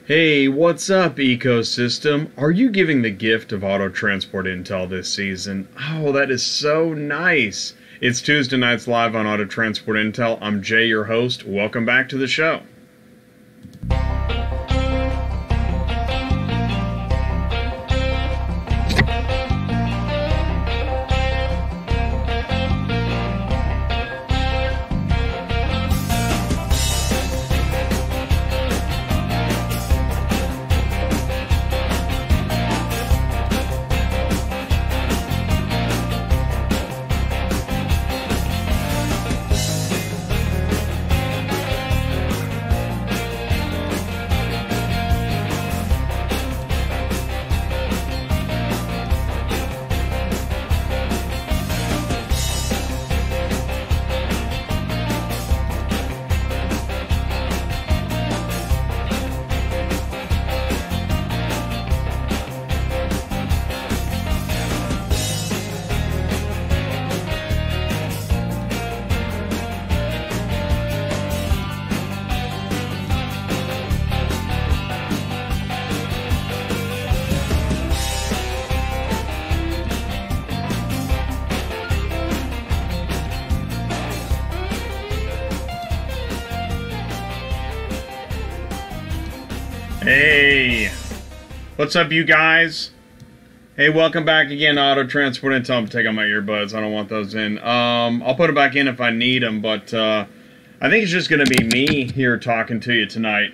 Hey, what's up, ecosystem? Are you giving the gift of auto transport intel this season? Oh, that is so nice. It's Tuesday nights live on Auto Transport Intel. I'm Jay, your host. Welcome back to the show. Hey, what's up, you guys? Hey, welcome back again to Auto Transport Intel. I'm taking my earbuds. I don't want those in. I'll put it back in if I need them, but I think it's just going to be me here talking to you tonight.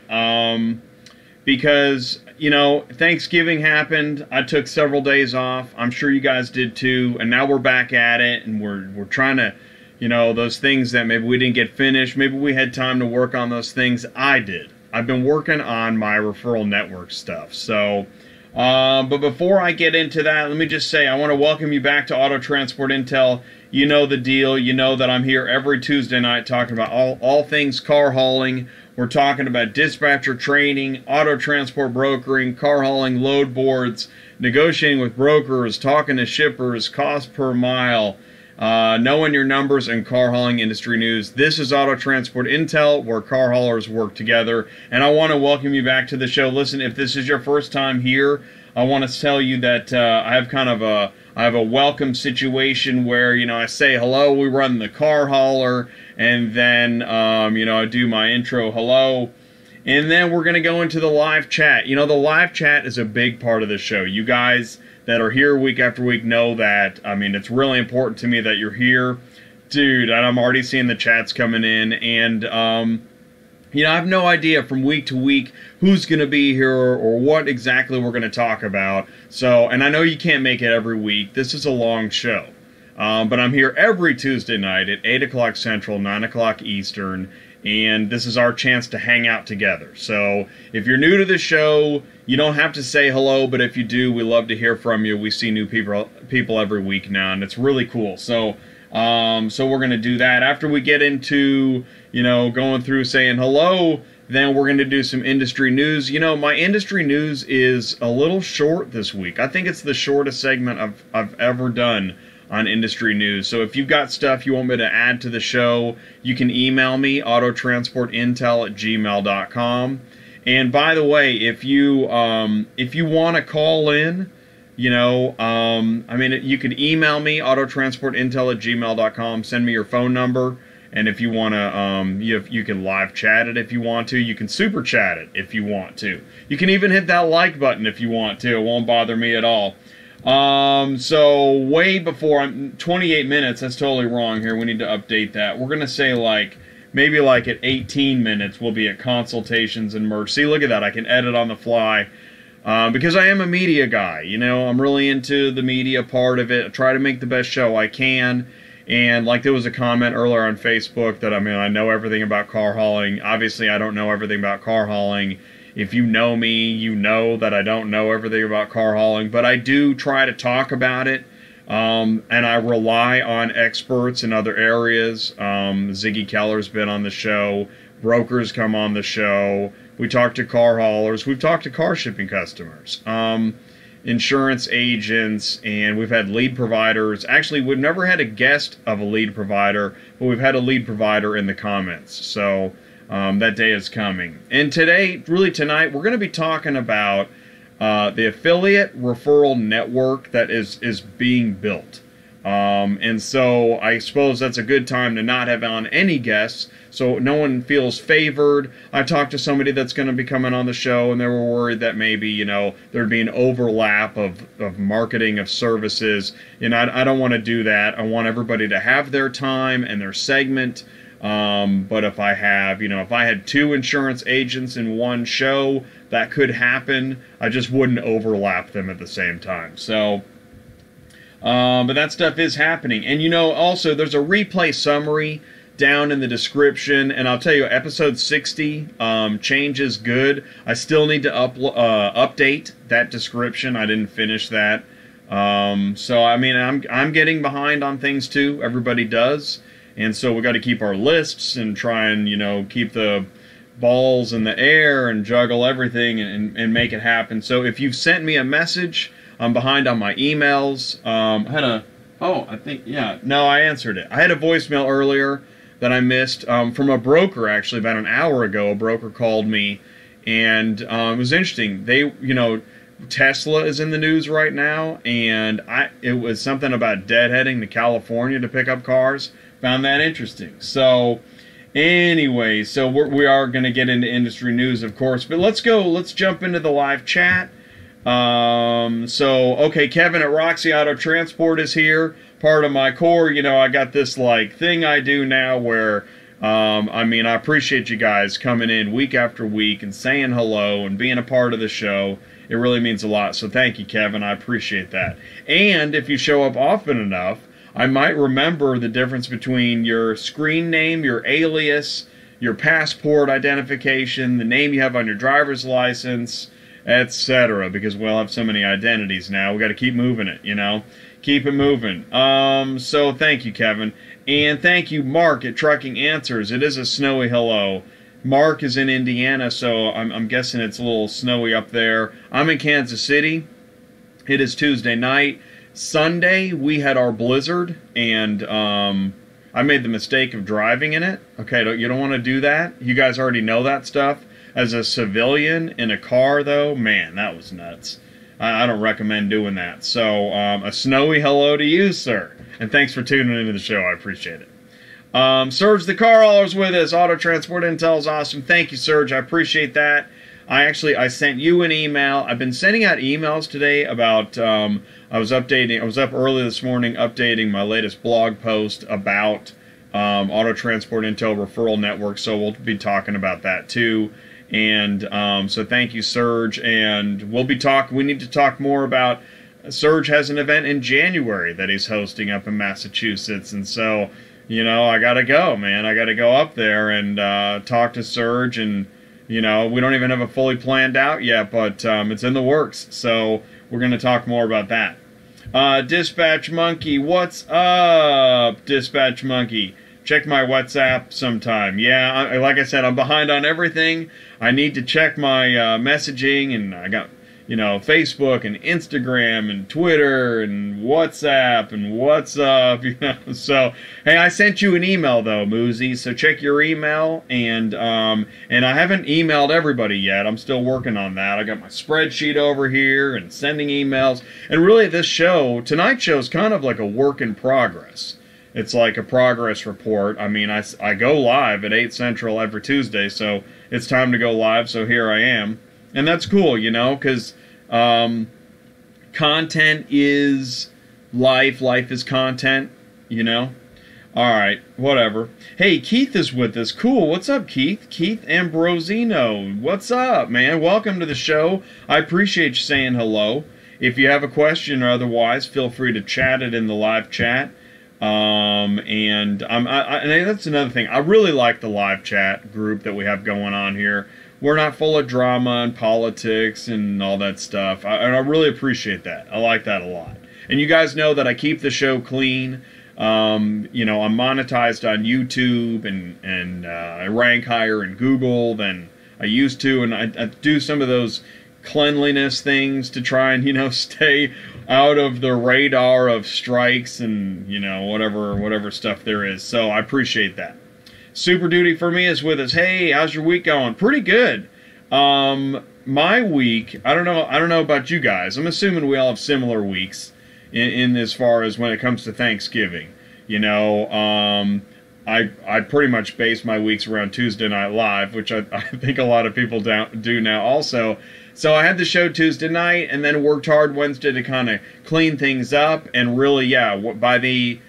Because, you know, Thanksgiving happened. I took several days off. I'm sure you guys did too. And now we're back at it, and we're trying to, you know, those things that maybe we didn't get finished. Maybe we had time to work on those things. I did. I've been working on my referral network stuff. So, but before I get into that, let me just say I want to welcome you back to Auto Transport Intel. You know the deal. You know that I'm here every Tuesday night talking about all things car hauling. We're talking about dispatcher training, auto transport brokering, car hauling, load boards, negotiating with brokers, talking to shippers, cost per mile, knowing your numbers, and car hauling industry news. This is Auto Transport Intel, where car haulers work together. And I want to welcome you back to the show. Listen, if this is your first time here, I want to tell you that I have kind of a welcome situation where, you know, I say hello, we run the car hauler, and then, you know, I do my intro, hello, and then we're going to go into the live chat. You know, the live chat is a big part of the show. You guys that are here week after week know that. I mean, it's really important to me that you're here. Dude, and I'm already seeing the chats coming in, and, you know, I have no idea from week to week who's going to be here or what exactly we're going to talk about. So, and I know you can't make it every week. This is a long show. But I'm here every Tuesday night at 8 o'clock Central, 9 o'clock Eastern, and this is our chance to hang out together. So if you're new to the show, you don't have to say hello, but if you do, we love to hear from you. We see new people every week now, and it's really cool. So so we're going to do that. After we get into, you know, going through saying hello, then we're going to do some industry news. You know, my industry news is a little short this week. I think it's the shortest segment I've ever done on industry news. So if you've got stuff you want me to add to the show, you can email me, autotransportintel@gmail.com. And by the way, if you want to call in, you know, I mean, you could email me, autotransportintel@gmail.com, send me your phone number, and if you want to, you can live chat it if you want to. You can super chat it if you want to. You can even hit that like button if you want to. It won't bother me at all. So way before, 28 minutes, that's totally wrong here. We need to update that. We're going to say maybe at 18 minutes, we'll be at consultations and merch. See, look at that. I can edit on the fly. Because I am a media guy, you know, I'm really into the media part of it. I try to make the best show I can. And like there was a comment earlier on Facebook that, I mean, I know everything about car hauling. Obviously, I don't know everything about car hauling. If you know me, you know that I don't know everything about car hauling, but I do try to talk about it, and I rely on experts in other areas. Ziggy Keller's been on the show. Brokers come on the show. We talk to car haulers. We've talked to car shipping customers, insurance agents, and we've had lead providers. Actually, we've never had a guest of a lead provider, but we've had a lead provider in the comments. So That day is coming. And today, really tonight, we're going to be talking about the affiliate referral network that is being built. And so I suppose that's a good time to not have on any guests, so no one feels favored. I talked to somebody that's going to be coming on the show, and they were worried that maybe, you know, there'd be an overlap of marketing of services. And I don't want to do that. I want everybody to have their time and their segment. But if I have, you know, if I had 2 insurance agents in one show, that could happen. I just wouldn't overlap them at the same time. So, but that stuff is happening. And, you know, also there's a replay summary down in the description. And I'll tell you, episode 60, change is good. I still need to update that description. I didn't finish that. So, I mean, I'm getting behind on things too. Everybody does. And so we got to keep our lists and try and, you know, keep the balls in the air and juggle everything and make it happen. So if you've sent me a message, I'm behind on my emails. I answered it. I had a voicemail earlier that I missed from a broker, actually, about an hour ago. A broker called me, and it was interesting. They, you know, Tesla is in the news right now, and it was something about deadheading to California to pick up cars. Found that interesting. So, anyway, so we are going to get into industry news, of course, but let's jump into the live chat. Okay, Kevin at Roxy Auto Transport is here. Part of my core, you know, I got this like thing I do now where, I mean, I appreciate you guys coming in week after week and saying hello and being a part of the show. It really means a lot. So thank you, Kevin. I appreciate that. And if you show up often enough, I might remember the difference between your screen name, your alias, your passport identification, the name you have on your driver's license, etc. Because we'll have so many identities now. We got to keep moving it, you know. Keep it moving. So thank you, Kevin. And thank you, Mark at Trucking Answers. It is a snowy hello. Mark is in Indiana, so I'm guessing it's a little snowy up there. I'm in Kansas City. It is Tuesday night. Sunday, we had our blizzard, and I made the mistake of driving in it. Okay, you don't want to do that. You guys already know that stuff. As a civilian in a car, though, man, that was nuts. I don't recommend doing that. So, a snowy hello to you, sir. And thanks for tuning into the show. I appreciate it. Serge the Car Hauler's with us. Auto Transport Intel is awesome. Thank you, Serge. I appreciate that. I sent you an email. I've been sending out emails today about, I was up early this morning updating my latest blog post about Auto Transport Intel Referral Network, so we'll be talking about that too. And so thank you, Serge. And we need to talk more about, Serge has an event in January that he's hosting up in Massachusetts. And so, you know, I got to go, man. I got to go up there and talk to Serge. And, you know, we don't even have a fully planned out yet, but it's in the works. So we're going to talk more about that. Dispatch Monkey, what's up, Dispatch Monkey? Check my WhatsApp sometime. Yeah, like I said, I'm behind on everything. I need to check my messaging, and I got, you know, Facebook and Instagram and Twitter and WhatsApp and what's up, you know. So, hey, I sent you an email though, Moozy. So check your email, and I haven't emailed everybody yet. I'm still working on that. I got my spreadsheet over here and sending emails. And really, tonight's show is kind of like a work in progress. It's like a progress report. I mean, I go live at 8 Central every Tuesday, so it's time to go live, so here I am. And that's cool, you know, because content is life. Life is content, you know. All right, whatever. Hey, Keith is with us. Cool. What's up, Keith? Keith Ambrosino. What's up, man? Welcome to the show. I appreciate you saying hello. If you have a question or otherwise, feel free to chat it in the live chat. And that's another thing. I really like the live chat group that we have going on here. We're not full of drama and politics and all that stuff. And I really appreciate that. I like that a lot. And you guys know that I keep the show clean. You know, I'm monetized on YouTube, and I rank higher in Google than I used to. And I do some of those cleanliness things to try and, you know, stay out of the radar of strikes and, you know, whatever stuff there is. So I appreciate that. Super Duty for me is with us. Hey, how's your week going? Pretty good. My week, I don't know about you guys. I'm assuming we all have similar weeks in as far as when it comes to Thanksgiving. You know, I pretty much base my weeks around Tuesday Night Live, which I think a lot of people do now also. So I had the show Tuesday night and then worked hard Wednesday to kind of clean things up. And really, yeah, by the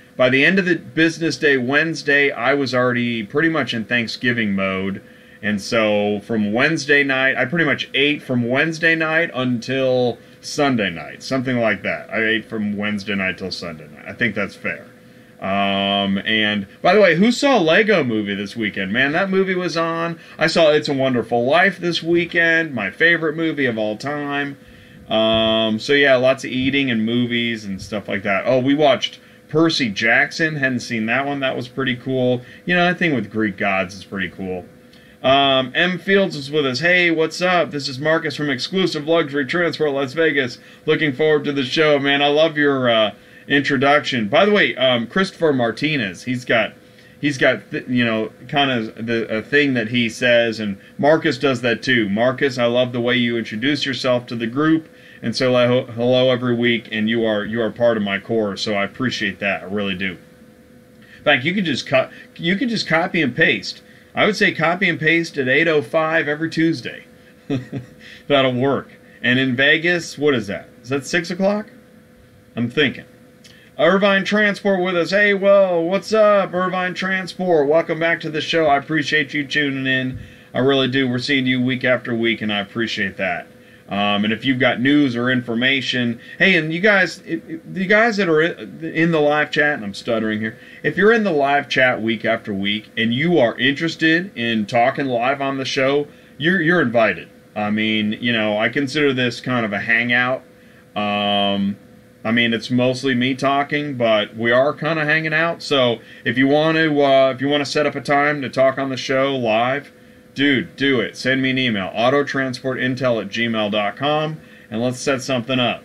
end of the business day Wednesday, I was already pretty much in Thanksgiving mode. And so from Wednesday night, I pretty much ate from Wednesday night until Sunday night. Something like that. I ate from Wednesday night till Sunday night. I think that's fair. And by the way, who saw Lego Movie this weekend? Man, that movie was on. I saw It's a Wonderful Life this weekend. My favorite movie of all time. So yeah, lots of eating and movies and stuff like that. Oh, we watched Percy Jackson. Hadn't seen that one. That was pretty cool. You know, that thing with Greek gods is pretty cool. M. Fields is with us. Hey, what's up? This is Marcus from Exclusive Luxury Transport Las Vegas. Looking forward to the show, man. I love your introduction. By the way, Christopher Martinez, he's got you know, kind of a thing that he says, and Marcus does that too. Marcus, I love the way you introduce yourself to the group and say hello every week, and you are part of my core, so I appreciate that. I really do. In fact, you can just copy and paste. I would say copy and paste at 8:05 every Tuesday. That'll work. And in Vegas, what is that? Is that 6 o'clock? I'm thinking. Irvine Transport with us. Hey, well, what's up, Irvine Transport? Welcome back to the show. I appreciate you tuning in. I really do. We're seeing you week after week, and I appreciate that. And if you've got news or information, hey, and you guys that are in the live chat, and I'm stuttering here, if you're in the live chat week after week and you are interested in talking live on the show, you're invited. I mean, you know, I consider this kind of a hangout. I mean, it's mostly me talking, but we are kind of hanging out. So if you want to set up a time to talk on the show live, dude, do it. Send me an email, autotransportintel@gmail.com, and let's set something up.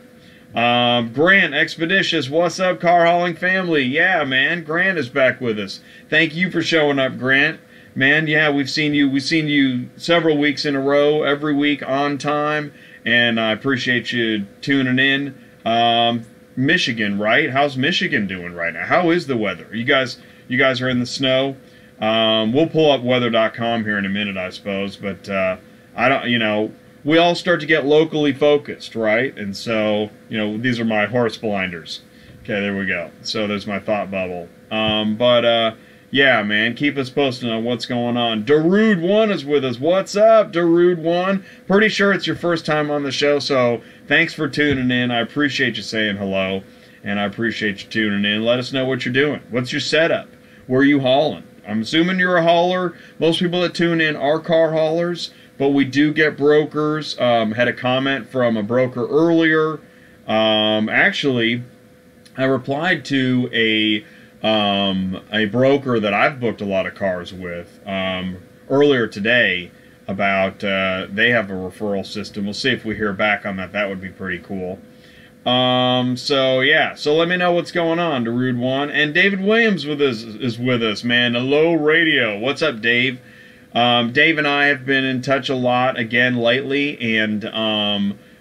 Grant Expeditious, what's up, car hauling family? Yeah, man, Grant is back with us. Thank you for showing up, Grant. Man, yeah, we've seen you several weeks in a row, every week on time, and I appreciate you tuning in. Michigan, right? How's Michigan doing right now? How is the weather? You guys are in the snow. We'll pull up weather.com here in a minute, I suppose, but I don't, you know, we all start to get locally focused, right? And so, you know, these are my horse blinders. Okay, there we go. So there's my thought bubble. Yeah, man, keep us posted on what's going on. Darude1 is with us. What's up, Darude1? Pretty sure it's your first time on the show, so thanks for tuning in. I appreciate you saying hello, and I appreciate you tuning in. Let us know what you're doing. What's your setup? Where are you hauling? I'm assuming you're a hauler. Most people that tune in are car haulers, but we do get brokers. Had a comment from a broker earlier. Actually, I replied to a broker that I've booked a lot of cars with earlier today about they have a referral system. We'll see if we hear back on that. That would be pretty cool. So yeah, so let me know what's going on, Darude1. And David Williams is with us, man. Hello Radio. What's up, Dave? Dave and I have been in touch a lot again lately, and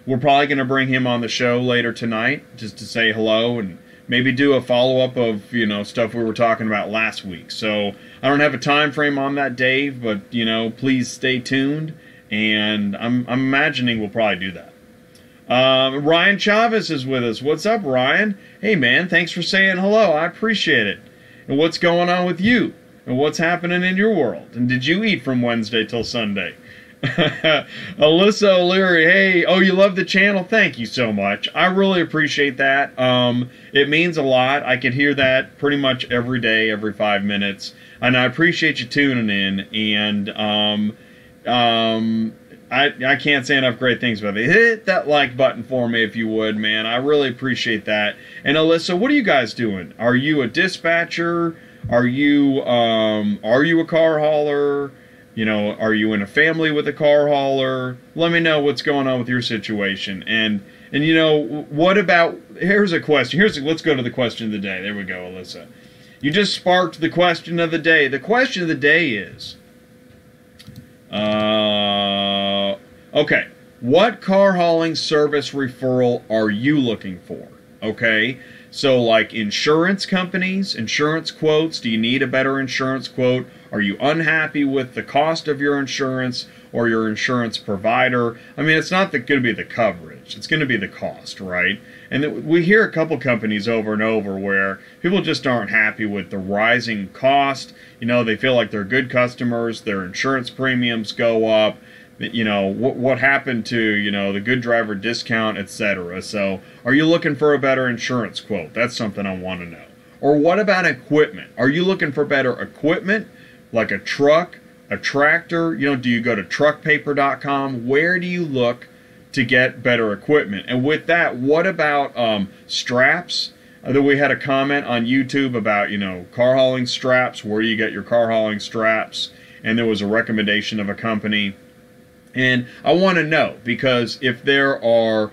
we're probably going to bring him on the show later tonight just to say hello and maybe do a follow-up of, you know, stuff we were talking about last week. So I don't have a time frame on that, Dave, but, you know, please stay tuned, and I'm imagining we'll probably do that. Ryan Chavez is with us. What's up, Ryan? Hey, man, thanks for saying hello. I appreciate it. And what's going on with you? And what's happening in your world? And did you eat from Wednesday till Sunday? Alyssa O'Leary, hey, oh, you love the channel? Thank you so much. I really appreciate that. It means a lot. I can hear that pretty much every day, every 5 minutes. And I appreciate you tuning in. And I can't say enough great things about it. Hit that like button for me if you would, man. I really appreciate that. And Alyssa, what are you guys doing? Are you a dispatcher? Are you a car hauler? You know, are you in a family with a car hauler? Let me know what's going on with your situation. And you know, what about, here's a question. Let's go to the question of the day. There we go, Alyssa. You just sparked the question of the day. The question of the day is, okay, what car hauling service referral are you looking for? Okay, so like insurance companies, insurance quotes. Do you need a better insurance quote? Are you unhappy with the cost of your insurance or your insurance provider? I mean, it's not going to be the coverage. It's going to be the cost, right? And we hear a couple companies over and over where people just aren't happy with the rising cost. You know, they feel like they're good customers. Their insurance premiums go up. You know, what happened to, you know, the good driver discount, etc. So are you looking for a better insurance quote? That's something I want to know. Or what about equipment? Are you looking for better equipment, like a truck, a tractor? You know, do you go to truckpaper.com? Where do you look to get better equipment? And with that, what about straps? We had a comment on YouTube about, you know, car hauling straps. Where do you get your car hauling straps? And there was a recommendation of a company. And I want to know, because if there are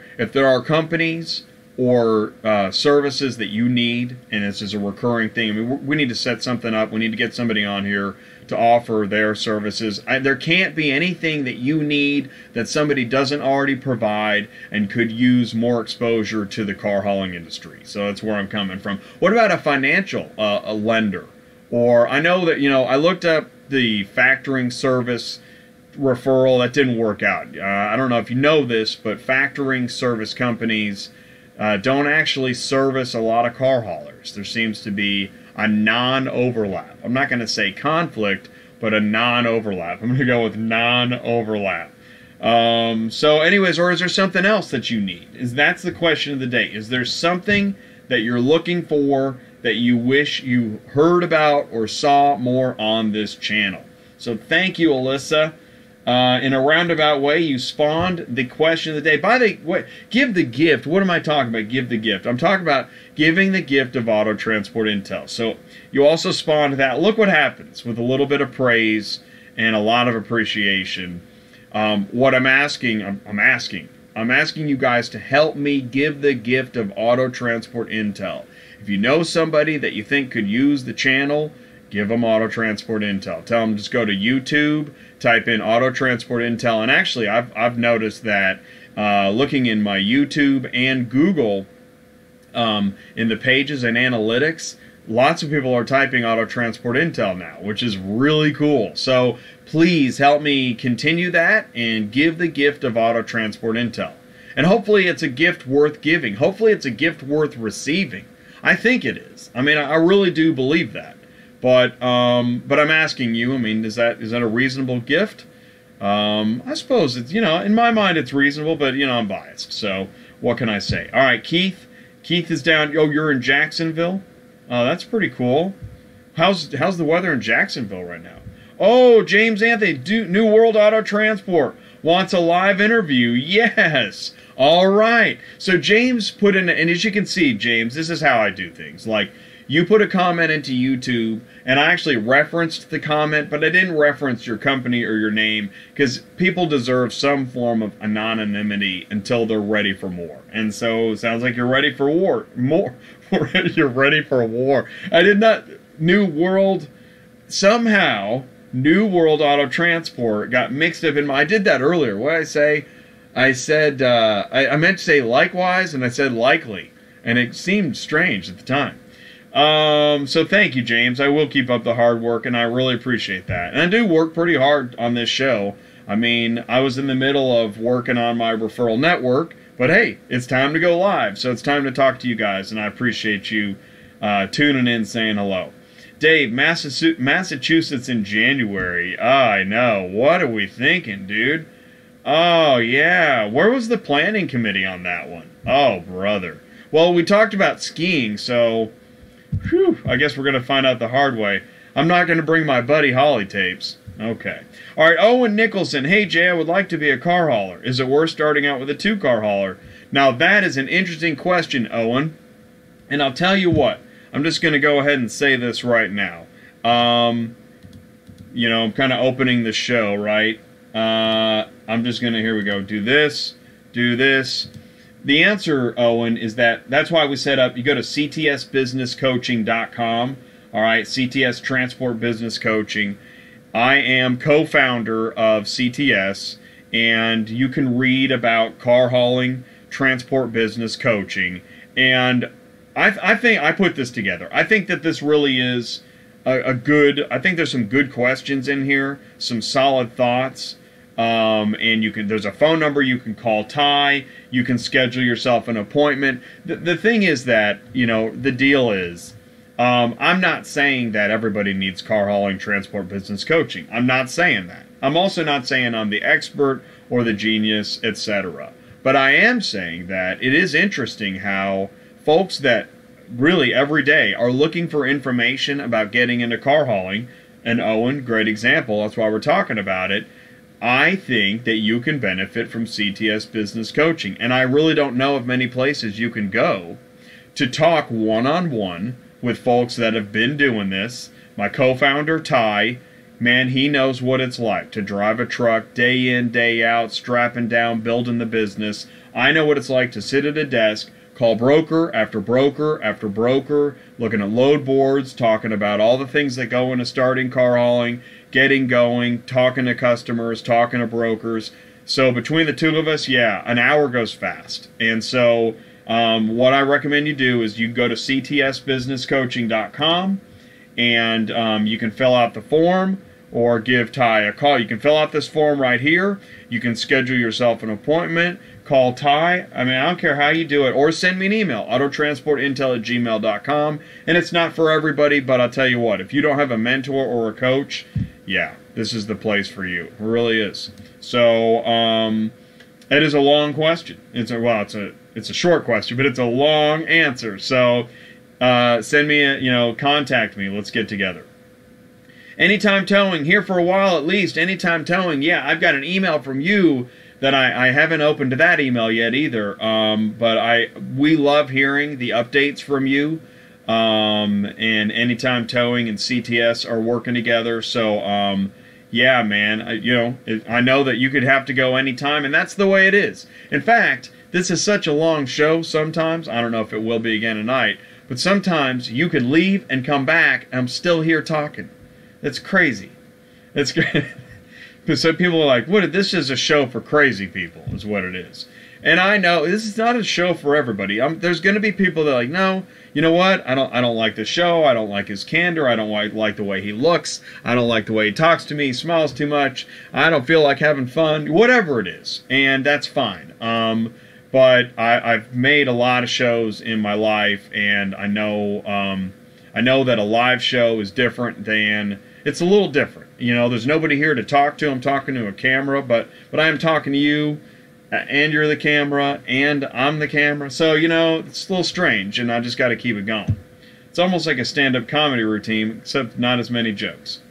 companies or services that you need, and this is a recurring thing, I mean, we need to set something up. We need to get somebody on here to offer their services. There can't be anything that you need that somebody doesn't already provide and could use more exposure to the car hauling industry. So that's where I'm coming from. What about a financial a lender? Or I know that, you know, I looked up the factoring service referral. That didn't work out. I don't know if you know this, but factoring service companies don't actually service a lot of car haulers. There seems to be a non-overlap. I'm not going to say conflict, but a non-overlap. I'm going to go with non-overlap. So anyways, or is there something else that you need? That's the question of the day. Is there something that you're looking for that you wish you heard about or saw more on this channel? So thank you, Alyssa. In a roundabout way, you spawned the question of the day. By the way, give the gift. What am I talking about? Give the gift. I'm talking about giving the gift of auto transport intel. So you also spawned that. Look what happens with a little bit of praise and a lot of appreciation. What I'm asking you guys to help me give the gift of auto transport intel. If you know somebody that you think could use the channel, give them auto transport intel. Tell them just go to YouTube, type in auto transport intel. And actually, I've noticed that looking in my YouTube and Google, in the pages and analytics, lots of people are typing auto transport intel now, which is really cool. So please help me continue that and give the gift of auto transport intel. And hopefully it's a gift worth giving. Hopefully it's a gift worth receiving. I think it is. I mean, I really do believe that. But I'm asking you, I mean, is that a reasonable gift? I suppose it's, you know, in my mind it's reasonable, but, you know, I'm biased. So what can I say? All right, Keith. Keith is down. Oh, you're in Jacksonville? Oh, that's pretty cool. How's the weather in Jacksonville right now? Oh, James Anthony, New World Auto Transport wants a live interview. Yes. All right. So James put in, and as you can see, James, this is how I do things. Like, you put a comment into YouTube, and I actually referenced the comment, but I didn't reference your company or your name, because people deserve some form of anonymity until they're ready for more. And so it sounds like you're ready for war. You're ready for a war. I did not. New World, somehow, New World Auto Transport got mixed up in my. I did that earlier. What did I say? I said, I meant to say likewise, and I said likely. And it seemed strange at the time. So thank you, James. I will keep up the hard work, and I really appreciate that. And I do work pretty hard on this show. I mean, I was in the middle of working on my referral network, but hey, it's time to go live, so it's time to talk to you guys, and I appreciate you tuning in, saying hello. Dave, Massachusetts in January. I know. What are we thinking, dude? Oh, yeah. Where was the planning committee on that one? Oh, brother. Well, we talked about skiing, so whew, I guess we're going to find out the hard way. I'm not going to bring my Buddy Holly tapes. Okay. All right, Owen Nicholson. Hey, Jay, I would like to be a car hauler. Is it worth starting out with a two-car hauler? Now, that is an interesting question, Owen. And I'll tell you what. I'm just going to go ahead and say this right now. You know, I'm kind of opening the show, right? I'm just going to, here we go, do this, do this. The answer, Owen, is that's why we set up, you go to ctsbusinesscoaching.com. All right, CTS Transport Business Coaching. I am co-founder of CTS, and you can read about car hauling, transport business coaching. And I think I put this together. I think that this really is a good, I think there's some good questions in here, some solid thoughts. And there's a phone number you can call Ty. You can schedule yourself an appointment. The thing is that, the deal is, I'm not saying that everybody needs car hauling, transport business coaching. I'm not saying that. I'm also not saying I'm the expert or the genius, etc. But I am saying that it is interesting how folks that really every day are looking for information about getting into car hauling, and Owen, great example, that's why we're talking about it. I think that you can benefit from CTS business coaching. And I really don't know of many places you can go to talk one-on-one with folks that have been doing this. My co-founder, Ty, man, he knows what it's like to drive a truck day in, day out, strapping down, building the business. I know what it's like to sit at a desk, call broker after broker after broker, looking at load boards, talking about all the things that go into starting car hauling, getting going, talking to customers, talking to brokers. So between the two of us, yeah, an hour goes fast. And so what I recommend you do is you go to ctsbusinesscoaching.com, and you can fill out the form or give Ty a call. You can fill out this form right here. You can schedule yourself an appointment. Call Ty. I don't care how you do it. Or send me an email, autotransportintel@gmail.com. And it's not for everybody, but I'll tell you what, if you don't have a mentor or a coach, yeah, this is the place for you. It really is. So, it is a long question. It's a short question, but it's a long answer. So, send me contact me. Let's get together. Anytime Towing, here for a while at least. Anytime Towing, yeah, I've got an email from you that I haven't opened to that email yet either. But we love hearing the updates from you. And Anytime Towing and CTS are working together. So, yeah, man, I know that you could have to go anytime, and that's the way it is. In fact, this is such a long show sometimes. I don't know if it will be again tonight, but sometimes you could leave and come back, and I'm still here talking. That's crazy. That's great. So people are like, "What? This is a show for crazy people," is what it is. And I know this is not a show for everybody. There's going to be people that are like, "No, you know what? I don't like the show. I don't like his candor. I don't like the way he looks. I don't like the way he talks to me. He smiles too much. I don't feel like having fun." Whatever it is, and that's fine. But I've made a lot of shows in my life, and I know that a live show is different than. It's a little different. There's nobody here to talk to. I'm talking to a camera, but I am talking to you, and you're the camera, and I'm the camera. So, it's a little strange, and I just got to keep it going. It's almost like a stand-up comedy routine, except not as many jokes.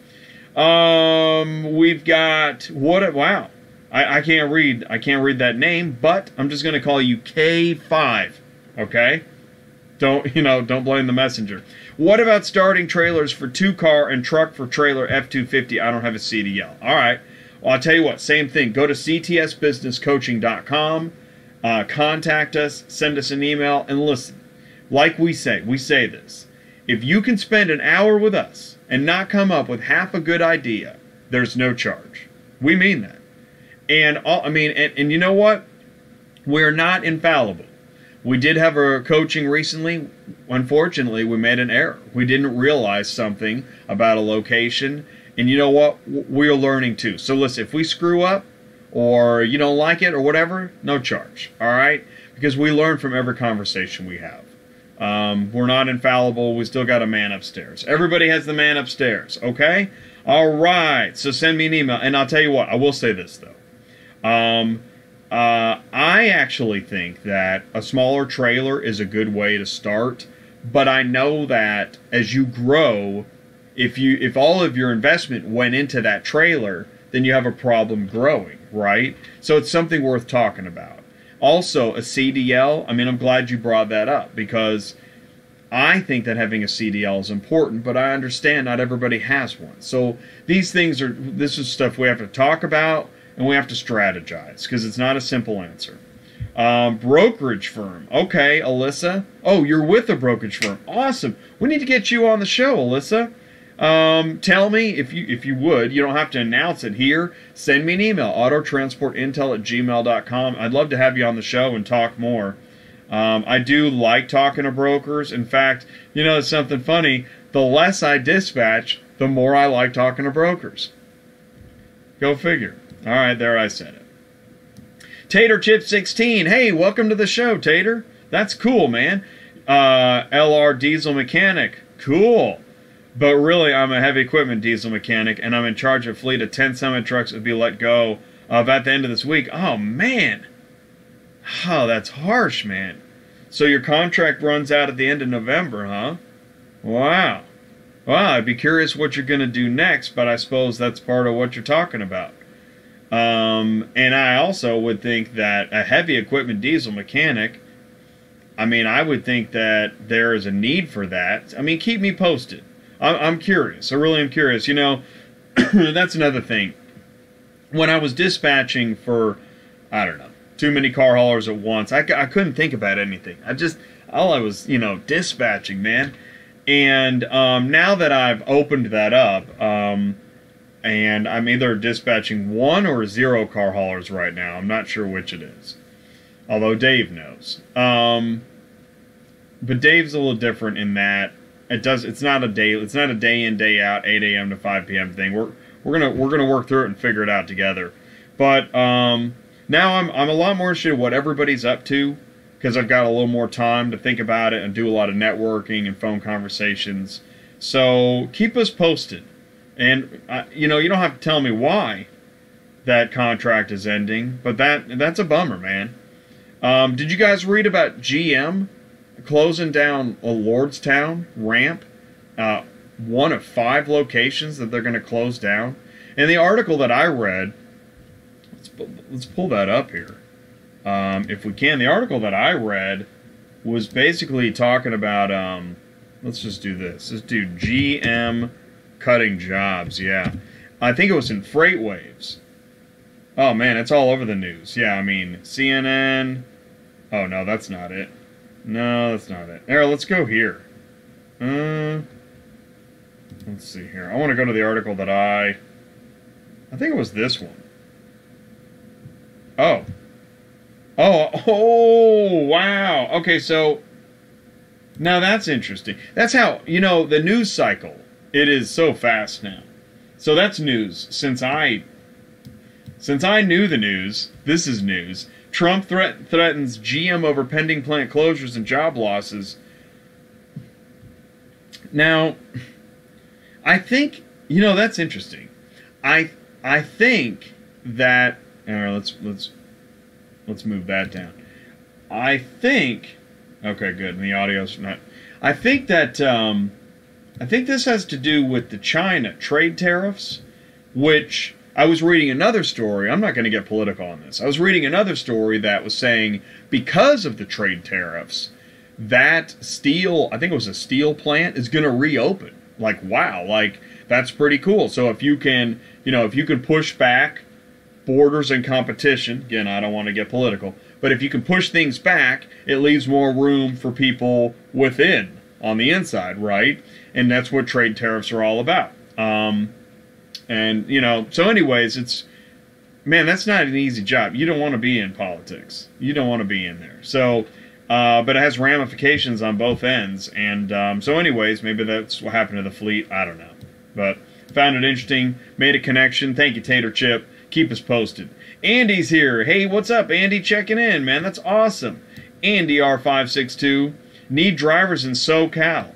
We've got, wow. I can't read that name, but I'm just going to call you K5, okay? Don't blame the messenger. What about starting trailers for 2-car and truck for trailer F-250? I don't have a CDL. All right. Well, I'll tell you what. Same thing. Go to ctsbusinesscoaching.com. Contact us. Send us an email. And listen, like we say this. If you can spend an hour with us and not come up with half a good idea, there's no charge. We mean that. And you know what? We're not infallible. We did have our coaching recently. Unfortunately, we made an error. We didn't realize something about a location. And you know what? We're learning too. So listen, if we screw up or you don't like it or whatever, no charge. All right? Because we learn from every conversation we have. We're not infallible. We still got a man upstairs. Everybody has the man upstairs. Okay? All right. So send me an email. And I'll tell you what. I will say this, though. I actually think that a smaller trailer is a good way to start, but I know that as you grow, if all of your investment went into that trailer, then you have a problem growing, right? So it's something worth talking about. Also, a CDL, I'm glad you brought that up, because I think that having a CDL is important, but I understand not everybody has one. So this is stuff we have to talk about, and we have to strategize, because it's not a simple answer. Brokerage firm. Okay, Alyssa. Oh, you're with a brokerage firm. Awesome. We need to get you on the show, Alyssa. Tell me if you would. You don't have to announce it here. Send me an email, autotransportintel@gmail.com. I'd love to have you on the show and talk more. I do like talking to brokers. In fact, you know, it's something funny. The less I dispatch, the more I like talking to brokers. Go figure. All right, there I said it. Tater Chip 16. Hey, welcome to the show, Tater. That's cool, man. LR diesel mechanic. Cool. But really, I'm a heavy equipment diesel mechanic, and I'm in charge of a fleet of 10 semi-trucks that will be let go of at the end of this week. Oh, man. Oh, that's harsh, man. So your contract runs out at the end of November, huh? Wow. Well, I'd be curious what you're going to do next, but I suppose that's part of what you're talking about. And I also would think that a heavy equipment diesel mechanic, I mean, I would think that there is a need for that. I mean, keep me posted. I'm curious. I really am curious. You know, that's another thing. When I was dispatching for, I don't know, too many car haulers at once, I couldn't think about anything. All I was, you know, dispatching, man. And now that I've opened that up, and I'm either dispatching 1 or 0 car haulers right now. I'm not sure which it is. Although Dave knows. But Dave's a little different in that it's not a day in, day out, 8 a.m. to 5 p.m. thing. We're gonna work through it and figure it out together. But now I'm a lot more interested in what everybody's up to, because I've got a little more time to think about it and do a lot of networking and phone conversations. So keep us posted. And you know, you don't have to tell me why that contract is ending, but that's a bummer, man. Did you guys read about GM closing down a Lordstown ramp? One of 5 locations that they're going to close down. And the article that I read, let's pull that up here, if we can. The article that I read was basically talking about, let's just do this. Let's do GM cutting jobs, yeah. I think it was in Freight Waves. Oh, man, it's all over the news. Yeah, I mean, CNN. Oh, no, that's not it. No, that's not it. There, let's go here. Let's see here. I want to go to the article that I think it was this one. Oh, wow. Okay, so now that's interesting. That's how, you know, the news cycle, it is so fast now. So that's news. Since I knew the news, this is news. Trump threatens GM over pending plant closures and job losses. Now, I think, you know, that's interesting. I think that, all right, let's move that down. I think, okay, good. And the audio's not. I think that I think this has to do with the China trade tariffs, which I was reading another story. I'm not going to get political on this. I was reading another story that was saying because of the trade tariffs, that steel, I think it was a steel plant, is going to reopen. Like, wow, like, that's pretty cool. So if you can, you know, if you can push back borders and competition, again, I don't want to get political, but if you can push things back, it leaves more room for people within, on the inside, right? And that's what trade tariffs are all about. And, you know, so anyways, it's, man, that's not an easy job. You don't want to be in politics. You don't want to be in there. So, but it has ramifications on both ends. And so anyways, maybe that's what happened to the fleet. I don't know. But found it interesting. Made a connection. Thank you, Tater Chip. Keep us posted. Andy's here. Hey, what's up, Andy? Checking in, man. That's awesome. Andy R562. Need drivers in SoCal.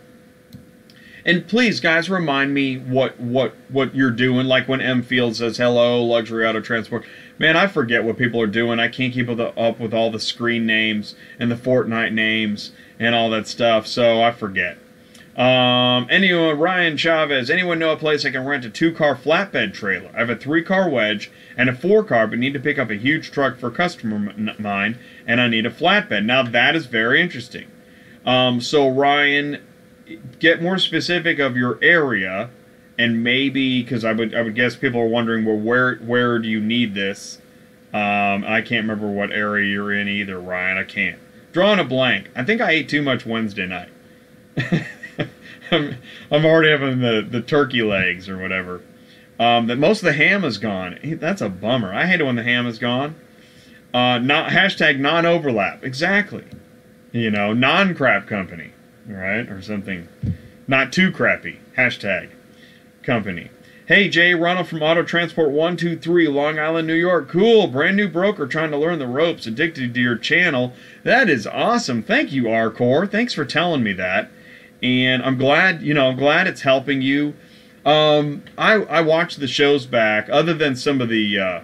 And please, guys, remind me what you're doing. Like when M Field says, hello, luxury auto transport. Man, I forget what people are doing. I can't keep up with all the screen names and the Fortnite names and all that stuff, so I forget. Anyone, Ryan Chavez, anyone know a place I can rent a 2-car flatbed trailer? I have a 3-car wedge and a 4-car, but need to pick up a huge truck for a customer of mine, and I need a flatbed. Now, that is very interesting. So, Ryan, get more specific of your area, and maybe, because I would guess people are wondering, well, where do you need this? I can't remember what area you're in either, Ryan. I can't. Drawing a blank. I think I ate too much Wednesday night. I'm already having the turkey legs or whatever. That most of the ham is gone. That's a bummer. I hate it when the ham is gone. Hashtag non-overlap. Exactly. You know, non-crap company, right? Or something. Not too crappy. Hashtag company. Hey, Jay, Ronald from Auto Transport 123, Long Island, New York. Cool. Brand new broker trying to learn the ropes. Addicted to your channel. That is awesome. Thank you, R-Core. Thanks for telling me that. And I'm glad, I'm glad it's helping you. I watched the shows back, other than some of the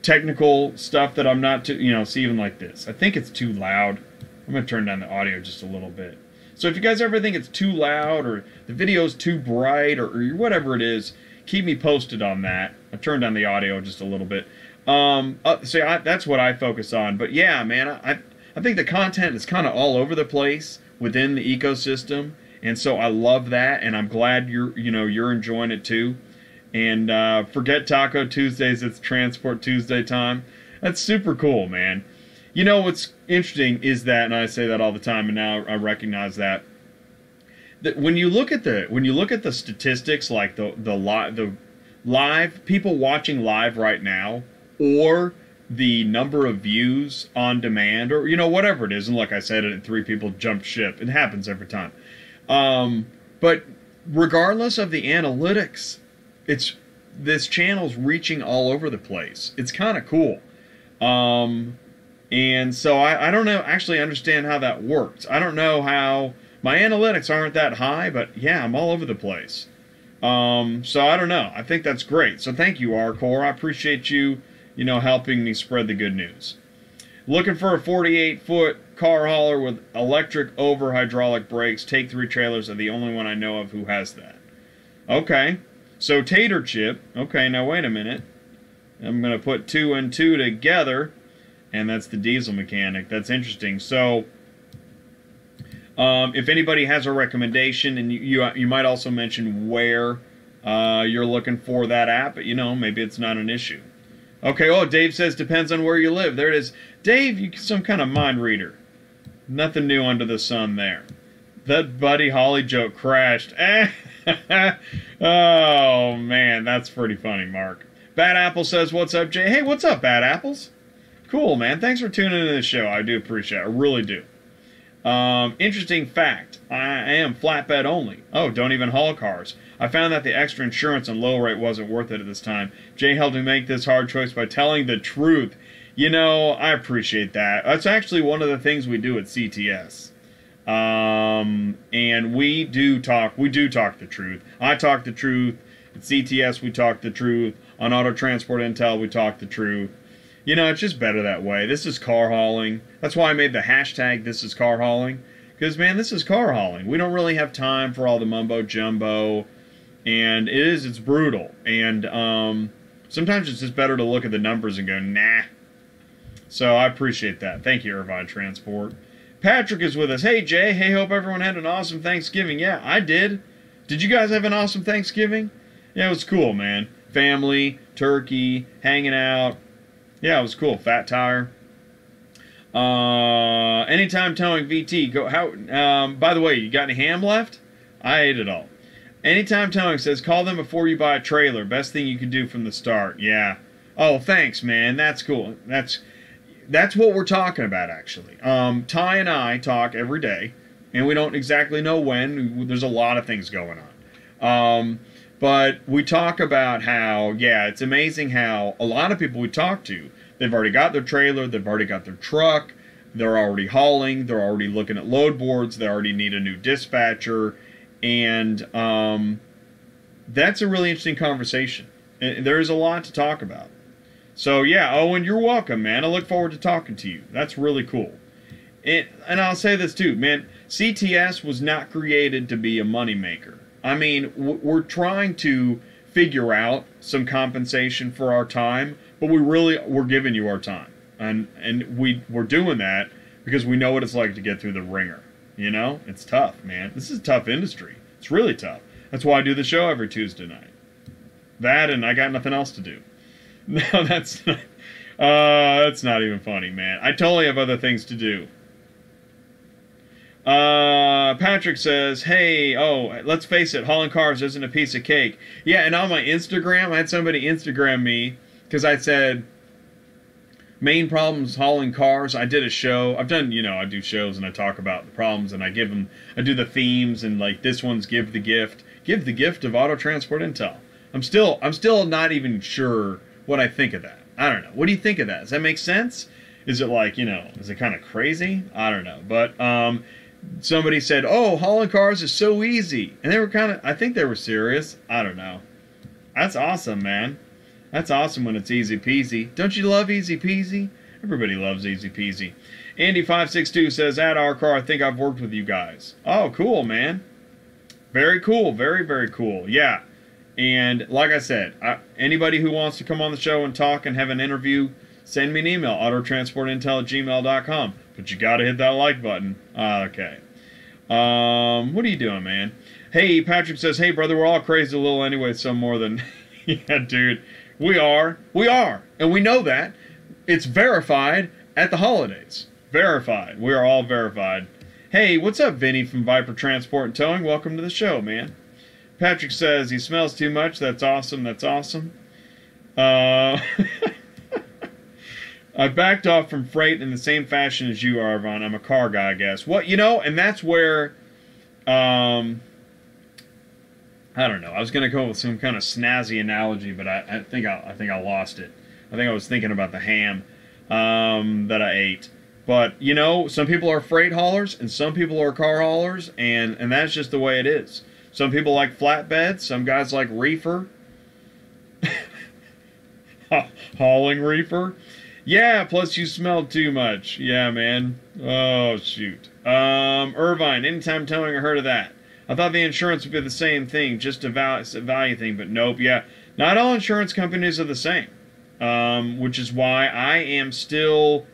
technical stuff that I'm not too, see, even like this. I think it's too loud. I'm going to turn down the audio just a little bit. So if you guys ever think it's too loud or the video's too bright or whatever it is, keep me posted on that. I turned down the audio just a little bit. That's what I focus on. But yeah, man, I think the content is kind of all over the place within the ecosystem. And so I love that, and I'm glad you're enjoying it too. And forget Taco Tuesdays, it's Transport Tuesday time. That's super cool, man. You know what's interesting is that, and I say that all the time, and now I recognize that when you look at the statistics, like the live people watching live right now, or the number of views on demand, or whatever it is, and like I said, 3 people jumped ship. It happens every time. But regardless of the analytics, this channel's reaching all over the place. It's kind of cool. And so I don't know, actually understand how that works. I don't know how, my analytics aren't that high, but yeah, I'm all over the place. So I don't know. I think that's great. So thank you, R-Core. I appreciate you, helping me spread the good news. Looking for a 48-foot car hauler with electric over hydraulic brakes. Take 3 trailers are the only one I know of who has that. Okay. So Tater Chip. Okay, now wait a minute. I'm going to put 2 and 2 together. And that's the diesel mechanic. That's interesting. So if anybody has a recommendation, and you might also mention where you're looking for that app, but maybe it's not an issue. Okay, oh, Dave says depends on where you live. There it is. Dave, you some kind of mind reader. Nothing new under the sun there. That Buddy Holly joke crashed. Oh, man, that's pretty funny, Mark. Bad Apple says, what's up, Jay? Hey, what's up, Bad Apples? Cool, man. Thanks for tuning into the show. I do appreciate it. I really do. Interesting fact. I am flatbed only. Oh, don't even haul cars. I found that the extra insurance and low rate wasn't worth it at this time. Jay helped me make this hard choice by telling the truth. I appreciate that. That's actually one of the things we do at CTS. And we do talk the truth. I talk the truth. At CTS, we talk the truth. On Auto Transport Intel, we talk the truth. It's just better that way. This is car hauling. That's why I made the hashtag this is car hauling. Because, man, this is car hauling. We don't really have time for all the mumbo jumbo. And it's brutal. And sometimes it's just better to look at the numbers and go, nah. So I appreciate that. Thank you, Irvine Transport. Patrick is with us. Hey, Jay. Hey, hope everyone had an awesome Thanksgiving. Yeah, I did. Did you guys have an awesome Thanksgiving? Yeah, it was cool, man. Family, turkey, hanging out. Yeah, it was cool. Fat tire. Anytime towing VT. By the way, you got any ham left? I ate it all. Anytime towing says call them before you buy a trailer. Best thing you can do from the start. Yeah. Oh, thanks, man. That's cool. That's what we're talking about, actually. Ty and I talk every day, and we don't exactly know when. There's a lot of things going on. But we talk about how, it's amazing how a lot of people we talk to, they've already got their trailer, they've already got their truck, they're already hauling, they're already looking at load boards, they already need a new dispatcher, and that's a really interesting conversation. There's a lot to talk about. So, yeah, Owen, you're welcome, man. I look forward to talking to you. That's really cool. And I'll say this, too, man. CTS was not created to be a moneymaker. I mean, we're trying to figure out some compensation for our time, but we're giving you our time. And we're doing that because we know what it's like to get through the ringer. It's tough, man. This is a tough industry. It's really tough. That's why I do the show every Tuesday night. That, and I got nothing else to do. No, that's not. That's not even funny, man. I totally have other things to do. Patrick says, hey, let's face it, hauling cars isn't a piece of cake. Yeah, and on my Instagram, I had somebody Instagram me because I said, main problems hauling cars. I did a show. I've done, I do shows and I talk about the problems and I do the themes, and like this one's give the gift of auto transport intel. I'm still not even sure what I think of that. I don't know. What do you think of that? Does that make sense? Is it like, is it kind of crazy? I don't know. But somebody said, oh, hauling cars is so easy. And they were I think they were serious. I don't know. That's awesome, man. That's awesome when it's easy peasy. Don't you love easy peasy? Everybody loves easy peasy. Andy562 says, at our car, I think I've worked with you guys. Oh, cool, man. Very cool. Very, very cool. Yeah. And like I said, anybody who wants to come on the show and talk and have an interview, send me an email, autotransportintel@gmail.com. But you got to hit that like button. Okay. What are you doing, man? Hey, Patrick says, hey, brother, we're all crazy a little anyway, some more than... Yeah, dude. We are. And we know that. It's verified at the holidays. Verified. We are all verified. Hey, what's up, Vinny from Viper Transport and Towing? Welcome to the show, man. Patrick says he smells too much. That's awesome. That's awesome. I backed off from freight in the same fashion as you are, Ron. I'm a car guy, I guess. Well, and that's where, I don't know. I was going to go with some kind of snazzy analogy, but I think I lost it. I think I was thinking about the ham that I ate. But, some people are freight haulers and some people are car haulers, and that's just the way it is. Some people like flatbeds. Some guys like reefer. Hauling reefer. Yeah, plus you smelled too much. Yeah, man. Oh, shoot. Irvine, anytime towing, I heard of that. I thought the insurance would be the same thing, just a value thing, but nope, yeah. Not all insurance companies are the same, which is why I'm still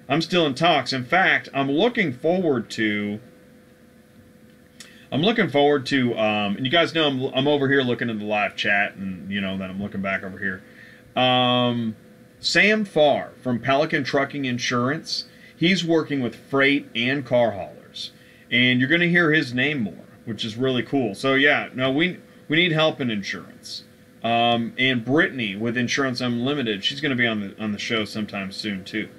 in talks. In fact, I'm looking forward to, and you guys know I'm over here looking at the live chat, and then I'm looking back over here. Sam Farr from Pelican Trucking Insurance, he's working with freight and car haulers, and you're going to hear his name more, which is really cool. So yeah, no, we need help in insurance. And Brittany with Insurance Unlimited, she's going to be on the show sometime soon too.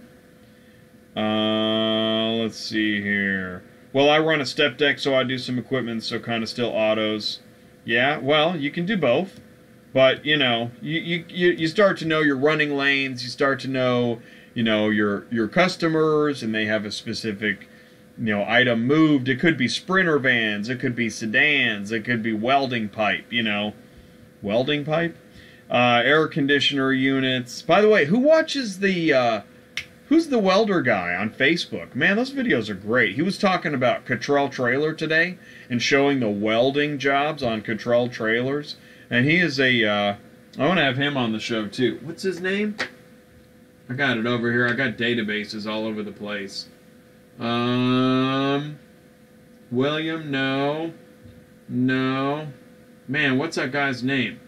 Let's see here. Well, I run a step deck, so I do some equipment, so kind of still autos. Yeah, well, you can do both. But, you start to know your running lanes, you start to know, your customers, and they have a specific, item moved. It could be sprinter vans, it could be sedans, it could be welding pipe, welding pipe? Air conditioner units. By the way, who watches who's the welder guy on Facebook? Man, those videos are great. He was talking about Cottrell Trailer today and showing the welding jobs on Cottrell Trailers. And he is I want to have him on the show too. What's his name? I got it over here. I got databases all over the place. William, no. Man, what's that guy's name?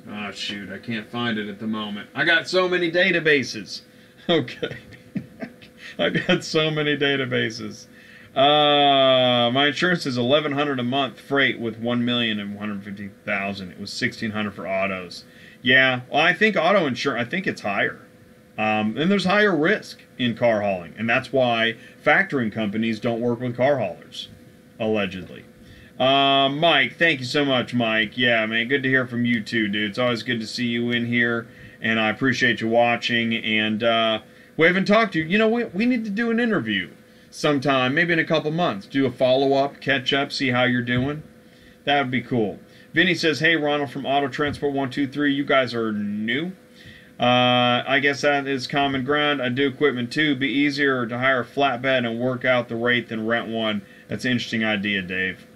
Oh, shoot. I can't find it at the moment. I got so many databases. Okay. I got so many databases. My insurance is $1,100 a month freight with $1,150,000. It was $1,600 for autos. Yeah, well, I think auto insurance, I think it's higher. And there's higher risk in car hauling, and that's why factoring companies don't work with car haulers, allegedly. Mike, thank you so much, Mike. Yeah, man, good to hear from you too, dude. It's always good to see you in here, and I appreciate you watching. And we haven't talked to you. We need to do an interview sometime, maybe in a couple months. Do a follow-up, catch up, see how you're doing. That would be cool. Vinny says, hey, Ronald from Auto Transport 123, you guys are new. I guess that is common ground. I do equipment too. Be easier to hire a flatbed and work out the rate than rent one. That's an interesting idea, Dave.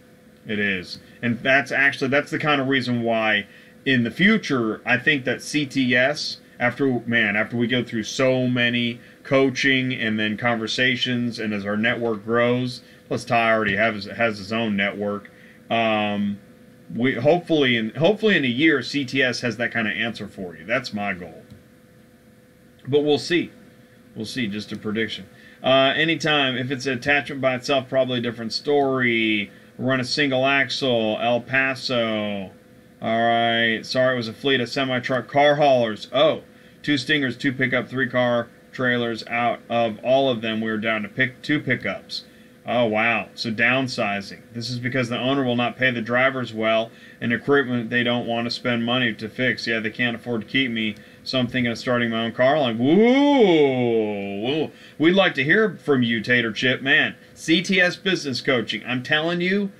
It is. And that's the kind of reason why in the future I think that CTS, after we go through so many coaching and then conversations, and as our network grows, plus Ty already has his own network, we hopefully in a year CTS has that kind of answer for you. That's my goal. But we'll see. We'll see. Just a prediction. Anytime. If it's an attachment by itself, probably a different story. Run a single axle. El Paso. All right. Sorry, it was a fleet of semi-truck car haulers. Oh, 2 Stingers, 2 pickup, 3 car trailers. Out of all of them, we were down to 2 pickups. Oh, wow. So downsizing. This is because the owner will not pay the drivers well, and equipment they don't want to spend money to fix. Yeah, they can't afford to keep me, so I'm thinking of starting my own car line. Woo! We'd like to hear from you, Tater Chip. Man, CTS Business Coaching. I'm telling you,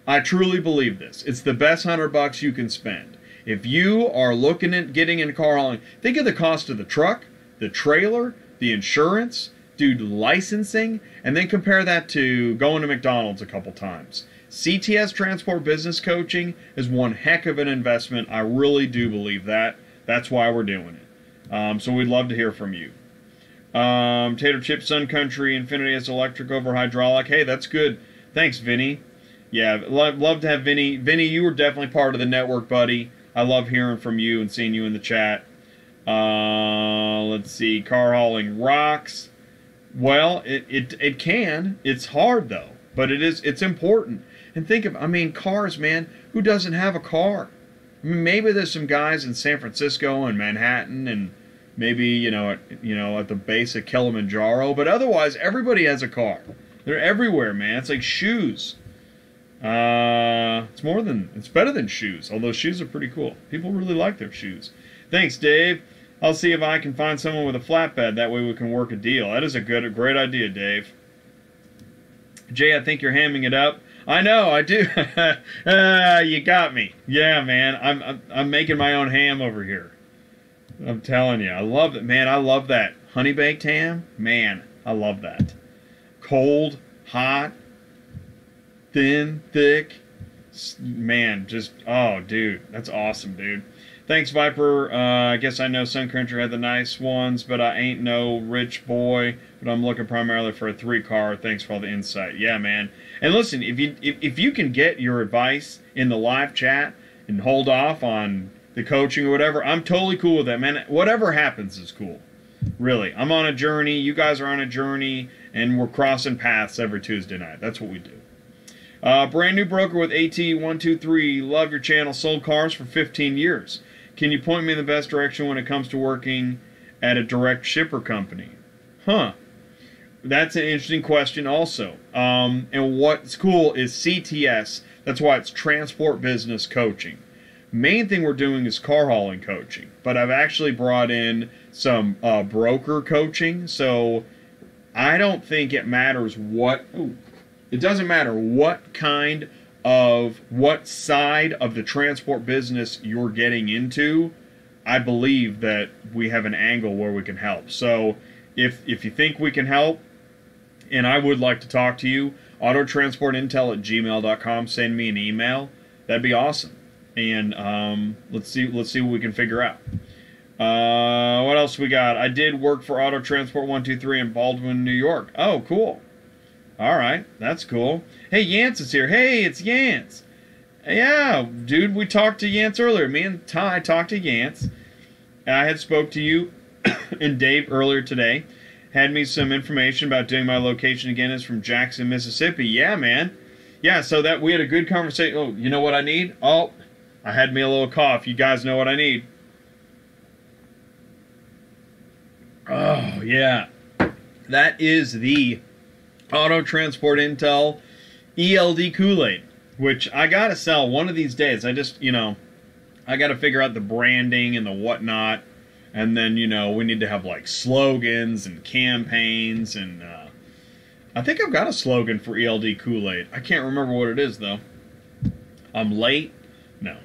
I truly believe this. It's the best $100 you can spend. If you are looking at getting in car hauling, think of the cost of the truck, the trailer, the insurance, do licensing, and then compare that to going to McDonald's a couple times. CTS Transport Business Coaching is one heck of an investment. I really do believe that. That's why we're doing it. So we'd love to hear from you. Tater Chip, Sun Country, Infinity S electric over hydraulic. Hey, that's good. Thanks, Vinny. Yeah, love to have Vinny. Vinny, you were definitely part of the network, buddy. I love hearing from you and seeing you in the chat. Let's see. Car hauling rocks. Well, it can. It's hard, though. But it's important. And think of, I mean, cars, man. Who doesn't have a car? I mean, maybe there's some guys in San Francisco and Manhattan and maybe, at the base of Kilimanjaro. But otherwise, everybody has a car. They're everywhere, man. It's like shoes. It's better than shoes. Although shoes are pretty cool. People really like their shoes. Thanks, Dave. I'll see if I can find someone with a flatbed. That way we can work a deal. That is a great idea, Dave. Jay, I think you're hamming it up. I know, I do. You got me. Yeah, man. I'm making my own ham over here. I'm telling you. I love it, man. I love that. Honey baked ham? Man, I love that. Cold, hot, thin, thick. Man, just, oh, dude. That's awesome, dude. Thanks, Viper. I guess I know Sun Country had the nice ones, but I ain't no rich boy. But I'm looking primarily for a 3-car. Thanks for all the insight. Yeah, man. And listen, if you can get your advice in the live chat and hold off on the coaching or whatever, I'm totally cool with that, man. Whatever happens is cool. Really. I'm on a journey. You guys are on a journey, and we're crossing paths every Tuesday night. That's what we do. Brand new broker with AT123. Love your channel. Sold cars for 15 years. Can you point me in the best direction when it comes to working at a direct shipper company? Huh. That's an interesting question also. And what's cool is CTS. That's why it's Transport Business Coaching. Main thing we're doing is car hauling coaching. But I've actually brought in some broker coaching. So I don't think it matters what... Ooh, it doesn't matter what side of the transport business you're getting into. I believe that we have an angle where we can help. So if you think we can help, and I would like to talk to you, autotransportintel@gmail.com. Send me an email. That'd be awesome. And let's see what we can figure out. What else we got? I did work for Auto Transport 123 in Baldwin, New York. Oh, cool. All right, that's cool. Hey, Yance is here. Hey, it's Yance. Yeah, dude, we talked to Yance earlier. Me and Ty talked to Yance. I had spoke to you and Dave earlier today. Had me some information about doing my location again. Is from Jackson, Mississippi. Yeah, man. Yeah, so that we had a good conversation. Oh, you know what I need? Oh, I had me a little cough. You guys know what I need. Oh, yeah. That is the Auto Transport Intel ELD Kool-Aid, which I gotta sell one of these days. I just, I gotta figure out the branding and the whatnot, and then, we need to have like slogans and campaigns, and I think I've got a slogan for ELD Kool-Aid. I can't remember what it is though. I'm late. No.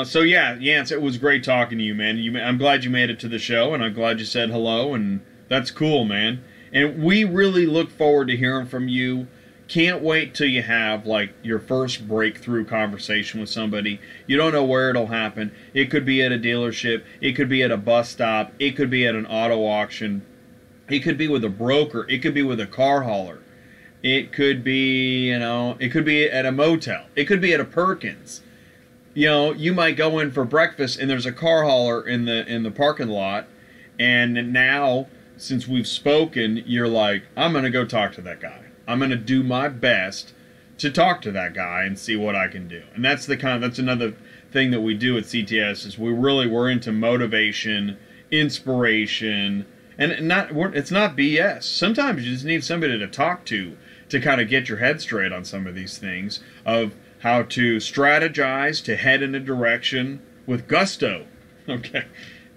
So yeah, Yance, it was great talking to you, man. I'm glad you made it to the show, and I'm glad you said hello, and that's cool, man. And we really look forward to hearing from you. Can't wait till you have, like, your first breakthrough conversation with somebody. You don't know where it'll happen. It could be at a dealership. It could be at a bus stop. It could be at an auto auction. It could be with a broker. It could be with a car hauler. It could be, it could be at a motel. It could be at a Perkins. You might go in for breakfast and there's a car hauler in the parking lot. And now, since we've spoken, you're like, I'm going to go talk to that guy. I'm going to do my best to talk to that guy and see what I can do. And that's that's another thing that we do at CTS, is we're into motivation, inspiration, and it's not BS. Sometimes you just need somebody to talk to kind of get your head straight on some of these things of how to strategize to head in a direction with gusto. Okay.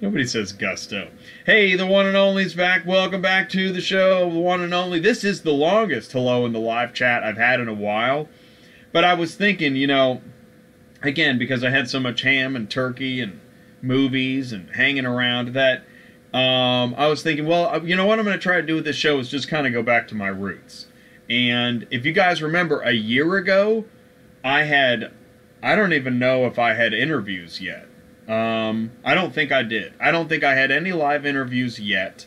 Nobody says gusto. Hey, the one and only's back. Welcome back to the show, the one and only. This is the longest hello in the live chat I've had in a while. But I was thinking, again, because I had so much ham and turkey and movies and hanging around, that I was thinking, well, you know what I'm going to try to do with this show is just kind of go back to my roots. And if you guys remember, a year ago, I don't even know if I had interviews yet. I don't think I did. I don't think I had any live interviews yet.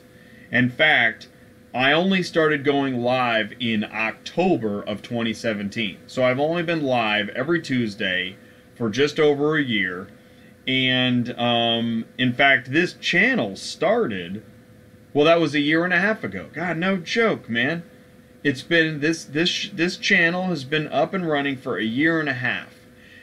In fact, I only started going live in October of 2017. So I've only been live every Tuesday for just over a year. And, in fact, this channel started, well, that was a year and a half ago. God, no joke, man. It's been, this channel has been up and running for a year and a half.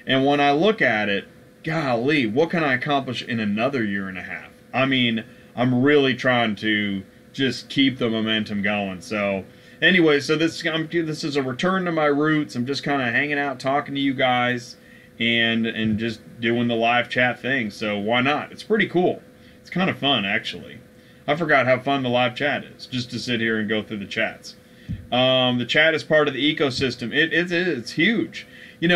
And when I look at it, golly, what can I accomplish in another year and a half? I mean, I'm really trying to just keep the momentum going. So, anyway, so this is a return to my roots. I'm just kind of hanging out, talking to you guys, and just doing the live chat thing. So why not? It's pretty cool. It's kind of fun, actually. I forgot how fun the live chat is, just to sit here and go through the chats. The chat is part of the ecosystem. It's huge. We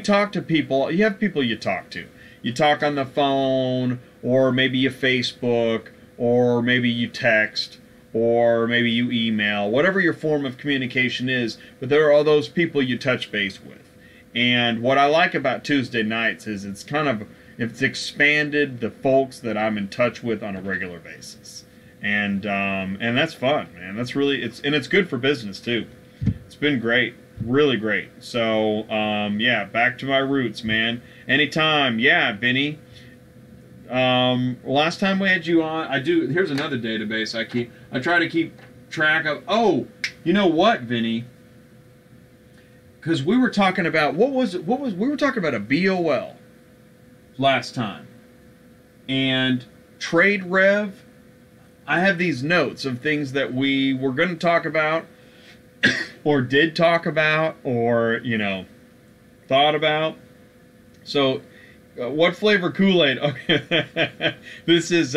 talk to people. You have people you talk to. You talk on the phone, or maybe you Facebook, or maybe you text, or maybe you email, whatever your form of communication is. But there are all those people you touch base with. And what I like about Tuesday nights is it's expanded the folks that I'm in touch with on a regular basis. And that's fun, man. That's really, it's good for business too. It's been great. Really great. So, yeah, back to my roots, man. Anytime. Yeah, Vinny. Last time we had you on, here's another database I try to keep track of. Oh, you know what, Vinny? Because we were talking about, we were talking about a BOL last time. And Trade Rev, I have these notes of things that we were going to talk about, or did talk about, or, thought about. So, what flavor Kool-Aid? Okay, this is,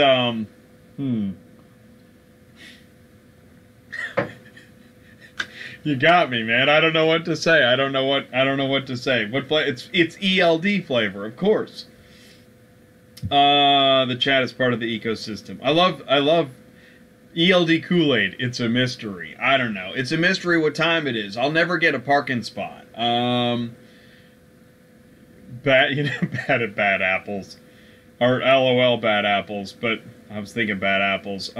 You got me, man. I don't know what to say. I don't know what to say. What flavor? It's ELD flavor, of course. The chat is part of the ecosystem. I love ELD Kool-Aid. It's a mystery. I don't know. It's a mystery what time it is. I'll never get a parking spot. Bad apples. Or LOL bad apples, but I was thinking bad apples.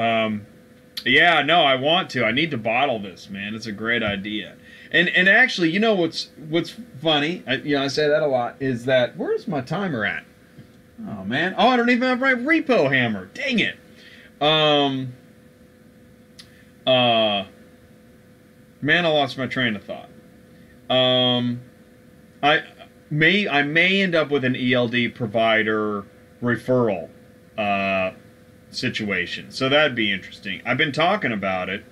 Yeah, no, I want to. I need to bottle this, man. It's a great idea. And actually, what's funny, I say that a lot, is that, where's my timer at? Oh, man. Oh, I don't even have my repo hammer. Dang it. Man, I lost my train of thought. I may end up with an ELD provider referral situation, so that'd be interesting. I've been talking about it.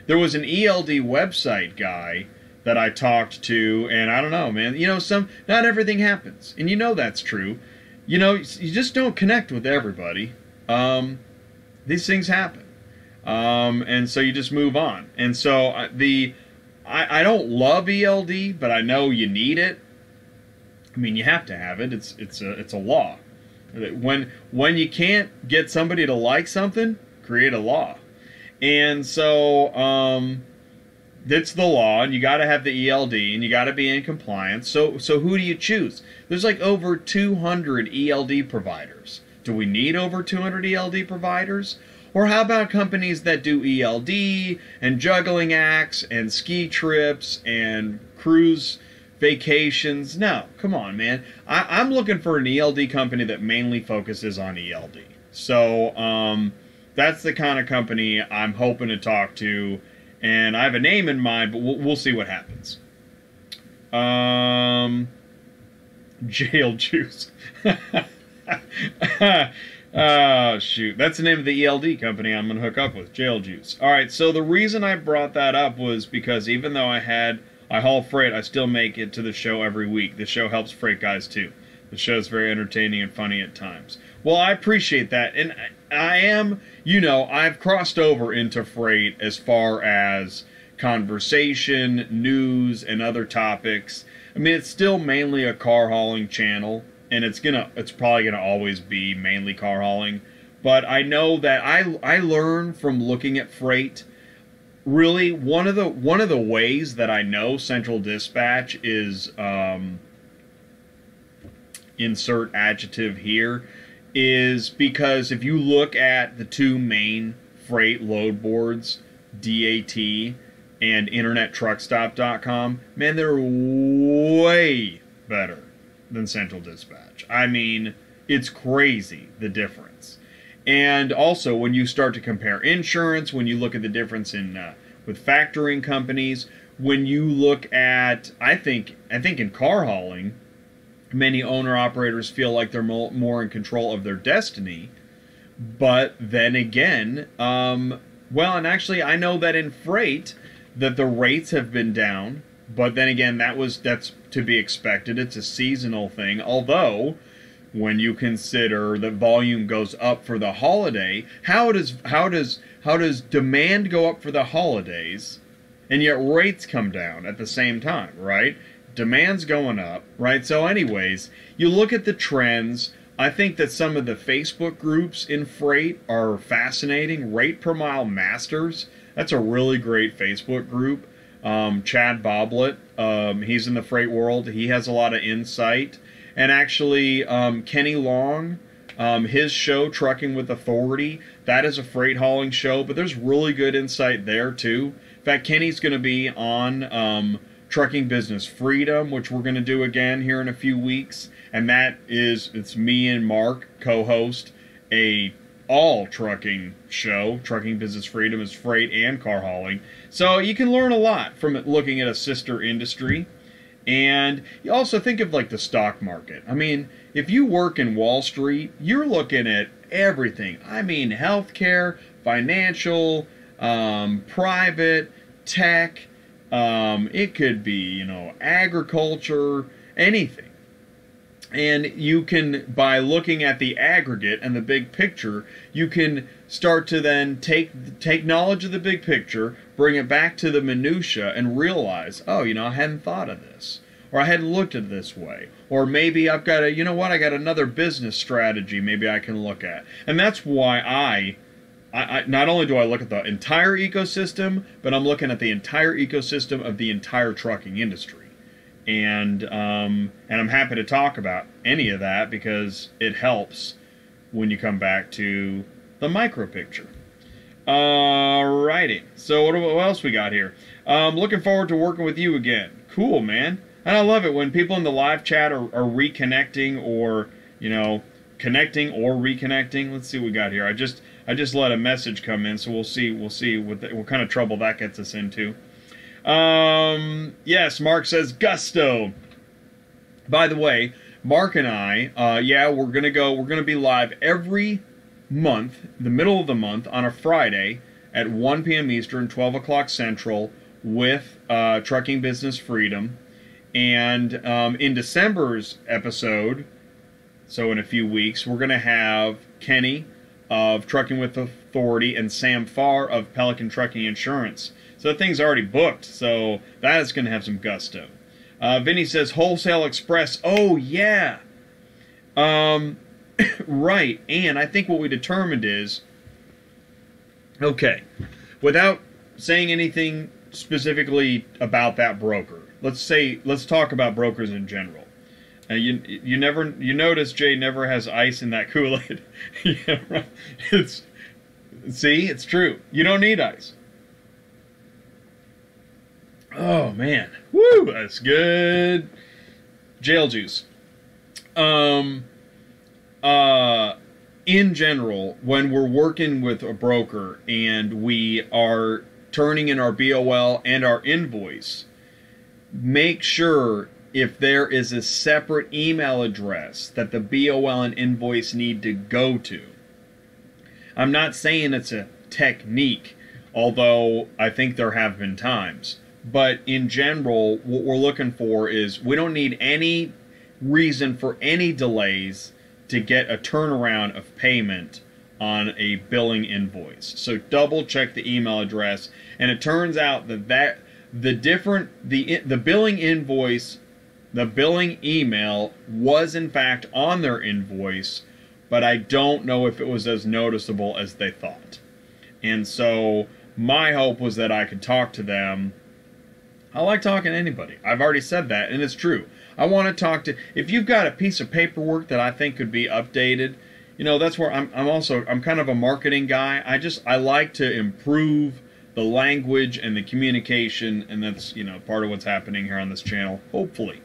There was an ELD website guy that I talked to, and I don't know, man. Not everything happens, and that's true. You just don't connect with everybody. These things happen. And so you just move on. And so I don't love ELD, but I know you need it. I mean, you have to have it. It's a law. When you can't get somebody to like something, create a law. And so it's the law, and you got to have the ELD, and you got to be in compliance. So who do you choose? There's like over 200 ELD providers. Do we need over 200 ELD providers? Or how about companies that do ELD and juggling acts and ski trips and cruise vacations? No, come on, man. I'm looking for an ELD company that mainly focuses on ELD. So that's the kind of company I'm hoping to talk to, and I have a name in mind, but we'll see what happens. Jail Juice. Oh, shoot. That's the name of the ELD company I'm going to hook up with, Jail Juice. All right, so the reason I brought that up was because even though I haul freight, I still make it to the show every week. The show helps freight guys, too. The show's very entertaining and funny at times. Well, I appreciate that, and I am, I've crossed over into freight as far as conversation, news, and other topics. I mean, it's still mainly a car hauling channel, and it's probably gonna always be mainly car hauling. But I know that I learn from looking at freight. Really, one of the ways that I know Central Dispatch is insert adjective here, is because if you look at the two main freight load boards, DAT and internettruckstop.com, man, they're way better than Central Dispatch. I mean, it's crazy, the difference. And also, when you start to compare insurance, when you look at the difference in with factoring companies, when you look at, I think in car hauling, many owner-operators feel like they're more in control of their destiny. But then again, well, and actually I know that in freight that the rates have been down. But then again, that's to be expected. It's a seasonal thing. Although, when you consider that volume goes up for the holiday, how does demand go up for the holidays, and yet rates come down at the same time, right? Demand's going up, right? So anyways, you look at the trends. I think that some of the Facebook groups in freight are fascinating. Rate Per Mile Masters, that's a really great Facebook group. Chad Boblet, he's in the freight world. He has a lot of insight. And actually, Kenny Long, his show, Trucking with Authority, that is a freight hauling show, but there's really good insight there too. In fact, Kenny's going to be on Trucking Business Freedom, which we're going to do again here in a few weeks. And it's me and Mark co-host a all trucking show. Trucking Business Freedom is freight and car hauling. So you can learn a lot from looking at a sister industry. And you also think of like the stock market. I mean, if you work in Wall Street, you're looking at everything. I mean, healthcare, financial, private, tech, it could be, agriculture, anything. And you can, by looking at the aggregate and the big picture, you can start to then take knowledge of the big picture, bring it back to the minutia, and realize, oh, I hadn't thought of this, or I hadn't looked at it this way, or maybe I've got I got another business strategy maybe I can look at. And that's why I not only do I look at the entire ecosystem, but I'm looking at the entire ecosystem of the entire trucking industry. And I'm happy to talk about any of that because it helps when you come back to the micro picture. Alrighty. So what else we got here? Looking forward to working with you again. Cool, man. And I love it when people in the live chat are reconnecting or, connecting or reconnecting. Let's see what we got here. I just let a message come in, so we'll see what kind of trouble that gets us into. Yes, Mark says gusto. By the way, Mark and I, we're gonna be live every month, the middle of the month, on a Friday at 1 p.m. Eastern, 12 o'clock Central, with Trucking Business Freedom. And in December's episode, so in a few weeks, we're gonna have Kenny of Trucking with Authority and Sam Farr of Pelican Trucking Insurance. So the thing's already booked, so that is going to have some gusto. Vinny says, Wholesale Express. Oh, yeah. Right. And I think what we determined is, okay, without saying anything specifically about that broker, let's talk about brokers in general. You notice Jay never has ice in that Kool-Aid. Yeah, right. It's true. You don't need ice. Oh, man. Woo, that's good. Jail juice. in general, when we're working with a broker and we are turning in our BOL and our invoice, make sure if there is a separate email address that the BOL and invoice need to go to. I'm not saying it's a technique, although I think there have been times. But in general, what we're looking for is we don't need any reason for any delays to get a turnaround of payment on a billing invoice. So double check the email address, and it turns out that the billing invoice, the billing email was in fact on their invoice, but I don't know if it was as noticeable as they thought. And so my hope was that I could talk to them. I like talking to anybody. I've already said that, and it's true. I want to talk to, if you've got a piece of paperwork that I think could be updated, you know, that's where I'm kind of a marketing guy. I like to improve the language and the communication, and that's, you know, part of what's happening here on this channel. Hopefully,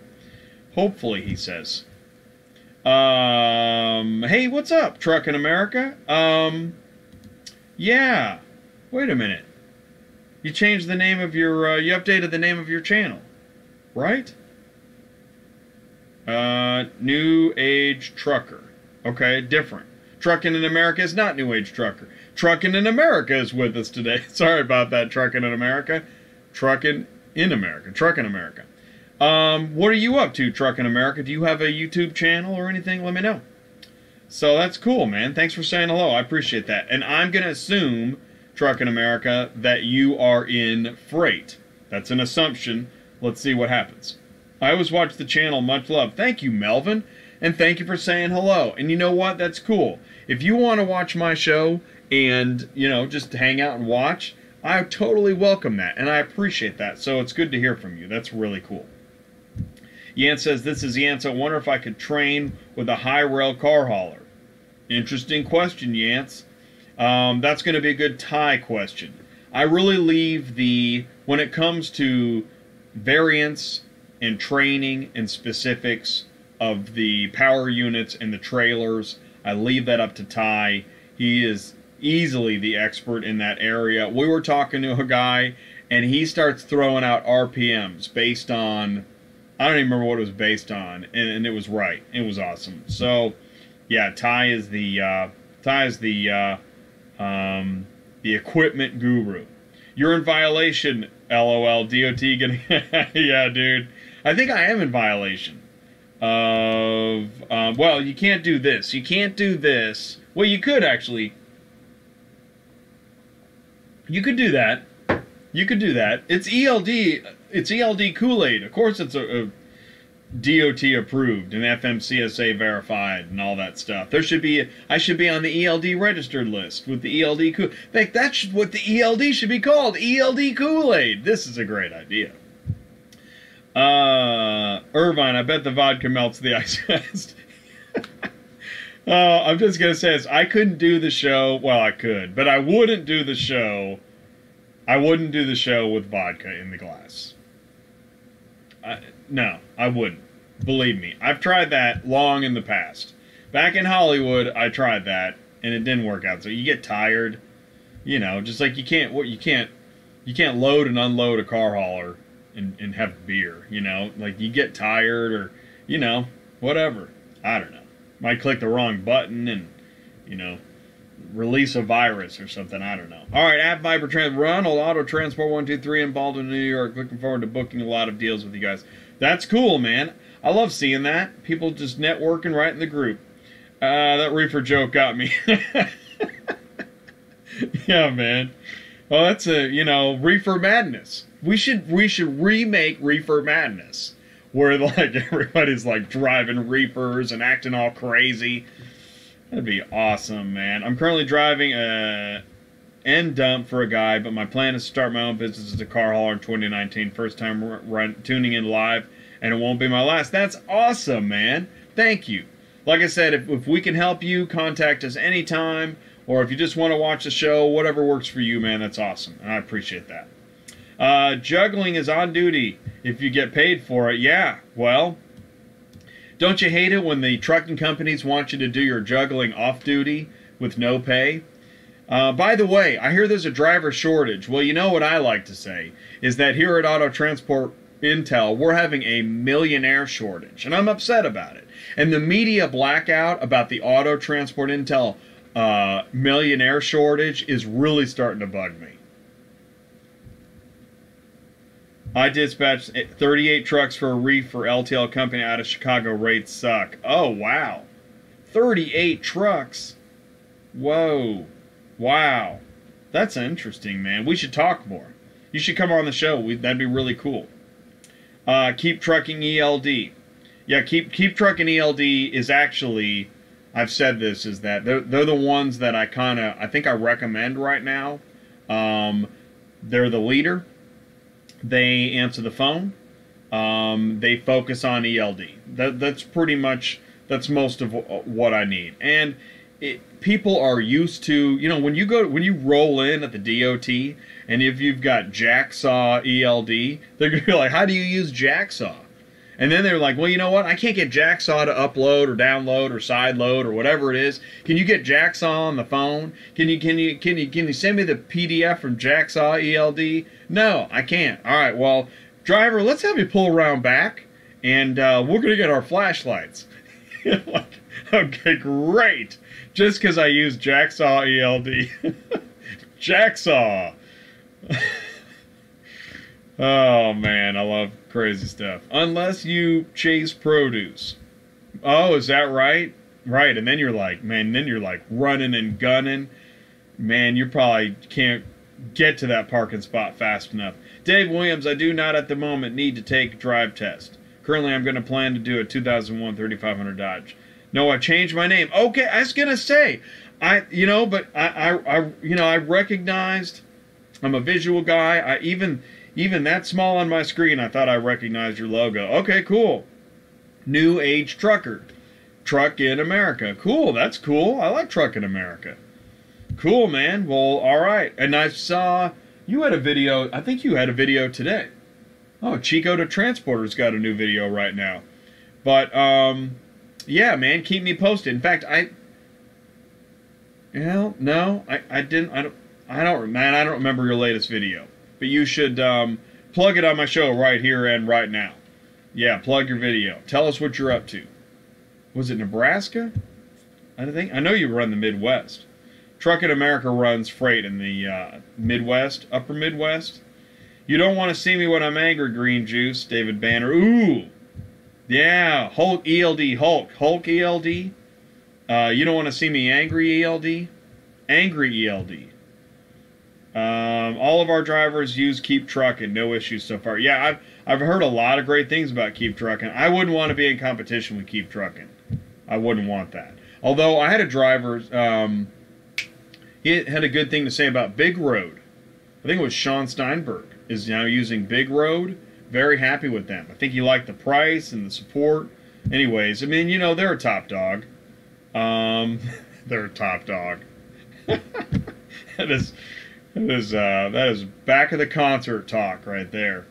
he says. Hey, what's up, Trucking America? Yeah. Wait a minute. You changed the name of your, you updated the name of your channel, right? New Age Trucker. Okay, different. Trucking in America is not New Age Trucker. Trucking in America is with us today. Sorry about that, Trucking in America. Trucking in America. Trucking America. What are you up to, Trucking America? Do you have a YouTube channel or anything? Let me know. So that's cool, man. Thanks for saying hello. I appreciate that. And I'm going to assume, Trucking America, that you are in freight. That's an assumption. Let's see what happens. I always watch the channel. Much love. Thank you, Melvin. And thank you for saying hello. And you know what? That's cool. If you want to watch my show and, you know, just hang out and watch, I totally welcome that. And I appreciate that. So it's good to hear from you. That's really cool. Yance says, this is Yance. I wonder if I could train with a high rail car hauler. Interesting question, Yance. That's going to be a good tie question. I really leave when it comes to variants and training and specifics of the power units and the trailers, I leave that up to Ty. He is easily the expert in that area. We were talking to a guy, and he starts throwing out RPMs based on, I don't even remember what it was based on, and it was right. It was awesome. So, yeah, Ty is the equipment guru. You're in violation, LOL. DOT getting, yeah, dude. I think I am in violation of, well, you can't do this. You can't do this. Well, you could actually. You could do that. You could do that. It's ELD. It's ELD Kool-Aid. Of course, it's a DOT approved and FMCSA verified and all that stuff. There should be. I should be on the ELD registered list with the ELD Kool-Aid. In fact, that's what the ELD should be called. ELD Kool-Aid. This is a great idea. Irvine, I bet the vodka melts the ice fast. I'm just going to say this. I couldn't do the show. Well, I could, but I wouldn't do the show. I wouldn't do the show with vodka in the glass. No, I wouldn't. Believe me. I've tried that long in the past. Back in Hollywood, I tried that, and it didn't work out. So you get tired. You know, just like you can't load and unload a car hauler and have beer, you know, like you get tired or, you know, whatever. I don't know. Might click the wrong button and, you know, release a virus or something. I don't know. All right, App Viber Ronald Auto Transport 123 in Baldwin, New York. Looking forward to booking a lot of deals with you guys. That's cool, man. I love seeing that. People just networking right in the group. That reefer joke got me. Yeah, man. Well, that's a, you know, Reefer Madness. We should remake Reefer Madness, where like everybody's like driving reefers and acting all crazy. That'd be awesome, man. I'm currently driving a end dump for a guy, but my plan is to start my own business as a car hauler in 2019. First time tuning in live, and it won't be my last. That's awesome, man. Thank you. Like I said, if we can help you, contact us anytime. Or if you just want to watch the show, whatever works for you, man, that's awesome. And I appreciate that. Juggling is on duty if you get paid for it. Yeah, well, Don't you hate it when the trucking companies want you to do your juggling off-duty with no pay? By the way, I hear there's a driver shortage. Well, you know what I like to say is that here at Auto Transport Intel, we're having a millionaire shortage, and I'm upset about it. And the media blackout about the Auto Transport Intel millionaire shortage is really starting to bug me. I dispatched 38 trucks for a reefer LTL company out of Chicago. Rates suck. Oh, wow. 38 trucks. Whoa. Wow. That's interesting, man. We should talk more. You should come on the show. That'd be really cool. Keep Trucking ELD. Yeah, Keep Trucking ELD is actually, I've said this, is that they're the ones that I think I recommend right now. They're the leader. They answer the phone. They focus on ELD. That's pretty much, that's most of what I need. And people are used to, when you roll in at the DOT, and if you've got Jacksaw ELD, they're going to be like, how do you use Jacksaw? And then they're like, well, you know what? I can't get Jacksaw to upload or download or sideload or whatever it is. Can you get Jacksaw on the phone? Can you send me the PDF from Jacksaw ELD? No, I can't. All right, well, driver, let's have you pull around back, and we're going to get our flashlights. Like, okay, great. Just because I use Jacksaw ELD. Jacksaw. Oh, man, I love crazy stuff. Unless you chase produce. Oh, is that right? Right, and then you're like, running and gunning. Man, you probably can't get to that parking spot fast enough. Dave Williams, I do not at the moment need to take a drive test. Currently, I'm going to plan to do a 2001 3500 Dodge. No, I changed my name. Okay, I was going to say, I recognized, I'm a visual guy. Even that small on my screen, I thought I recognized your logo. Okay, cool. New Age Trucker. Truck in America. Cool, that's cool. I like Truck in America. Cool, man. Well, all right. And I saw you had a video. I think you had a video today. Oh, Chico the Transporter's got a new video right now. But, yeah, man, keep me posted. In fact, I don't remember your latest video. But you should plug it on my show right here and right now. Yeah, plug your video. Tell us what you're up to. Was it Nebraska? I know you run the Midwest. Truck in America runs freight in the Midwest, upper Midwest. You don't want to see me when I'm angry, Green Juice, David Banner. Ooh! Yeah, Hulk ELD, Hulk ELD. You don't want to see me angry ELD? Angry ELD. All of our drivers use Keep Trucking, no issues so far. Yeah, I've heard a lot of great things about Keep Trucking. I wouldn't want to be in competition with Keep Trucking. I wouldn't want that. Although I had a driver, he had a good thing to say about Big Road. I think it was Sean Steinberg is now using Big Road. Very happy with them. I think he liked the price and the support. Anyways, I mean, they're a top dog. They're a top dog. That is back of the concert talk right there.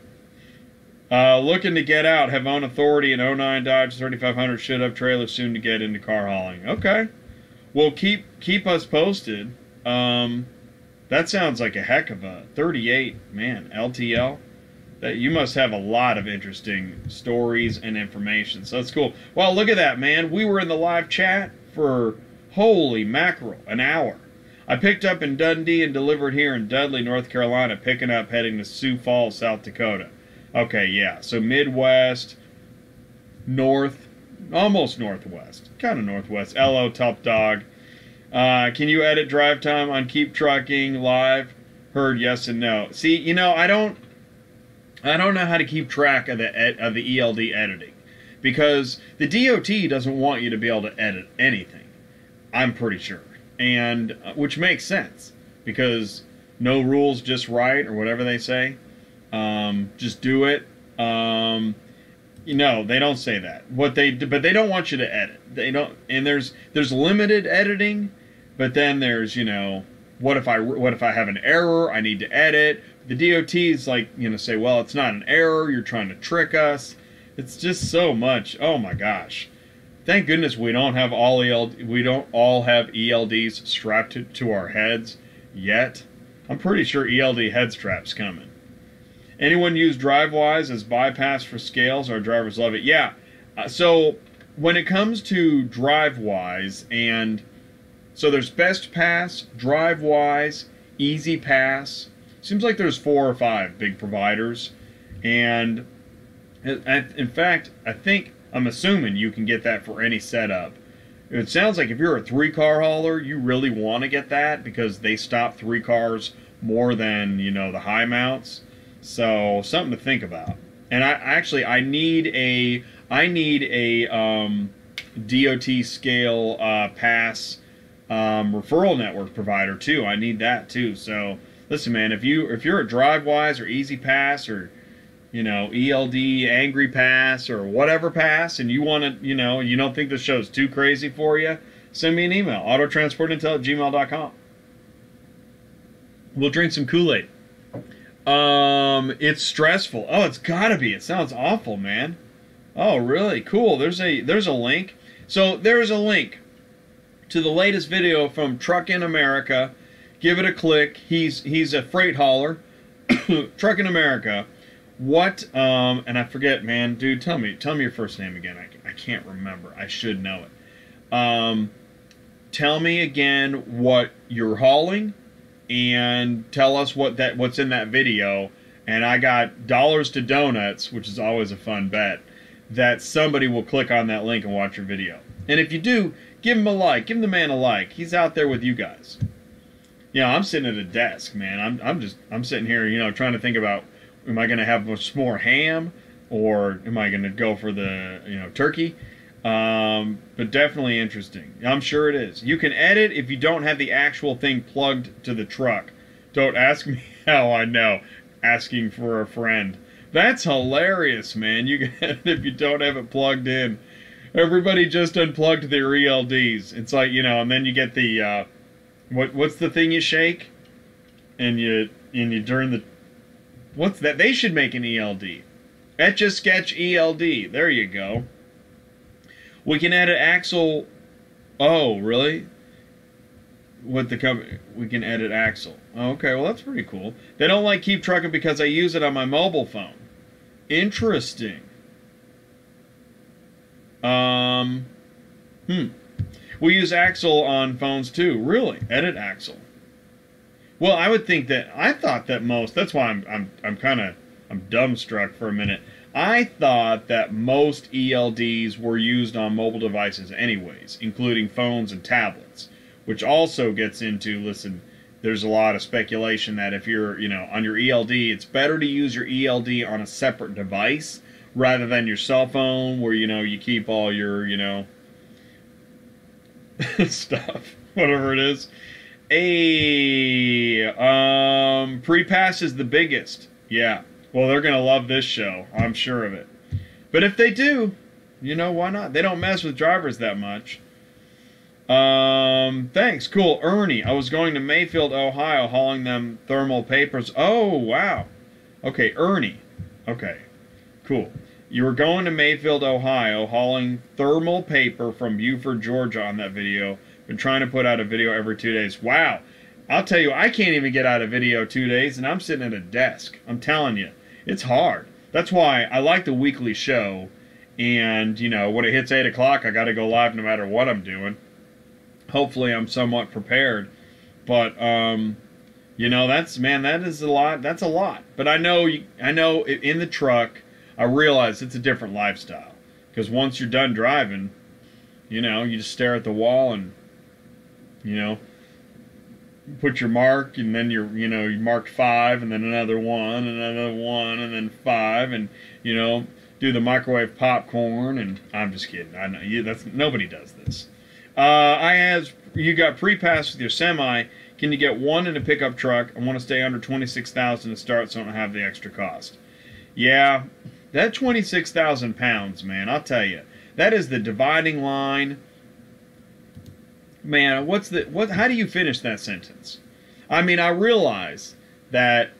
Looking to get out. Have own authority in 09 Dodge 3500. Should have trailer soon to get into car hauling. Okay. Well, keep us posted. That sounds like a heck of a 38, man, LTL. That you must have a lot of interesting stories and information. So that's cool. Well, look at that, man. We were in the live chat for, holy mackerel, an hour. I picked up in Dundee and delivered here in Dudley, North Carolina, picking up heading to Sioux Falls, South Dakota. Okay, yeah. So Midwest, North, almost Northwest. Kind of Northwest. LO, top dog. Can you edit drive time on Keep Trucking live? Heard yes and no. See, I don't know how to keep track of the ELD editing, because the DOT doesn't want you to be able to edit anything. I'm pretty sure, and which makes sense, because no rules, just right, or whatever they say. Just do it. They don't say that. But they don't want you to edit. They don't. And there's limited editing, but then there's what if I have an error? I need to edit. The DOT is like, say, well, it's not an error. You're trying to trick us. It's just so much. Oh my gosh. Thank goodness we don't have all we don't all have ELDs strapped to our heads yet. I'm pretty sure ELD head strap's coming. Anyone use DriveWise as bypass for scales? Our drivers love it. Yeah. So when it comes to DriveWise, and so there's Best Pass, DriveWise, Easy Pass. Seems like there's 4 or 5 big providers, and in fact, I'm assuming you can get that for any setup. It sounds like if you're a 3-car hauler, you really want to get that because they stop 3 cars more than, you know, the high mounts. So something to think about. And I need a DOT scale pass referral network provider too. I need that too. So listen, man, if you're a DriveWise or Easy Pass or, you know, ELD Angry Pass or whatever pass, and you want to, you know, you don't think the show's too crazy for you, send me an email, autotransportintel@gmail.com. We'll drink some Kool-Aid. It's stressful. Oh, it's gotta be. It sounds awful, man. Oh, really? Cool. There's a link. So there's a link to the latest video from Trucking America. Give it a click. He's a freight hauler. Trucking America. What, and I forget, man, dude, tell me your first name again. I can't remember. I should know it. Tell me again what you're hauling, and tell us what's in that video. And I got dollars to donuts, which is always a fun bet, that somebody will click on that link and watch your video. And if you do, give him a like. Give the man a like. He's out there with you guys. You know, I'm sitting at a desk, man. I'm sitting here, you know, trying to think about, am I going to have much more ham, or am I going to go for the, you know, turkey? But definitely interesting. I'm sure it is. You can edit if you don't have the actual thing plugged to the truck. Don't ask me how I know. Asking for a friend. That's hilarious, man. You can edit if you don't have it plugged in. Everybody just unplugged their ELDs. It's like, you know, and then you get the, what's the thing you shake? And you turn the, what's that? They should make an ELD. Etch-a-Sketch ELD. There you go. We can edit axle. Oh, really? With the company, we can edit axle. Okay, well that's pretty cool. They don't like Keep Trucking because I use it on my mobile phone. Interesting. We use axle on phones too. Really? Edit axle. Well, I would think that, I thought that most, that's why I'm dumbstruck for a minute. I thought that most ELDs were used on mobile devices anyways, including phones and tablets, which also gets into, listen, there's a lot of speculation that if you're, you know, on your ELD, it's better to use your ELD on a separate device rather than your cell phone where, you know, you keep all your, you know, stuff, whatever it is. Pre-pass is the biggest. Yeah. Well, they're going to love this show. I'm sure of it. But if they do, you know, why not? They don't mess with drivers that much. Thanks. Cool. Ernie, I was going to Mayfield, Ohio, hauling them thermal papers. Oh, wow. Okay, Ernie. Okay, cool. You were going to Mayfield, Ohio, hauling thermal paper from Buford, Georgia on that video. Been trying to put out a video every 2 days. Wow. I'll tell you, I can't even get out a video 2 days, and I'm sitting at a desk. I'm telling you. It's hard. That's why I like the weekly show. And, you know, when it hits 8 o'clock, I got to go live no matter what I'm doing. Hopefully I'm somewhat prepared. But, you know, that is a lot. That's a lot. But I know in the truck, I realize it's a different lifestyle. Because once you're done driving, you know, you just stare at the wall and, you know, put your mark, and then you marked 5, and then another 1, and then 5, and, you know, do the microwave popcorn. And I'm just kidding. I know nobody does this. You got pre-pass with your semi. Can you get one in a pickup truck? I want to stay under 26,000 to start, so I don't have the extra cost. Yeah, that 26,000 pounds, man. I'll tell you, that is the dividing line. Man, how do you finish that sentence? I mean, I realize that,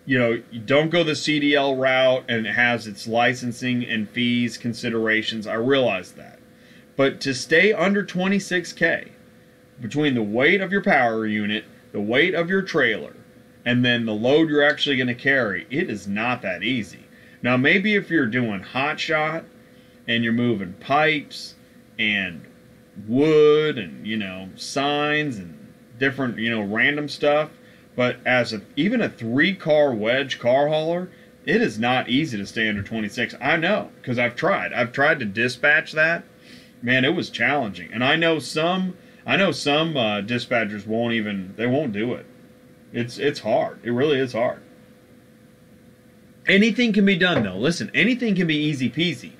you know, you don't go the CDL route and it has its licensing and fees considerations. I realize that. But to stay under 26K, between the weight of your power unit, the weight of your trailer, and then the load you're actually going to carry, it is not that easy. Now, maybe if you're doing hot shot and you're moving pipes and wood and, you know, signs and different, you know, random stuff, but as even a 3-car wedge car hauler, it is not easy to stay under 26. I know, because I've tried. I've tried to dispatch that. Man, it was challenging. And I know some dispatchers won't do it. It's hard. It really is hard. Anything can be done, though. Listen, anything can be easy peasy.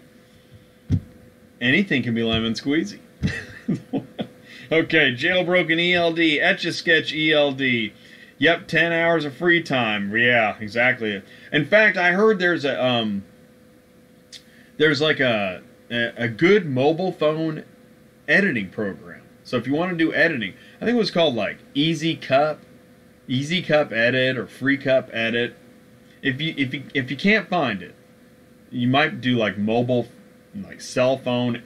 Anything can be lemon squeezy. Okay, jailbroken ELD, Etch-a-Sketch ELD. Yep, 10 hours of free time. Yeah, exactly. In fact, I heard there's like a good mobile phone editing program. So if you want to do editing, I think it was called like Easy Cup Edit or Free Cup Edit. If you can't find it, you might do like mobile, like cell phone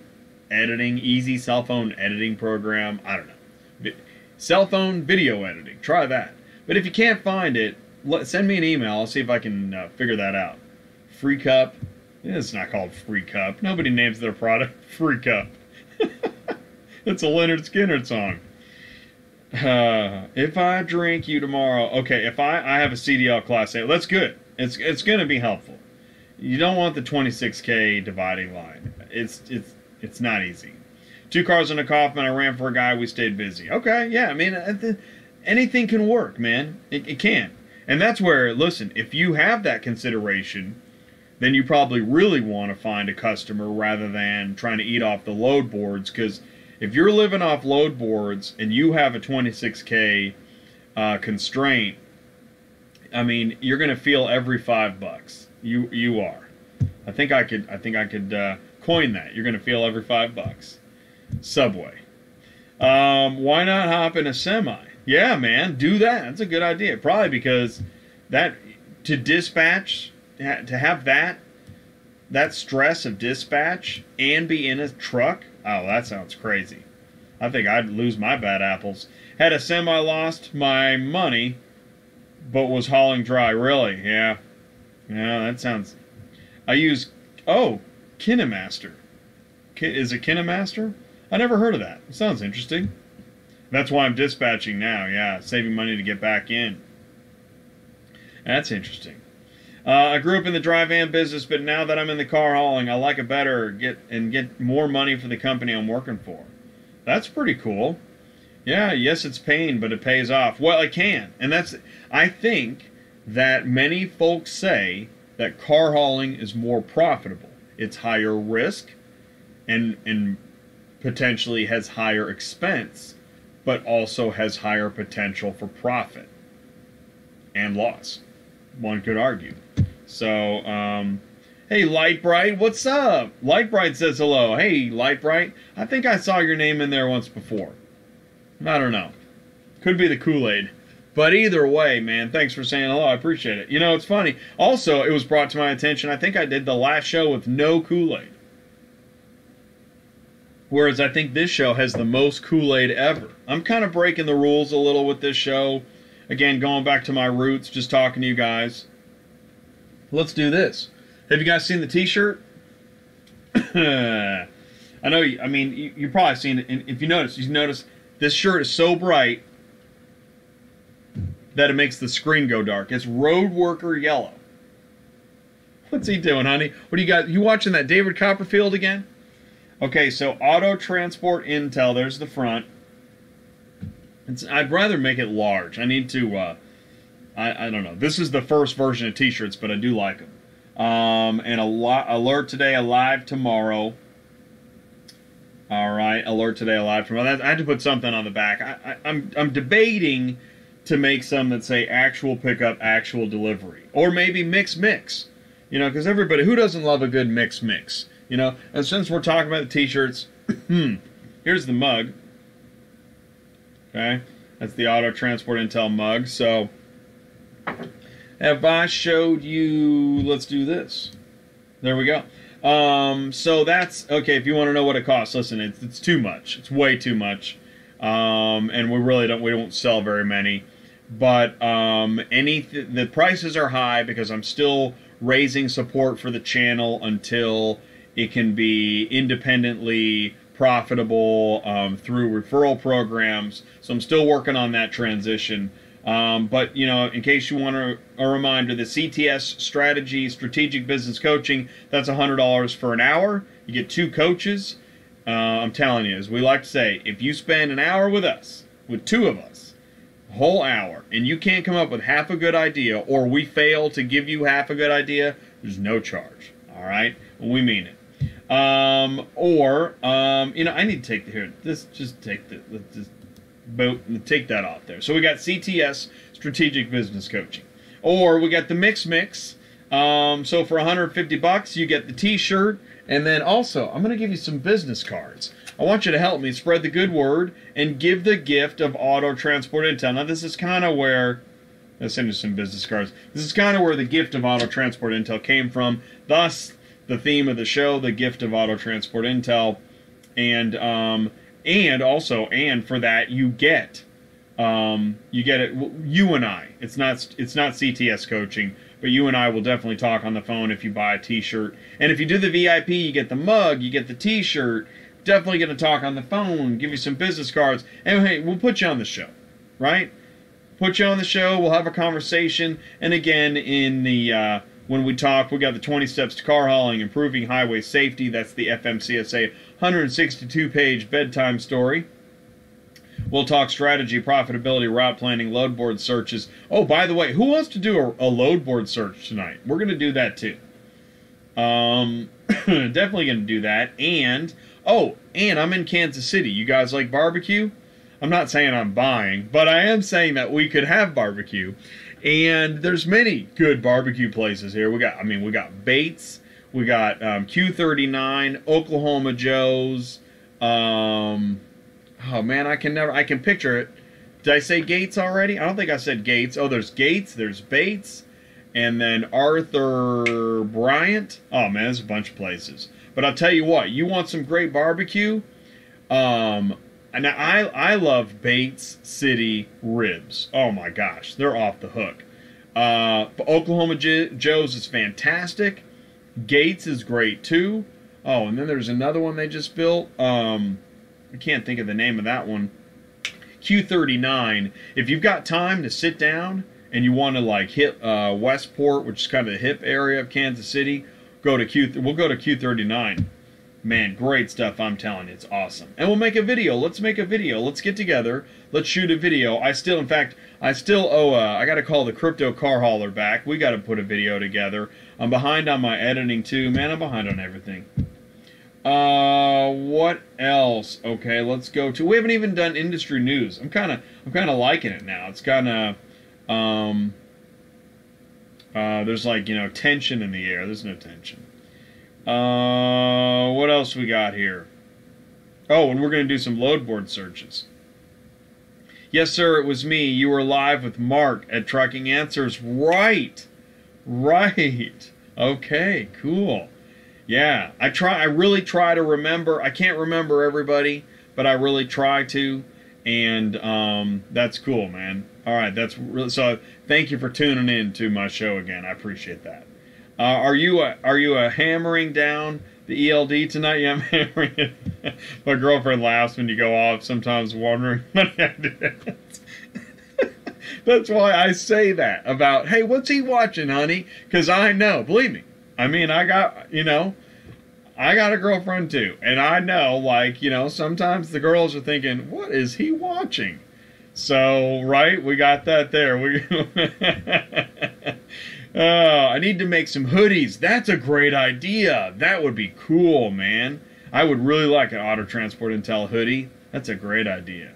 editing, easy cell phone editing program. I don't know. Cell phone video editing. Try that. But if you can't find it, send me an email. I'll see if I can figure that out. Free Cup. It's not called Free Cup. Nobody names their product Free Cup. It's a Leonard Skinner song. If I drink you tomorrow. Okay, if I have a CDL Class A. That's good. It's going to be helpful. You don't want the 26K dividing line. It's not easy. 2 cars and a Kaufman. I ran for a guy. We stayed busy. Okay, yeah. I mean, anything can work, man. It can. And that's where, listen, if you have that consideration, then you probably really want to find a customer rather than trying to eat off the load boards. Because if you're living off load boards and you have a 26K constraint, I mean, you're going to feel every $5. You are. I think I could coin that. You're going to feel every $5. Subway. Why not hop in a semi? Yeah, man, do that. That's a good idea. Probably because to dispatch, to have that stress of dispatch and be in a truck, oh, that sounds crazy. I think I'd lose my bad apples. Had a semi, lost my money, but was hauling dry. Really? Yeah. Yeah, that sounds... I use... Oh, KineMaster. Is it KineMaster? I never heard of that. It sounds interesting. That's why I'm dispatching now. Yeah, saving money to get back in. That's interesting. I grew up in the dry van business, but now that I'm in the car hauling, I like it better, get more money for the company I'm working for. That's pretty cool. Yeah, yes, it's pain, but it pays off. Well, it can. And I think that many folks say that car hauling is more profitable. It's higher risk and potentially has higher expense, but also has higher potential for profit and loss. One could argue. So, hey, Lightbright, what's up? Lightbright says hello. Hey, Lightbright, I think I saw your name in there once before. I don't know. Could be the Kool-Aid. But either way, man, thanks for saying hello. I appreciate it. You know, it's funny. Also, it was brought to my attention, I think I did the last show with no Kool-Aid. Whereas I think this show has the most Kool-Aid ever. I'm kind of breaking the rules a little with this show. Again, going back to my roots, just talking to you guys. Let's do this. Have you guys seen the t-shirt? I know, I mean, you've probably seen it. And if you notice this shirt is so bright that it makes the screen go dark. It's Road Worker Yellow. What's he doing, honey? What do you got? You watching that David Copperfield again? Okay, so Auto Transport Intel, there's the front. I'd rather make it large. I need to, I don't know. This is the first version of t-shirts, but I do like them. And alert today, alive tomorrow. All right, alert today, alive tomorrow. I had to put something on the back. I'm debating to make some that say actual pickup, actual delivery. Or maybe mix. You know, because everybody, who doesn't love a good mix? You know, and since we're talking about the t-shirts, here's the mug. Okay, that's the Auto Transport Intel mug. So, have I showed you, let's do this. There we go. So that's okay. If you want to know what it costs, listen, it's too much. It's way too much. And we don't sell very many. But the prices are high because I'm still raising support for the channel until it can be independently profitable through referral programs. So I'm still working on that transition. But, you know, in case you want a reminder, the CTS Strategic Business Coaching, that's $100 for an hour. You get 2 coaches. I'm telling you, as we like to say, if you spend an hour with us, with 2 of us, a whole hour, and you can't come up with half a good idea, or we fail to give you half a good idea, there's no charge. All right? We mean it. You know, I need to take take that off there. So we got CTS, Strategic Business Coaching. Or we got the Mix. So for $150, you get the t-shirt. And then also, I'm going to give you some business cards. I want you to help me spread the good word and give the gift of auto transport intel. Now, this is kind of where... Let's send you some business cards. This is kind of where the gift of auto transport intel came from. Thus, the theme of the show, the gift of auto transport intel. And for that you get it, you and I, it's not CTS coaching, but you and I will definitely talk on the phone if you buy a t-shirt. And if you do the VIP, you get the mug, you get the t-shirt. Definitely going to talk on the phone, give you some business cards, and hey, we'll put you on the show, right? Put you on the show, we'll have a conversation. And again, in the when we talk, we got the 20 steps to car hauling, improving highway safety. That's the FMCSA 162-page bedtime story. We'll talk strategy, profitability, route planning, load board searches. Oh, by the way, who wants to do a load board search tonight? We're going to do that too. Definitely going to do that. And I'm in Kansas City. You guys like barbecue? I'm not saying I'm buying, but I am saying that we could have barbecue. And there's many good barbecue places here. We got Bates, we got Q39, Oklahoma Joe's. Oh man, I can picture it. Did I say Gates already? I don't think I said Gates. Oh, there's Gates, there's Bates, and then Arthur Bryant. Oh man, there's a bunch of places. But I'll tell you what, you want some great barbecue? And I love Bates City ribs. Oh my gosh, they're off the hook. Oklahoma Joe's is fantastic. Gates is great too. Oh, and then there's another one they just built. I can't think of the name of that one. Q39. If you've got time to sit down and you want to like hit Westport, which is kind of the hip area of Kansas City, we'll go to Q39. Man, great stuff, I'm telling you. It's awesome. And we'll make a video. Let's make a video. Let's get together. Let's shoot a video. I still owe, I got to call the crypto car hauler back. We got to put a video together. I'm behind on my editing too. Man, I'm behind on everything. What else? Okay, let's go to, we haven't even done industry news. I'm kind of liking it now. It's kind of, there's like, you know, tension in the air. There's no tension. What else we got here? Oh, and we're going to do some load board searches. Yes, sir, it was me. You were live with Mark at Trucking Answers. Right. Okay, cool. Yeah, I really try to remember. I can't remember everybody, but I really try to. And that's cool, man. All right, that's really, so thank you for tuning in to my show again. I appreciate that. Are you hammering down the ELD tonight? Yeah, I'm hammering it. My girlfriend laughs when you go off, sometimes wondering what I did. That's why I say that about, hey, what's he watching, honey? Because I know, believe me. I mean, I got a girlfriend too, and I know, like, you know, sometimes the girls are thinking, what is he watching? So, right, we got that there. I need to make some hoodies. That's a great idea. That would be cool, man. I would really like an Auto Transport Intel hoodie. That's a great idea.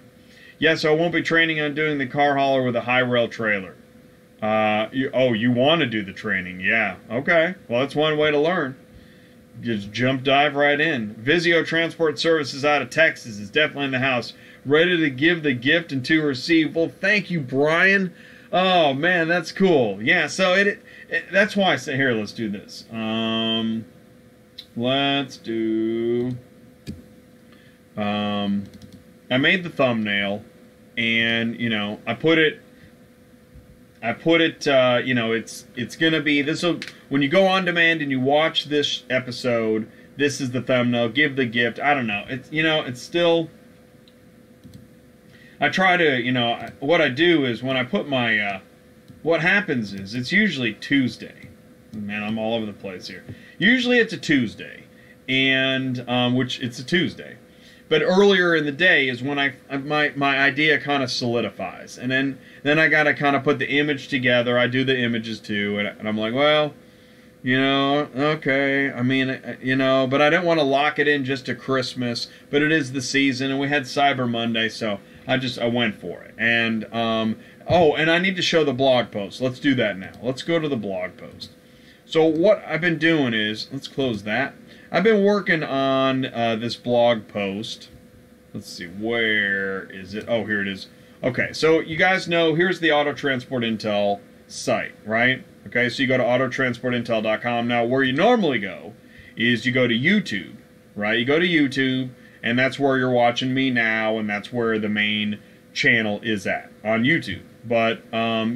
Yeah, so I won't be training on doing the car hauler with a high rail trailer. You want to do the training? Yeah. Okay. Well, that's one way to learn. Just dive right in. Vizio Transport Services out of Texas is definitely in the house, ready to give the gift and to receive. Well, thank you, Brian. Oh man, that's cool. Yeah. So that's why I say, here, let's do this. let's do, I made the thumbnail, and, you know, I put it, you know, it's gonna be, when you go on demand and you watch this episode, this is the thumbnail, give the gift, I don't know, it's, you know, it's still, I try to, you know, what I do is when I put my, what happens is, it's usually Tuesday, man, I'm all over the place here, usually it's a Tuesday, and, which, it's a Tuesday, but earlier in the day is when my idea kind of solidifies, and then I gotta kind of put the image together. I do the images too, and I'm like, well, you know, okay. I mean, you know, but I didn't want to lock it in just to Christmas. But it is the season, and we had Cyber Monday, so I went for it. And oh, and I need to show the blog post. Let's do that now. Let's go to the blog post. So what I've been doing is, let's close that. I've been working on this blog post. Let's see, where is it? Oh, here it is. Okay, so you guys know, here's the Auto Transport Intel site, right? Okay, so you go to autotransportintel.com. Now, where you normally go is you go to YouTube, right? You go to YouTube, and that's where you're watching me now, and that's where the main channel is at, on YouTube. But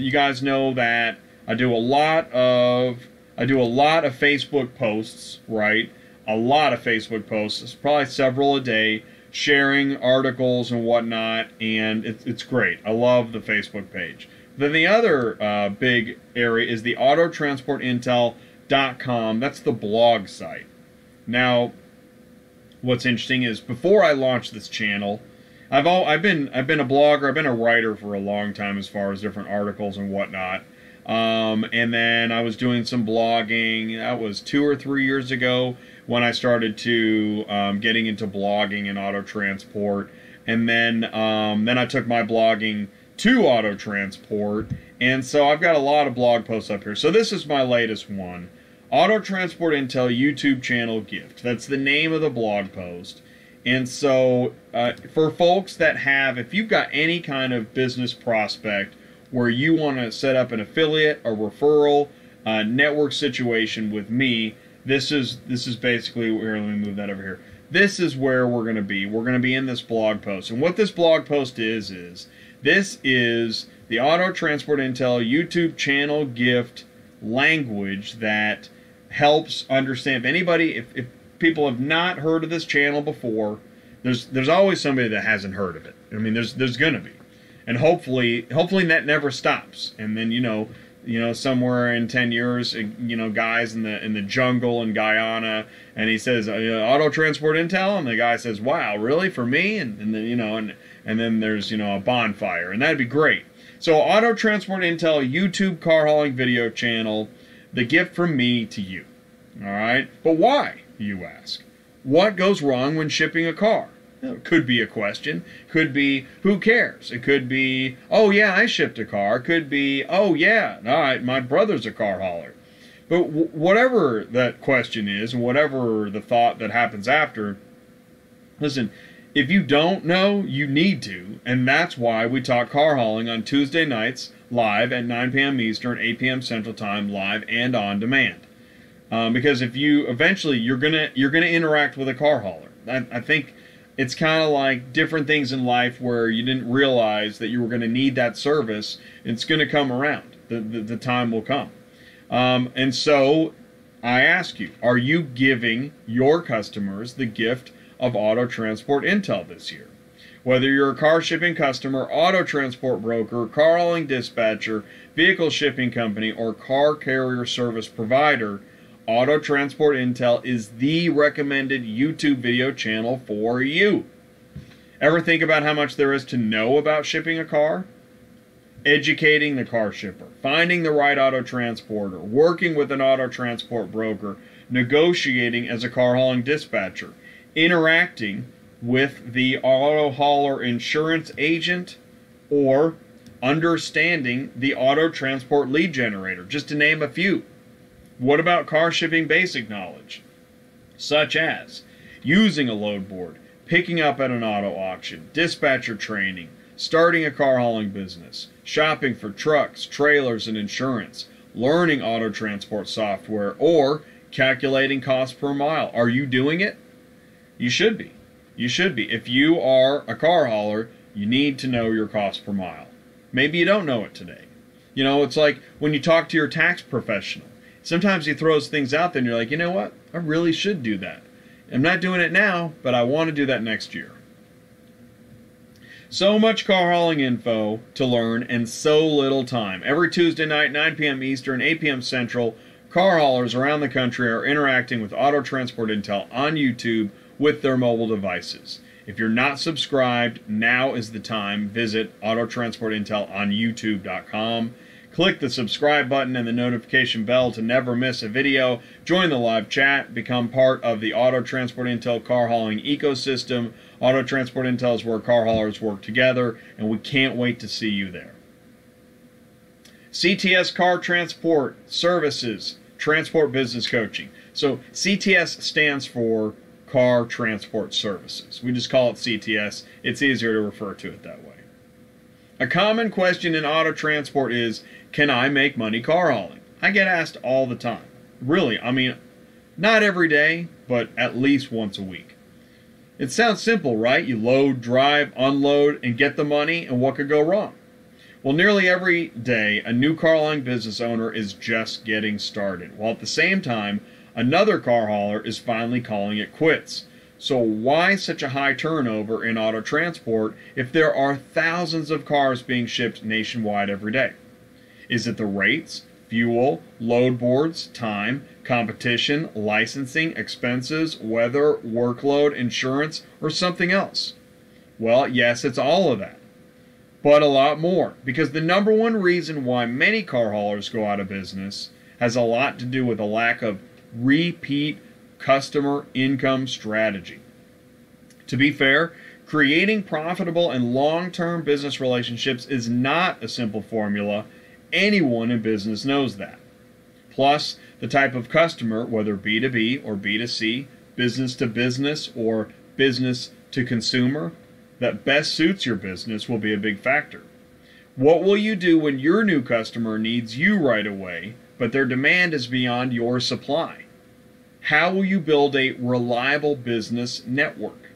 you guys know that I do a lot of Facebook posts, right? A lot of Facebook posts. It's probably several a day, sharing articles and whatnot, and it's great. I love the Facebook page. Then the other big area is the autotransportintel.com. That's the blog site. Now, what's interesting is before I launched this channel, I've been a blogger. I've been a writer for a long time as far as different articles and whatnot. And then I was doing some blogging. That was 2 or 3 years ago when I started to getting into blogging and auto transport. And then I took my blogging to auto transport, and so I've got a lot of blog posts up here. So this is my latest one, Auto Transport Intel YouTube channel gift. That's the name of the blog post. And so for folks that have, if you've got any kind of business prospect where you want to set up an affiliate, a referral, network situation with me, this is basically where, let me move that over here. This is where we're going to be. We're going to be in this blog post. And what this blog post is this is the Auto Transport Intel YouTube channel gift language that helps understand. If anybody, if people have not heard of this channel before, there's always somebody that hasn't heard of it. I mean, there's going to be. And hopefully that never stops. And then, you know, somewhere in 10 years, you know, guys in the jungle in Guyana, and he says, Auto Transport Intel, and the guy says, wow, really, for me? And then, you know, and then there's, you know, a bonfire, and that'd be great. So Auto Transport Intel YouTube car hauling video channel, the gift from me to you. All right? But why, you ask? What goes wrong when shipping a car? It could be a question. Could be, who cares? It could be, oh yeah, I shipped a car. It could be, oh yeah, all right, my brother's a car hauler. But whatever that question is, and whatever the thought that happens after, listen, if you don't know, you need to, and that's why we talk car hauling on Tuesday nights, live at 9 p.m. Eastern, 8 p.m. Central Time, live and on demand. Because if you, eventually, you're gonna interact with a car hauler. I think it's kind of like different things in life where you didn't realize that you were going to need that service. It's going to come around. The time will come. And so I ask you, are you giving your customers the gift of Auto Transport Intel this year? Whether you're a car shipping customer, auto transport broker, car hauling dispatcher, vehicle shipping company, or car carrier service provider, Auto Transport Intel is the recommended YouTube video channel for you. Ever think about how much there is to know about shipping a car? Educating the car shipper, finding the right auto transporter, working with an auto transport broker, negotiating as a car hauling dispatcher, interacting with the auto hauler insurance agent, or understanding the auto transport lead generator, just to name a few. What about car shipping basic knowledge, such as using a load board, picking up at an auto auction, dispatcher training, starting a car hauling business, shopping for trucks, trailers, and insurance, learning auto transport software, or calculating cost per mile. Are you doing it? You should be. You should be. If you are a car hauler, you need to know your cost per mile. Maybe you don't know it today. You know, it's like when you talk to your tax professional. Sometimes he throws things out there and you're like, you know what? I really should do that. I'm not doing it now, but I want to do that next year. So much car hauling info to learn and so little time. Every Tuesday night, 9 p.m. Eastern, 8 p.m. Central, car haulers around the country are interacting with Auto Transport Intel on YouTube with their mobile devices. If you're not subscribed, now is the time. Visit Auto Transport Intel on YouTube.com. Click the subscribe button and the notification bell to never miss a video. Join the live chat. Become part of the Auto Transport Intel car hauling ecosystem. Auto Transport Intel is where car haulers work together, and we can't wait to see you there. CTS Car Transport Services, Transport Business Coaching. So CTS stands for Car Transport Services. We just call it CTS. It's easier to refer to it that way. A common question in auto transport is, can I make money car hauling? I get asked all the time. Really, I mean, not every day, but at least once a week. It sounds simple, right? You load, drive, unload, and get the money, and what could go wrong? Well, nearly every day, a new car hauling business owner is just getting started, while at the same time, another car hauler is finally calling it quits. So why such a high turnover in auto transport if there are thousands of cars being shipped nationwide every day? Is it the rates, fuel, load boards, time, competition, licensing, expenses, weather, workload, insurance, or something else? Well, yes, it's all of that. But a lot more, because the number one reason why many car haulers go out of business has a lot to do with a lack of repeat customer income strategy. To be fair, creating profitable and long-term business relationships is not a simple formula. Anyone in business knows that. Plus, the type of customer, whether B2B or B2C, business to business or business to consumer, that best suits your business will be a big factor. What will you do when your new customer needs you right away, but their demand is beyond your supply? How will you build a reliable business network?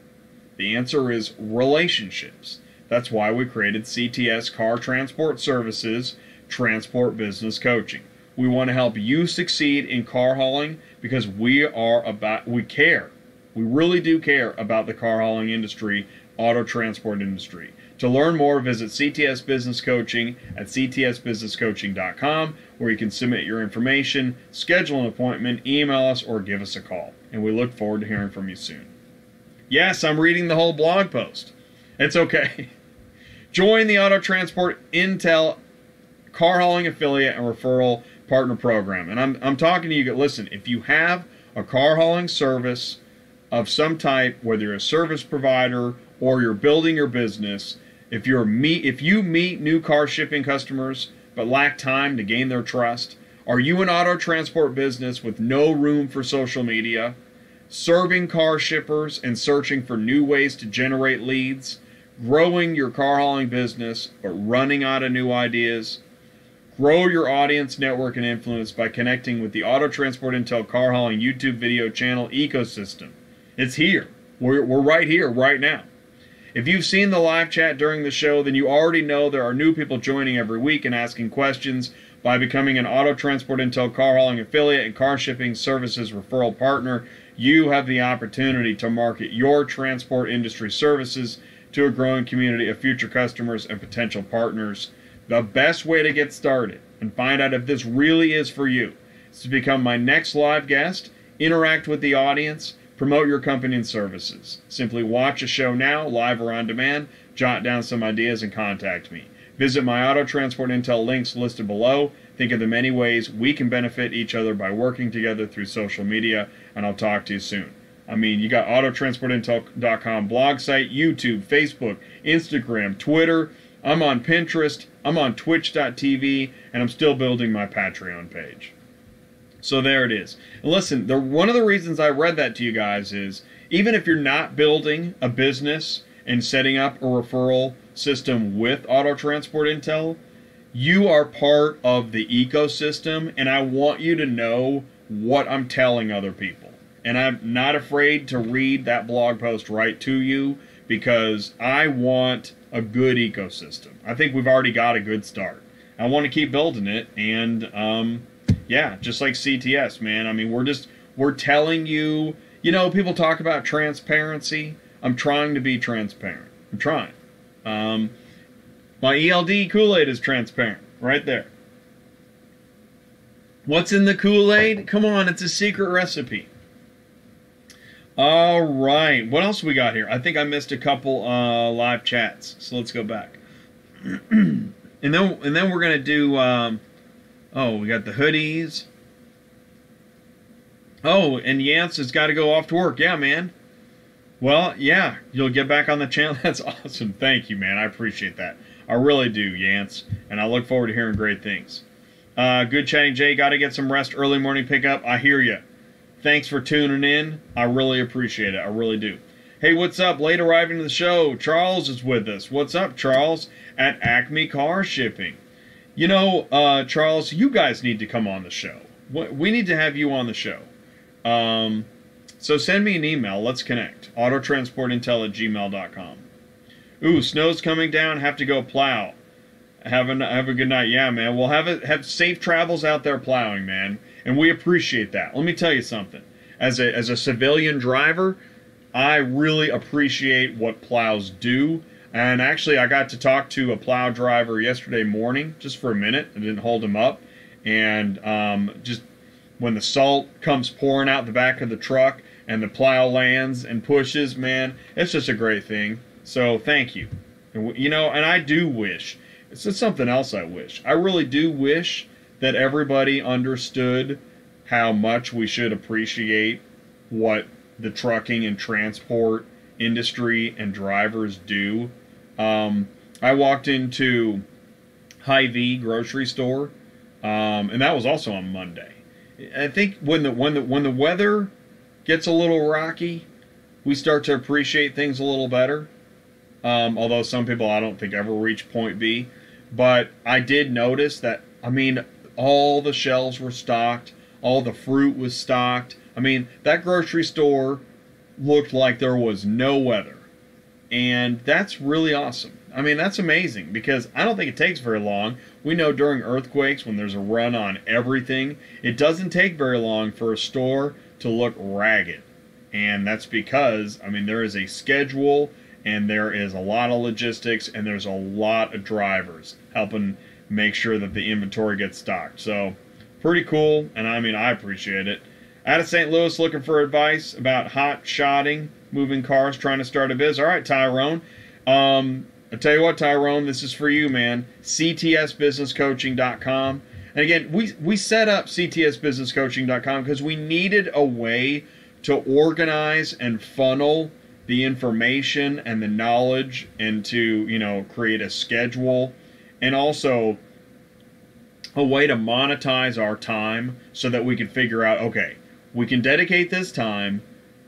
The answer is relationships. That's why we created CTS Car Transport Services, Transport Business Coaching. We want to help you succeed in car hauling because we care. We really do care about the car hauling industry, auto transport industry. To learn more, visit CTS Business Coaching at ctsbusinesscoaching.com, where you can submit your information, schedule an appointment, email us, or give us a call. And we look forward to hearing from you soon. Yes, I'm reading the whole blog post. It's okay. Join the Auto Transport Intel car hauling affiliate and referral partner program. And I'm talking to you. Listen, if you have a car hauling service of some type, whether you're a service provider or you're building your business, if you meet new car shipping customers but lack time to gain their trust, are you an auto transport business with no room for social media, serving car shippers and searching for new ways to generate leads, growing your car hauling business but running out of new ideas? Grow your audience, network, and influence by connecting with the Auto Transport Intel car hauling YouTube video channel ecosystem. It's here. We're right here, right now. If you've seen the live chat during the show, then you already know there are new people joining every week and asking questions. By becoming an Auto Transport Intel car hauling affiliate and car shipping services referral partner, you have the opportunity to market your transport industry services to a growing community of future customers and potential partners. The best way to get started and find out if this really is for you is to become my next live guest, interact with the audience, promote your company and services. Simply watch a show now, live or on demand, jot down some ideas, and contact me. Visit my Auto Transport Intel links listed below. Think of the many ways we can benefit each other by working together through social media, and I'll talk to you soon. I mean, you got autotransportintel.com blog site, YouTube, Facebook, Instagram, Twitter. I'm on Pinterest. I'm on Twitch.tv, and I'm still building my Patreon page. So there it is. And listen, one of the reasons I read that to you guys is, even if you're not building a business and setting up a referral system with Auto Transport Intel, you are part of the ecosystem, and I want you to know what I'm telling other people. And I'm not afraid to read that blog post right to you because I want a good ecosystem. I think we've already got a good start. I want to keep building it. And, yeah, just like CTS, man. I mean, we're telling you, you know, people talk about transparency. I'm trying to be transparent. I'm trying. My ELD Kool-Aid is transparent right there. What's in the Kool-Aid? Come on, it's a secret recipe. All right, what else we got here? I think I missed a couple live chats, so let's go back. and then we're gonna do. We got the hoodies. Oh, and Yance has got to go off to work. Yeah, man. Well, yeah, you'll get back on the channel. That's awesome. Thank you, man. I appreciate that. I really do, Yance, and I look forward to hearing great things. Good chatting, Jay. Got to get some rest. Early morning pickup. I hear you. Thanks for tuning in. I really appreciate it. I really do. Hey, what's up? Late arriving to the show. Charles is with us. What's up, Charles? At Acme Car Shipping. You know, Charles, you guys need to come on the show. We need to have you on the show. So send me an email. Let's connect. autotransportintel@gmail.com. Ooh, snow's coming down. Have to go plow. Have a good night. Yeah, man. We'll have safe travels out there plowing, man. And we appreciate that. Let me tell you something. As a civilian driver, I really appreciate what plows do. And actually, I got to talk to a plow driver yesterday morning, just for a minute. I didn't hold him up. And just when the salt comes pouring out the back of the truck and the plow lands and pushes, man, it's just a great thing. So thank you. And, you know, and I do wish, it's just something else I wish. I really do wish that everybody understood how much we should appreciate what the trucking and transport industry and drivers do. I walked into Hy-Vee grocery store, and that was also on Monday. I think when the weather gets a little rocky, we start to appreciate things a little better. Although some people I don't think ever reach point B. But I did notice that, I mean, all the shelves were stocked. All the fruit was stocked. I mean, that grocery store looked like there was no weather. And that's really awesome. I mean, that's amazing because I don't think it takes very long. We know during earthquakes, when there's a run on everything, it doesn't take very long for a store to look ragged. And that's because, I mean, there is a schedule and there is a lot of logistics and there's a lot of drivers helping make sure that the inventory gets stocked. So, pretty cool, and I mean, I appreciate it. Out of St. Louis, looking for advice about hot shotting, moving cars, trying to start a biz. All right, Tyrone. I tell you what, Tyrone, this is for you, man. ctsbusinesscoaching.com. And again, we set up ctsbusinesscoaching.com because we needed a way to organize and funnel the information and the knowledge and to, you know, create a schedule and also a way to monetize our time so that we can figure out, okay, we can dedicate this time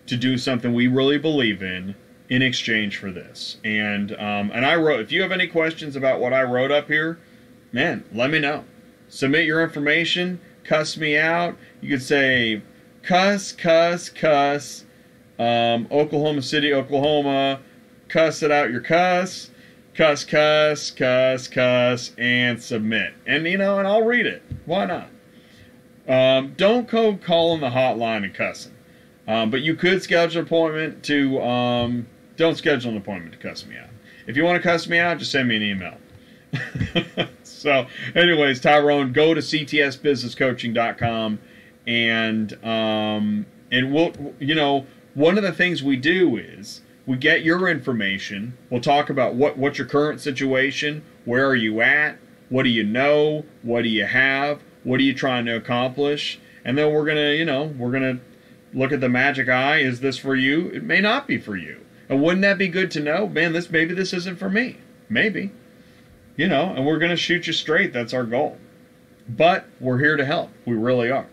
to do something we really believe in exchange for this. And I wrote, if you have any questions about what I wrote up here, man, let me know. Submit your information, cuss me out. You could say, cuss, Oklahoma City, Oklahoma, cuss it out your cuss, cuss, and submit. And, you know, and I'll read it. Why not? Don't go calling the hotline and cussing. But you could schedule an appointment to, don't schedule an appointment to cuss me out. If you want to cuss me out, just send me an email. So, anyways, Tyrone, go to ctsbusinesscoaching.com and we'll, you know, one of the things we do is we get your information. We'll talk about what's your current situation, where are you at, what do you know, what do you have, what are you trying to accomplish, and then we're gonna, you know, we're gonna look at the magic eye. Is this for you? It may not be for you. And wouldn't that be good to know? Man, maybe this isn't for me. Maybe. You know, and we're going to shoot you straight. That's our goal. But we're here to help. We really are.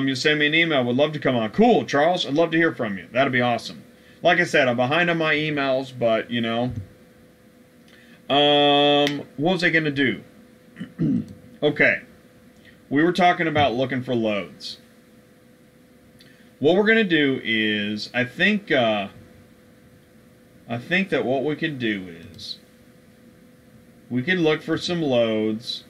You send me an email. Would love to come on. Cool, Charles. I'd love to hear from you. That'd be awesome. Like I said, I'm behind on my emails, but, you know. What was I going to do? Okay. We were talking about looking for loads. what we're gonna do is, I think that what we can do is we can look for some loads.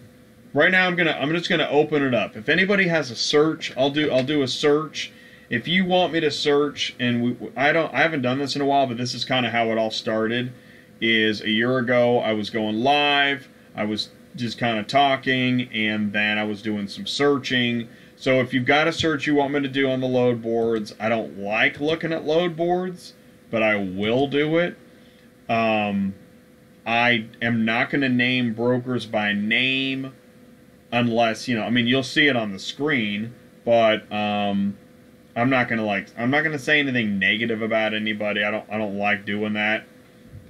Right now, I'm just gonna open it up. If anybody has a search, I'll do a search. If you want me to search, and I haven't done this in a while, but this is kind of how it all started. Is a year ago I was going live. I was just kind of talking, and then I was doing some searching. So if you've got a search you want me to do on the load boards, I don't like looking at load boards, but I will do it. I am not going to name brokers by name unless, I mean, you'll see it on the screen, but I'm not going to say anything negative about anybody. I don't like doing that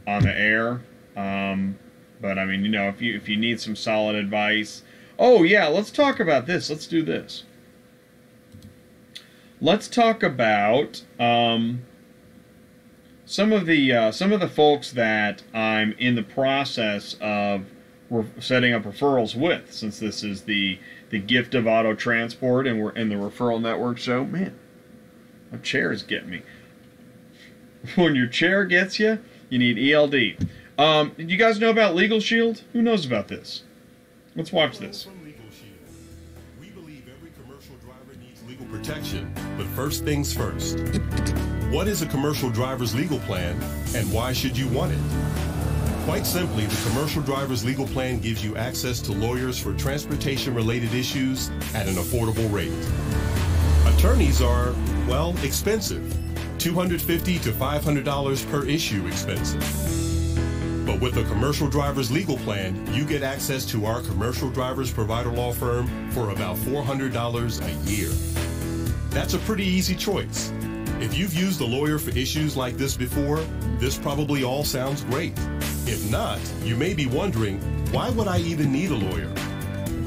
on the air. But I mean, if you need some solid advice. Oh yeah, let's talk about this. Let's do this. Let's talk about some of the folks that I'm in the process of setting up referrals with, since this is the gift of auto transport, and we're in the referral network. So man, my chairs get me. When your chair gets you, you need ELD. Did you guys know about Legalshield? Who knows about this? Let's watch this. We believe every commercial driver needs legal protection, but first things first. What is a commercial driver's legal plan, and why should you want it? Quite simply, the commercial driver's legal plan gives you access to lawyers for transportation-related issues at an affordable rate. Attorneys are, well, expensive. $250 to $500 per issue expensive. But with a commercial driver's legal plan, you get access to our commercial driver's provider law firm for about $400 a year. That's a pretty easy choice. If you've used a lawyer for issues like this before, this probably all sounds great. If not, you may be wondering, why would I even need a lawyer?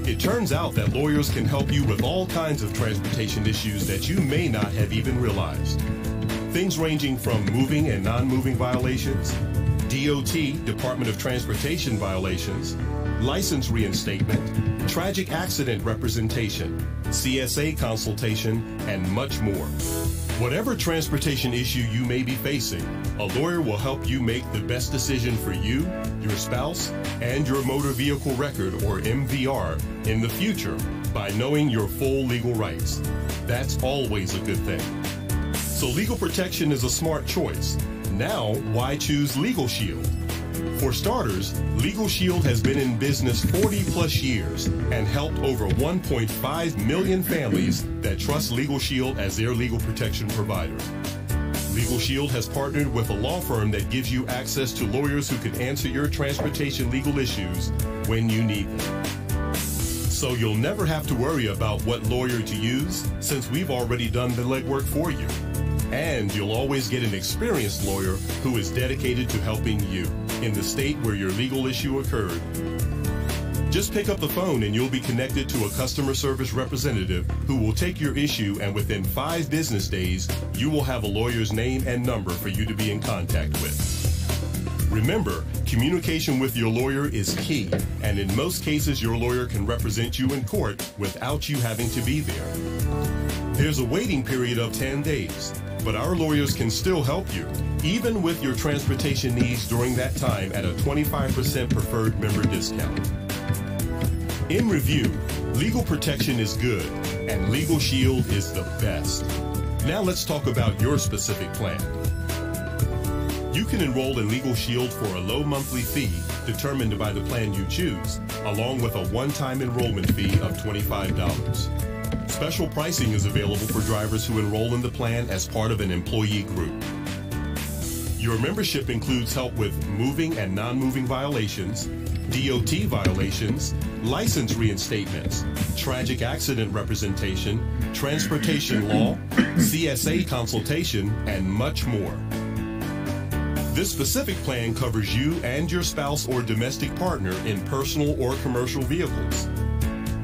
It turns out that lawyers can help you with all kinds of transportation issues that you may not have even realized. Things ranging from moving and non-moving violations, DOT, Department of Transportation violations, license reinstatement, tragic accident representation, CSA consultation, and much more. Whatever transportation issue you may be facing, a lawyer will help you make the best decision for you, your spouse, and your motor vehicle record, or MVR, in the future by knowing your full legal rights. That's always a good thing. So legal protection is a smart choice. Now, why choose Legalshield? For starters, Legalshield has been in business 40 plus years and helped over 1.5 million families that trust Legalshield as their legal protection provider. Legalshield has partnered with a law firm that gives you access to lawyers who can answer your transportation legal issues when you need them. So you'll never have to worry about what lawyer to use, since we've already done the legwork for you. And you'll always get an experienced lawyer who is dedicated to helping you in the state where your legal issue occurred. Just pick up the phone and you'll be connected to a customer service representative who will take your issue, and within 5 business days, you will have a lawyer's name and number for you to be in contact with. Remember, communication with your lawyer is key, and in most cases, your lawyer can represent you in court without you having to be there. There's a waiting period of 10 days, but our lawyers can still help you, even with your transportation needs during that time, at a 25% preferred member discount. In review, legal protection is good, and Legalshield is the best. Now let's talk about your specific plan. You can enroll in Legalshield for a low monthly fee determined by the plan you choose, along with a one-time enrollment fee of $25. Special pricing is available for drivers who enroll in the plan as part of an employee group. Your membership includes help with moving and non-moving violations, DOT violations, license reinstatements, tragic accident representation, transportation law, CSA consultation, and much more. This specific plan covers you and your spouse or domestic partner in personal or commercial vehicles.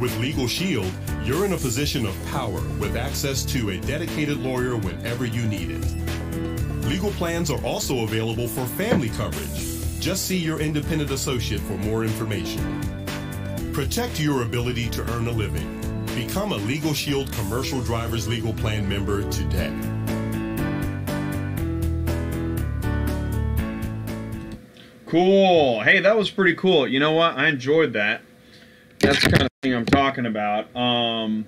With Legalshield, you're in a position of power with access to a dedicated lawyer whenever you need it. Legal plans are also available for family coverage. Just see your independent associate for more information. Protect your ability to earn a living. Become a Legalshield Commercial Driver's Legal Plan member today. Cool. Hey, that was pretty cool. You know what? I enjoyed that. That's the kind of thing I'm talking about. I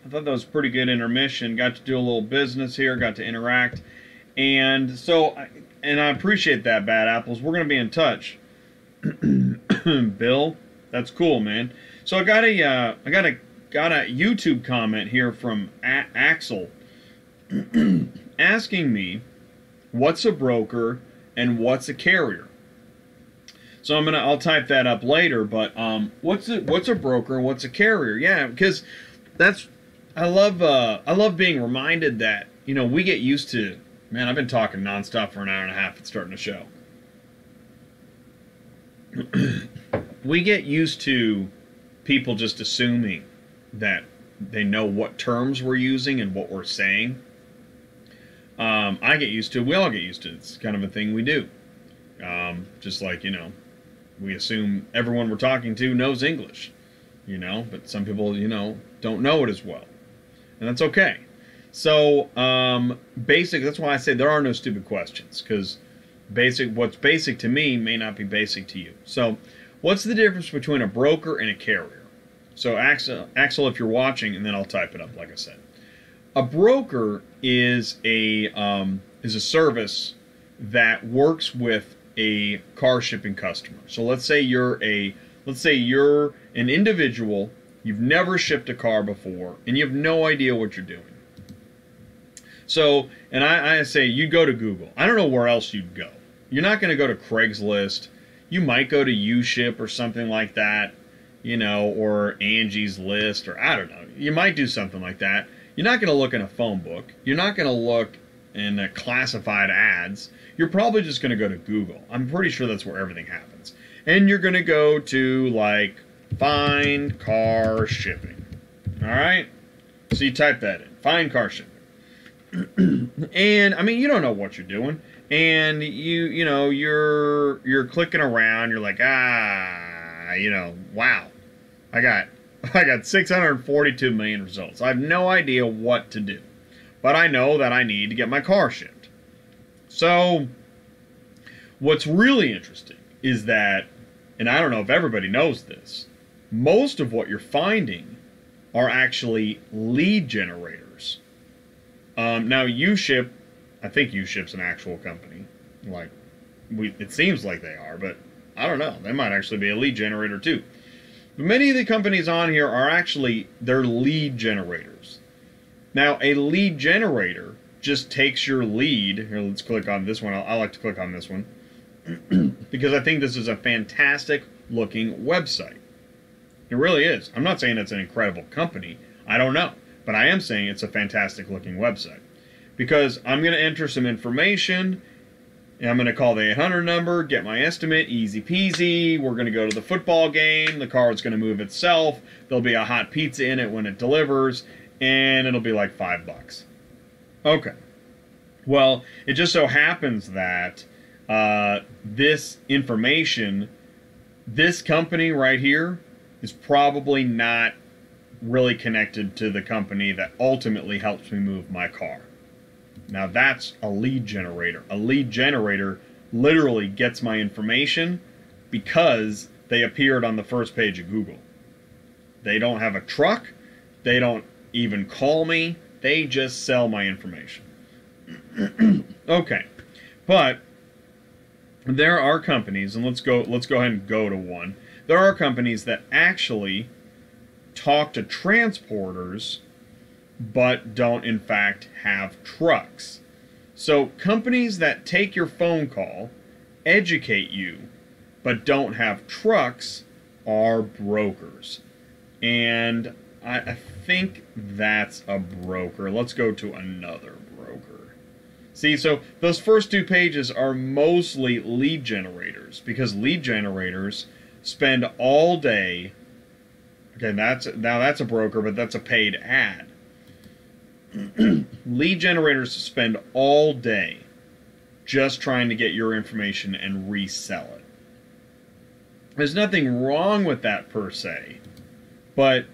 thought that was a pretty good intermission. Got to do a little business here. Got to interact. And so, and I appreciate that, Bad Apples. We're going to be in touch. Bill, that's cool, man. So I got a YouTube comment here from Axel asking me what's a broker and what's a carrier. So I'll type that up later. But what's a broker and what's a carrier? Yeah, because I love being reminded that, you know, we get used to. Man, I've been talking nonstop for an hour and a half. It's starting to show. We get used to people just assuming that they know what terms we're using and what we're saying. I get used to it. We all get used to it. It's kind of a thing we do. Just like, you know, we assume everyone we're talking to knows English, you know, but some people, you know, don't know it as well. And that's okay. So, that's why I say there are no stupid questions, because what's basic to me may not be basic to you. So, what's the difference between a broker and a carrier? So, Axel, if you're watching, and then I'll type it up, like I said. A broker is a service that works with a car shipping customer. So, let's say you're an individual, you've never shipped a car before, and you have no idea what you're doing. So, and I say you go to Google. I don't know where else you'd go. You're not going to go to Craigslist. You might go to UShip or something like that, you know, or Angie's List, or I don't know. You might do something like that. You're not going to look in a phone book. You're not going to look in classified ads. You're probably just going to go to Google. I'm pretty sure that's where everything happens. And you're going to go to, like, find car shipping. All right? So you type that in. Find car shipping. And I mean, you don't know what you're doing, and you're clicking around. You're like, you know, wow, I got 642 million results. I have no idea what to do, but I know that I need to get my car shipped. So what's really interesting is that, and I don't know if everybody knows this, most of what you're finding are actually lead generators. Now, UShip, I think UShip's an actual company. Like, it seems like they are, but I don't know. They might actually be a lead generator too. But many of the companies on here are actually, they're lead generators. Now, a lead generator just takes your lead. Here, let's click on this one. I like to click on this one because I think this is a fantastic looking website. It really is. I'm not saying it's an incredible company. I don't know. But I am saying it's a fantastic looking website, because I'm going to enter some information, and I'm going to call the 800 number, get my estimate, easy peasy. We're going to go to the football game. The car is going to move itself. There'll be a hot pizza in it when it delivers, and it'll be like $5. Okay. Well, it just so happens that this information, this company right here, is probably not really connected to the company that ultimately helps me move my car. Now that's a lead generator. A lead generator literally gets my information because they appeared on the first page of Google. They don't have a truck. They don't even call me. They just sell my information. Okay. But there are companies, and let's go ahead and go to one. There are companies that actually talk to transporters but don't in fact have trucks. So companies that take your phone call, educate you, but don't have trucks are brokers. And I think that's a broker. Let's go to another broker. See, so those first two pages are mostly lead generators, because lead generators spend all day. Okay, that's a broker, but that's a paid ad. Lead generators spend all day just trying to get your information and resell it. There's nothing wrong with that per se, but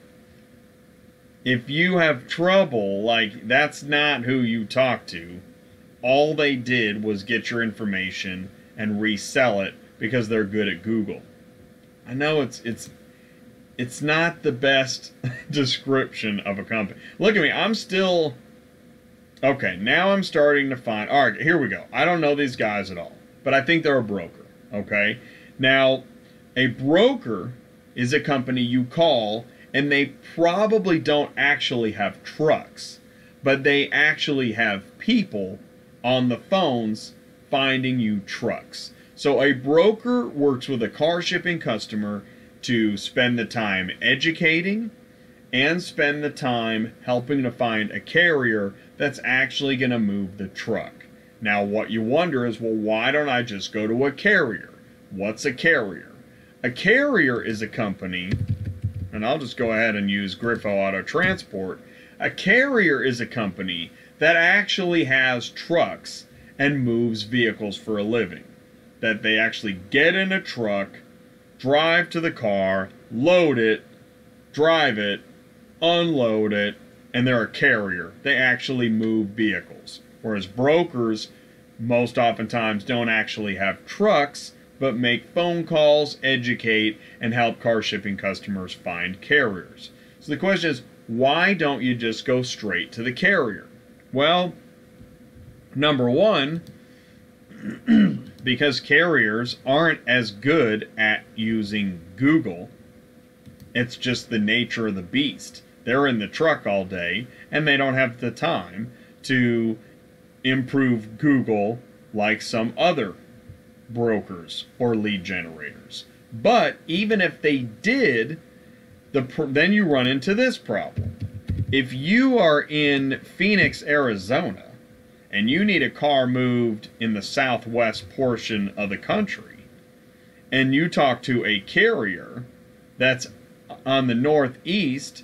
If you have trouble, like, that's not who you talk to. All they did was get your information and resell it because they're good at Google. I know it's not the best description of a company. Look at me, I'm still... Okay, now I'm starting to find... Alright, here we go. I don't know these guys at all, but I think they're a broker, okay? Now, a broker is a company you call, and they probably don't actually have trucks, but they actually have people on the phones finding you trucks. So a broker works with a car shipping customer to spend the time educating and spend the time helping to find a carrier that's actually going to move the truck. Now what you wonder is, well, why don't I just go to a carrier? What's a carrier? A carrier is a company, and I'll just go ahead and use Griffo Auto Transport. A carrier is a company that actually has trucks and moves vehicles for a living. That they actually get in a truck, drive to the car, load it, drive it, unload it, and they're a carrier. They actually move vehicles. Whereas brokers most oftentimes don't actually have trucks, but make phone calls, educate, and help car shipping customers find carriers. So the question is, why don't you just go straight to the carrier? Well, number one, because carriers aren't as good at using Google. It's just the nature of the beast. They're in the truck all day, and they don't have the time to improve Google like some other brokers or lead generators. But even if they did, then you run into this problem. If you are in Phoenix, Arizona, and you need a car moved in the southwest portion of the country, and you talk to a carrier that's on the northeast,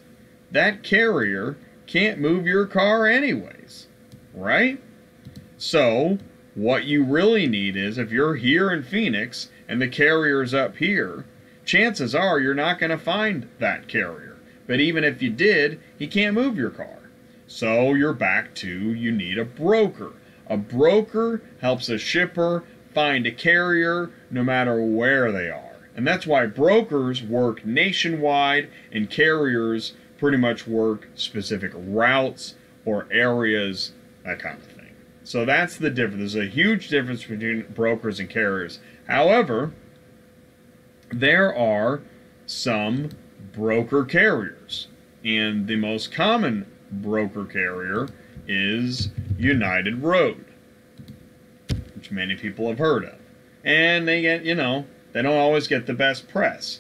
that carrier can't move your car anyways, right? So what you really need is, if you're here in Phoenix and the carrier's up here, chances are you're not going to find that carrier. But even if you did, he can't move your car. So you're back to, you need a broker. A broker helps a shipper find a carrier no matter where they are. And that's why brokers work nationwide and carriers pretty much work specific routes or areas, that kind of thing. So that's the difference. There's a huge difference between brokers and carriers. However, there are some broker carriers. And the most common broker carrier is United Road, which many people have heard of. And they get, they don't always get the best press.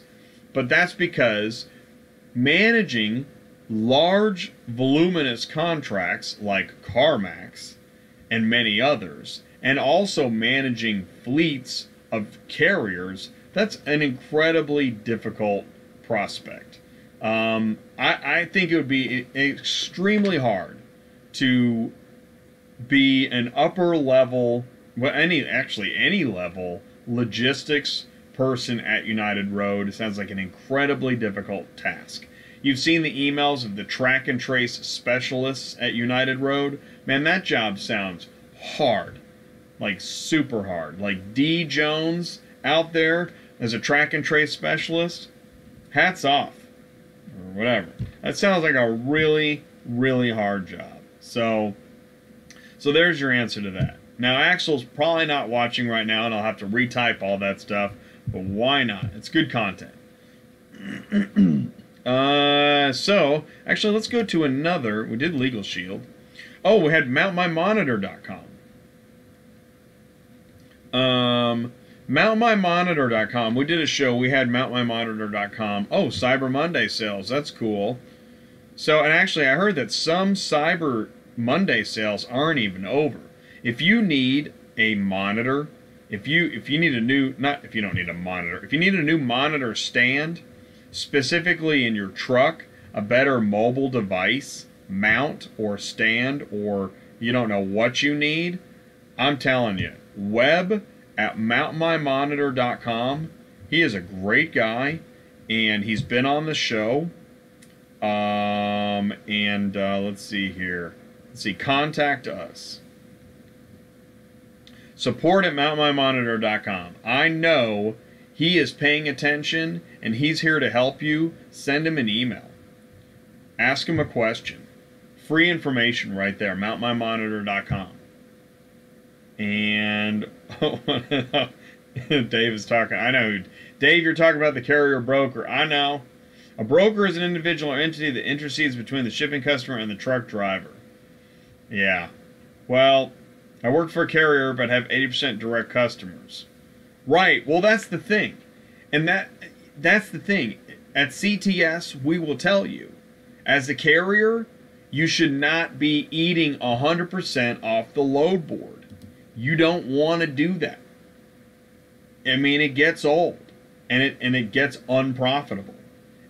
But that's because managing large, voluminous contracts like CarMax and many others, and also managing fleets of carriers, that's an incredibly difficult prospect. I think it would be extremely hard to be an upper level, well, any level logistics person at United Road. It sounds like an incredibly difficult task. You've seen the emails of the track and trace specialists at United Road. Man, that job sounds hard, like super hard. Like D. Jones out there as a track and trace specialist, hats off. Or whatever. That sounds like a really, really hard job. So there's your answer to that. Now, Axel's probably not watching right now, and I'll have to retype all that stuff, but why not? It's good content. So, actually, let's go to another. We did Legalshield. Oh, we had mountmymonitor.com. Mountmymonitor.com. We did a show. We had mountmymonitor.com. Oh, Cyber Monday sales. That's cool. So, and actually, I heard that some Cyber Monday sales aren't even over. If you need a monitor, if you need a new, not if you don't need a monitor, if you need a new monitor stand, specifically in your truck, a better mobile device, mount or stand, or you don't know what you need, I'm telling you, Webb at mountmymonitor.com. He is a great guy, and he's been on the show. And let's see here. Let's see, contact us. Support at mountmymonitor.com. I know he is paying attention and he's here to help you. Send him an email. Ask him a question. Free information right there, mountmymonitor.com. And Dave is talking. I know. Dave, you're talking about the carrier broker. I know. A broker is an individual or entity that intercedes between the shipping customer and the truck driver. Yeah. Well, I work for a carrier but have 80% direct customers. Right. Well, that's the thing. And that's the thing. At CTS, we will tell you, as a carrier, you should not be eating 100% off the load board. You don't want to do that. I mean, it gets old and it gets unprofitable.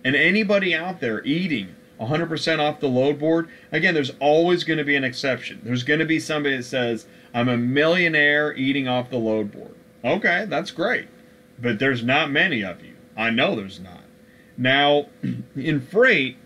And anybody out there eating 100% off the load board, again, there's always going to be an exception. There's going to be somebody that says, I'm a millionaire eating off the load board. Okay, that's great. But there's not many of you. I know there's not. Now, in freight,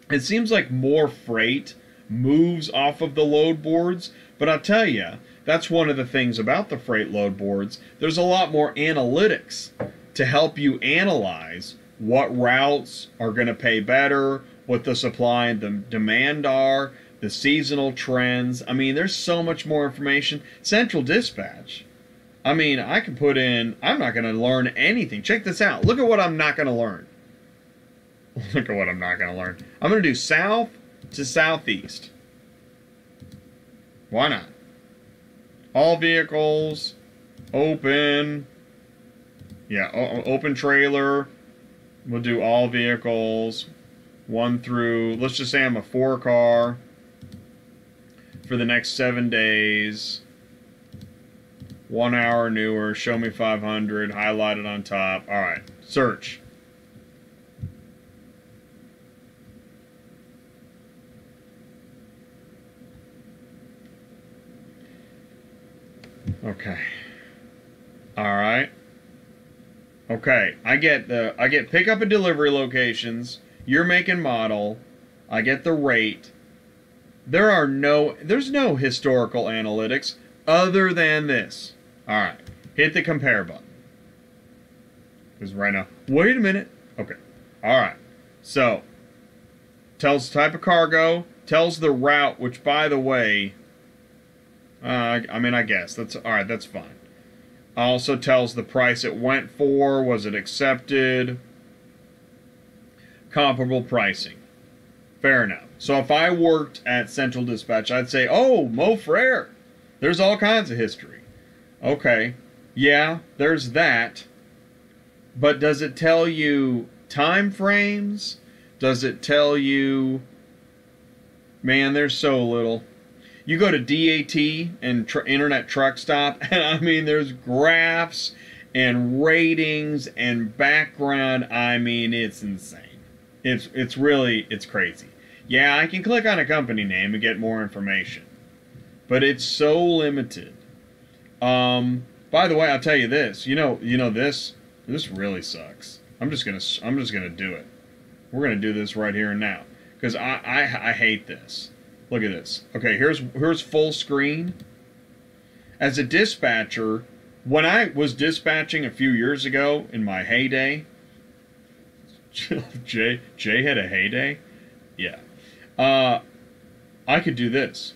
it seems like more freight moves off of the load boards. But I'll tell you, that's one of the things about the freight load boards. There's a lot more analytics to help you analyze what routes are going to pay better, what the supply and the demand are, the seasonal trends. I mean, there's so much more information. Central Dispatch. I mean, I can put in, I'm not going to learn anything. Check this out. Look at what I'm not going to learn. Look at what I'm not going to learn. I'm going to do south to southeast. Why not? All vehicles, open. Yeah, open trailer. We'll do all vehicles, 1 through, let's just say I'm a 4-car for the next 7 days. 1 hour newer, show me 500, highlighted on top. All right, search. Okay. All right. Okay, I get pickup and delivery locations, your make and model, I get the rate. There's no historical analytics other than this. All right, hit the compare button. Because right now, wait a minute. Okay, all right. So, tells the type of cargo, tells the route, which by the way, I mean, I guess that's all right. That's fine. Also tells the price it went for, was it accepted, comparable pricing. Fair enough. So if I worked at Central Dispatch, I'd say, oh, Mo Frere, there's all kinds of history. Okay, yeah, there's that. But does it tell you time frames? Does it tell you, man, there's so little. You go to DAT and Internet Truck Stop, and I mean, there's graphs and ratings and background. I mean, it's insane. It's really crazy. Yeah, I can click on a company name and get more information, but it's so limited. By the way, I'll tell you this. You know this really sucks. I'm just gonna do it. We're gonna do this right here and now because I hate this. Look at this. Okay, here's full screen. As a dispatcher, when I was dispatching a few years ago in my heyday, Jay had a heyday? Yeah. I could do this.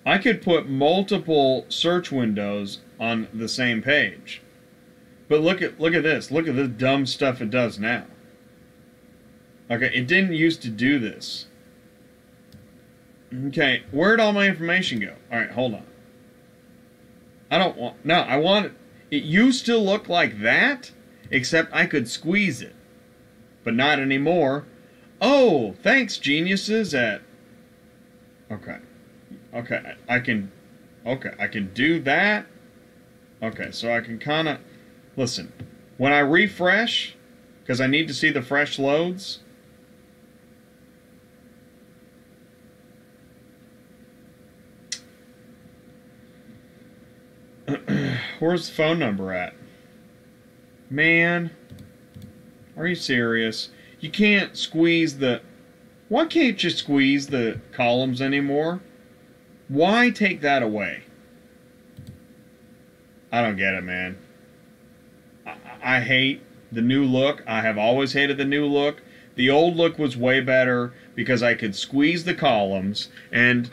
I could put multiple search windows on the same page. But look at this. Look at the dumb stuff it does now. Okay, it didn't used to do this. Okay, where'd all my information go? Alright, hold on. I want it. It used to look like that, except I could squeeze it. But not anymore. Oh, thanks, geniuses at... Okay, I can do that. Okay, so I can kind of... Listen, when I refresh, because I need to see the fresh loads... Where's the phone number at? Man, I Are you serious? You can't squeeze the... Why can't you squeeze the columns anymore? Why take that away? I don't get it, man. I hate the new look. I have always hated the new look. The old look was way better because I could squeeze the columns, and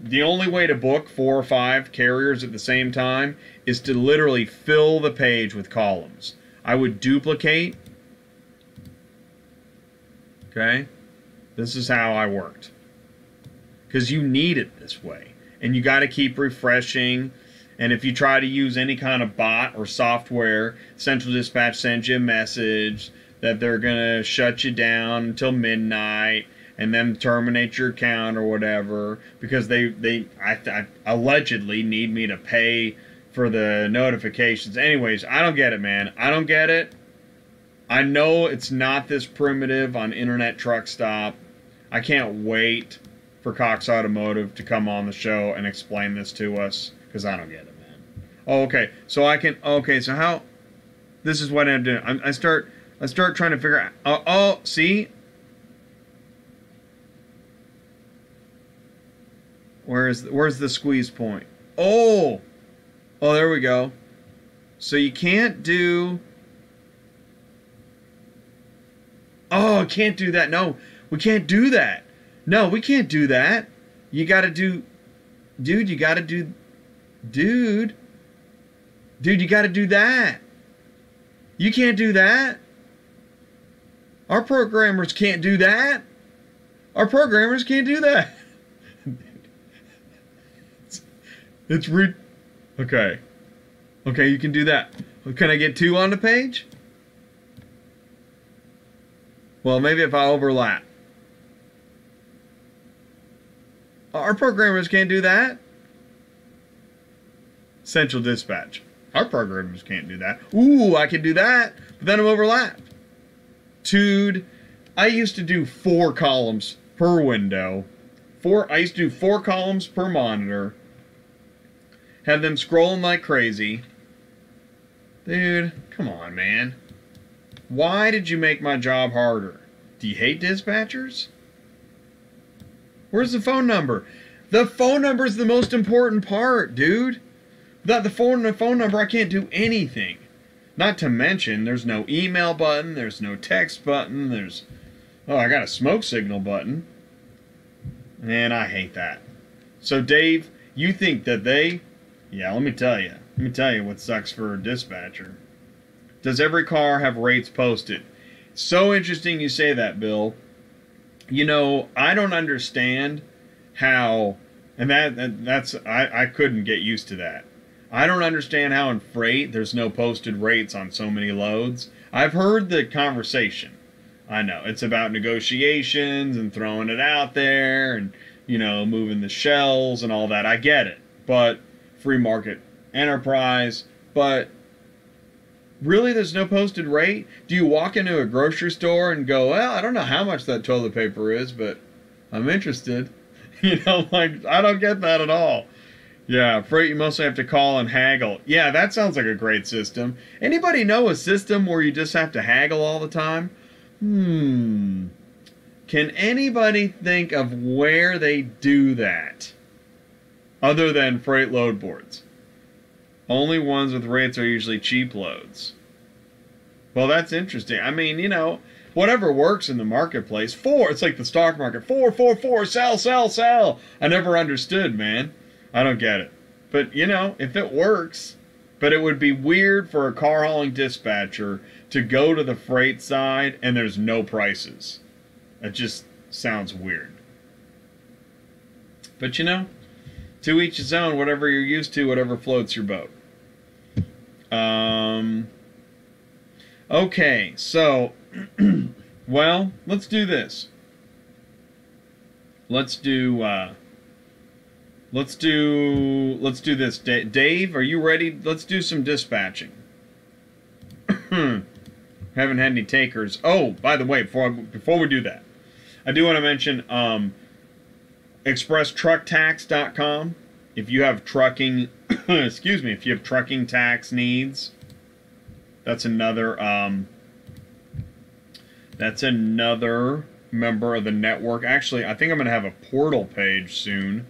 the only way to book 4 or 5 carriers at the same time is to literally fill the page with columns. I would duplicate. Okay? This is how I worked. Because you need it this way. And you got to keep refreshing. And if you try to use any kind of bot or software, Central Dispatch sends you a message that they're going to shut you down until midnight and then terminate your account or whatever because they allegedly need me to pay for the notifications. Anyways, I don't get it, man. I don't get it. I know it's not this primitive on Internet Truck Stop. I can't wait for Cox Automotive to come on the show and explain this to us because I don't get it, man. Oh, okay. So I can... Okay, so how... This is what I'm doing. I start trying to figure out... Oh, see? Where's the squeeze point? Oh! Oh, there we go. So you can't do... Oh, I can't do that. No, we can't do that. No, we can't do that. You gotta do... Dude, you gotta do... Dude, you gotta do that. You can't do that. Our programmers can't do that. Our programmers can't do that. It's rude. Okay. Okay, you can do that. Can I get 2 on the page? Well, maybe if I overlap. Our programmers can't do that. Central Dispatch. Our programmers can't do that. Ooh, I can do that, but then I'm overlapped. Dude, I used to do 4 columns per window. I used to do 4 columns per monitor. Have them scrolling like crazy. Dude, come on, man. Why did you make my job harder? Do you hate dispatchers? Where's the phone number? The phone number is the most important part, dude. Without the phone number, I can't do anything. Not to mention, there's no email button, there's no text button, there's... Oh, I got a smoke signal button. And I hate that. So, Dave, you think that they... Yeah, let me tell you. Let me tell you what sucks for a dispatcher. Does every car have rates posted? So interesting you say that, Bill. You know, I don't understand how... And that's... I couldn't get used to that. I don't understand how in freight there's no posted rates on so many loads. I've heard the conversation. I know. It's about negotiations and throwing it out there and, you know, moving the shells and all that. I get it. But free market enterprise. But really there's no posted rate? Do you walk into a grocery store and go, well, I don't know how much that toilet paper is, but I'm interested. You know, like, I don't get that at all. Yeah, freight you mostly have to call and haggle. Yeah, that sounds like a great system. Anybody know a system where you just have to haggle all the time? Can anybody think of where they do that? Other than freight load boards. Only ones with rates are usually cheap loads. Well, that's interesting. I mean, you know, whatever works in the marketplace. It's like the stock market. 4, sell, sell, sell. I never understood, man. I don't get it. But, you know, if it works, but it would be weird for a car hauling dispatcher to go to the freight side and there's no prices. That just sounds weird. But, you know, to each his own, whatever you're used to, whatever floats your boat. Okay, so, well, let's do this. Let's do this. Dave, are you ready? Let's do some dispatching. Haven't had any takers. Oh, by the way, before we do that, I do want to mention expresstrucktax.com. If you have trucking, excuse me, if you have trucking tax needs, that's another That's another member of the network. Actually, I think I'm going to have a portal page soon.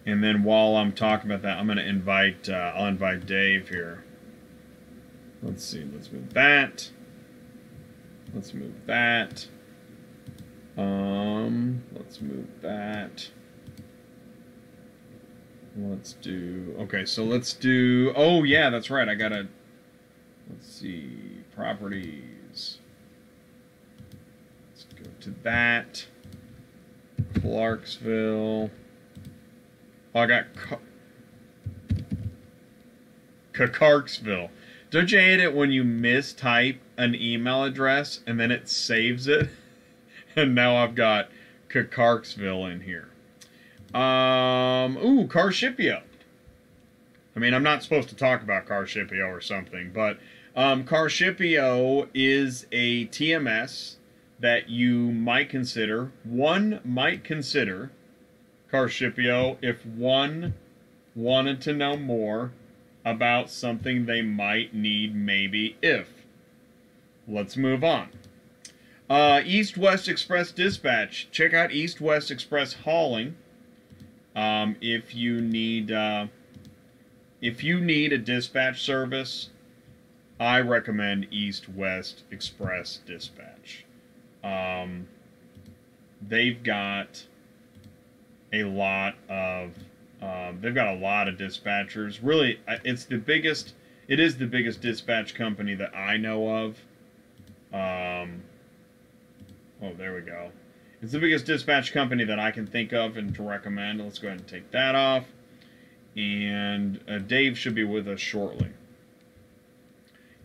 And then while I'm talking about that, I'm going to invite, I'll invite Dave here. Let's see, let's move that. Let's move that. Let's move that. Let's do, okay, so let's do, oh yeah, that's right, I gotta, let's see, properties. Let's go to that. Clarksville. Oh, I got Clarksville. Don't you hate it when you mistype an email address and then it saves it? And now I've got Clarksville in here. Ooh, Carshipio. I mean, I'm not supposed to talk about Carshipio or something, but Carshipio is a TMS that you might consider. One might consider Carshipio if one wanted to know more about something they might need, maybe if. Let's move on. East-West Express Dispatch. Check out East-West Express Hauling. If you need a dispatch service, I recommend East-West Express Dispatch. They've got a lot of dispatchers. Really, it is the biggest dispatch company that I know of. Oh, there we go. It's the biggest dispatch company that I can think of and to recommend. Let's go ahead and take that off. And Dave should be with us shortly.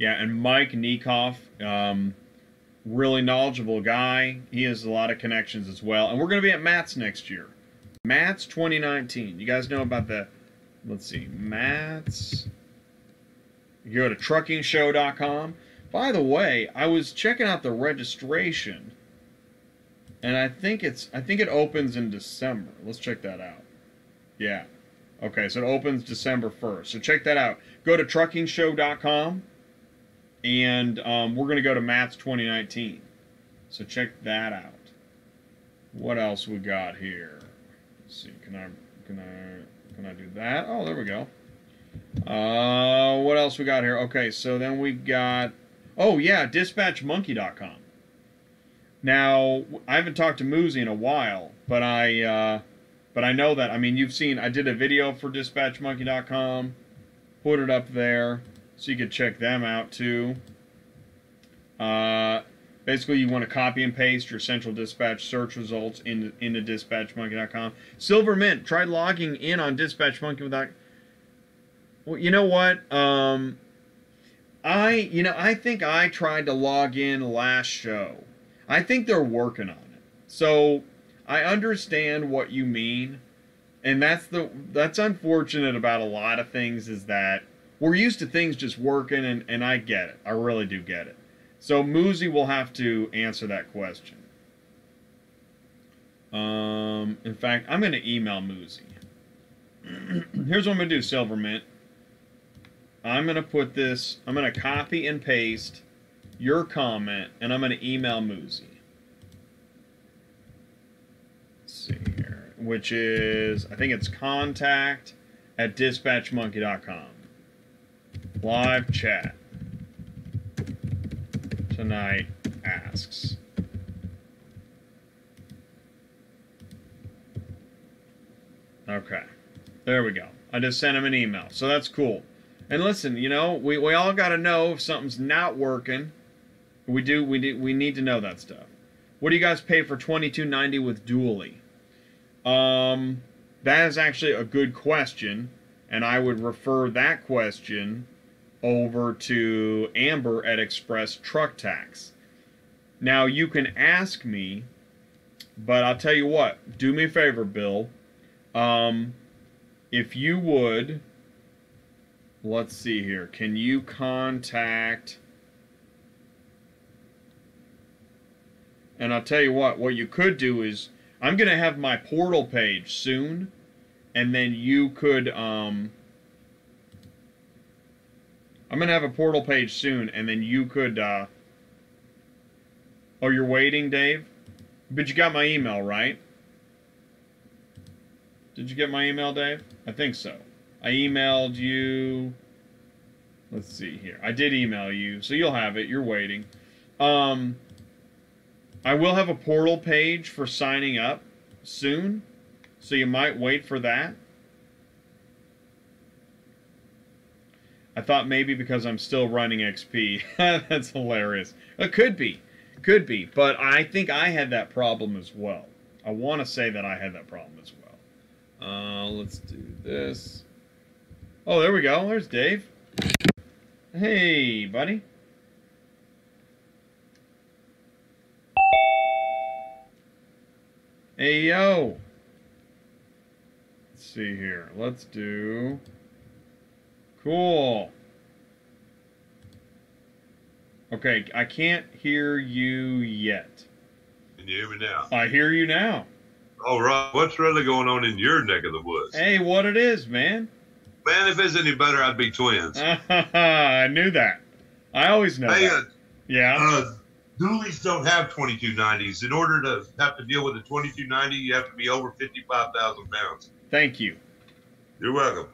Yeah, and Mike Niekoff, really knowledgeable guy. He has a lot of connections as well. And we're going to be at MATS next year. MATS 2019. You guys know about the, let's see, MATS. You go to truckingshow.com. By the way, I was checking out the registration. And I think it opens in December. Let's check that out. Yeah. Okay, so it opens December 1st. So check that out. Go to truckingshow.com, and we're going to go to MATS 2019. So check that out. What else we got here? Let's see. Can I do that? Oh, there we go. What else we got here? Okay, so then we got, oh yeah, dispatchmonkey.com. Now, I haven't talked to Moosey in a while, but I know that, I mean, you've seen, I did a video for dispatchmonkey.com, put it up there, so you could check them out too. Basically, you want to copy and paste your central dispatch search results into dispatchmonkey.com. Silver Mint, try logging in on dispatchmonkey without, well, you know what, I think I tried to log in last show. I think they're working on it. So I understand what you mean, and that's unfortunate about a lot of things, is that we're used to things just working, and I get it. I really do get it. So Moosey will have to answer that question. In fact, I'm going to email Moosey. Here's what I'm going to do, Silvermint. I'm going to put this, I'm going to copy and paste your comment, and I'm going to email Moosey. Let's see here. Which is, I think it's contact@dispatchmonkey.com. Live chat. Tonight asks. Okay. There we go. I just sent him an email. So that's cool. And listen, you know, we all got to know if something's not working. We need to know that stuff. What do you guys pay for $22.90 with Dually? That is actually a good question, and I would refer that question over to Amber at Express Truck Tax. Now, you can ask me, but I'll tell you what, do me a favor, Bill. If you would, let's see here, can you contact... And I'll tell you what you could do is, I'm going to have my portal page soon, and then you could, I'm going to have a portal page soon, and then you could, Oh, you're waiting, Dave? But you got my email, right? Did you get my email, Dave? I think so. I emailed you. Let's see here. I did email you, so you'll have it. You're waiting. I will have a portal page for signing up soon, so you might wait for that. I thought maybe because I'm still running XP. That's hilarious. It could be. Could be. But I think I had that problem as well. I want to say that I had that problem as well. Let's do this. Oh, there we go. There's Dave. Hey, buddy. Hey, yo. Let's see here. Let's do... Cool. Okay, I can't hear you yet. Can you hear me now? I hear you now. All right. What's really going on in your neck of the woods? Hey, what it is, man? Man, if it's any better, I'd be twins. I knew that. I always know that. Yeah. Dualies don't have 2290s. In order to have to deal with a 2290, you have to be over 55,000 pounds. Thank you. You're welcome.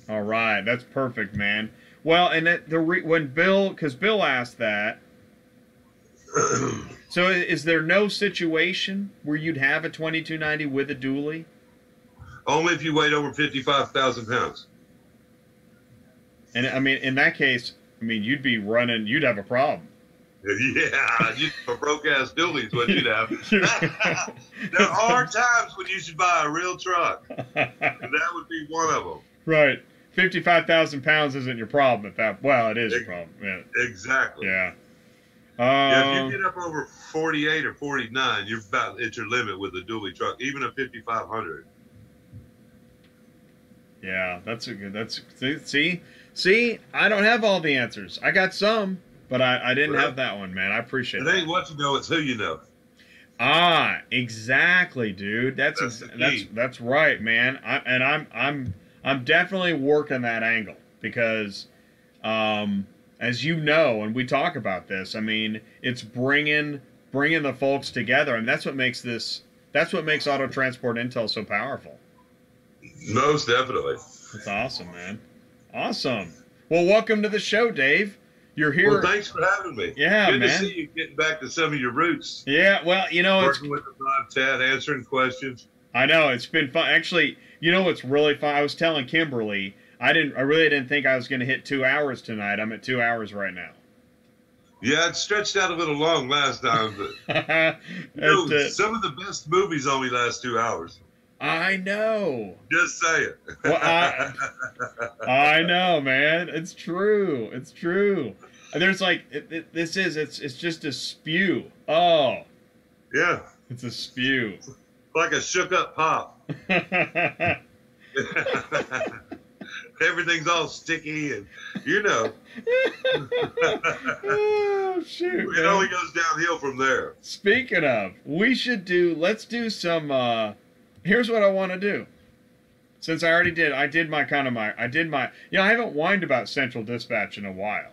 All right, that's perfect, man. Well, and when Bill, because Bill asked that. So, is there no situation where you'd have a 2290 with a dually? Only if you weighed over 55,000 pounds. And I mean, in that case, I mean, you'd be running. You'd have a problem. Yeah, you'd have a broke-ass dually is what you'd have. There are times when you should buy a real truck, and that would be one of them. Right. 55,000 pounds isn't your problem at that. Well, it is your problem. Yeah. Exactly. Yeah. Yeah, if you get up over 48 or 49, you're about at your limit with a dually truck, even a 5500. Yeah, that's a good. That's see. I don't have all the answers. I got some, but I didn't have that one, man. I appreciate it. It ain't what you know; it's who you know. Ah, exactly, dude. That's right, man. I'm definitely working that angle because, as you know, and we talk about this. I mean, it's bringing the folks together, and that's what makes Auto Transport Intel so powerful. Most definitely. That's awesome, man. Awesome. Well, welcome to the show, Dave. You're here. Well, thanks for having me. Yeah, Good man. to see you getting back to some of your roots. Yeah, well, you know, working with the live chat, answering questions. I know it's been fun. Actually, you know what's really fun? I was telling Kimberly, I really didn't think I was going to hit 2 hours tonight. I'm at 2 hours right now. Yeah, it stretched out a little long last time, but some of the best movies only last 2 hours. I know. Just say it. Well, I know, man. It's true. It's true. There's like it's just a spew. Oh. Yeah. It's a spew. Like a shook up pop. Everything's all sticky and you know. Oh, shoot. It only goes downhill from there. Speaking of, let's do some here's what I want to do. Since I did my, I haven't whined about Central Dispatch in a while.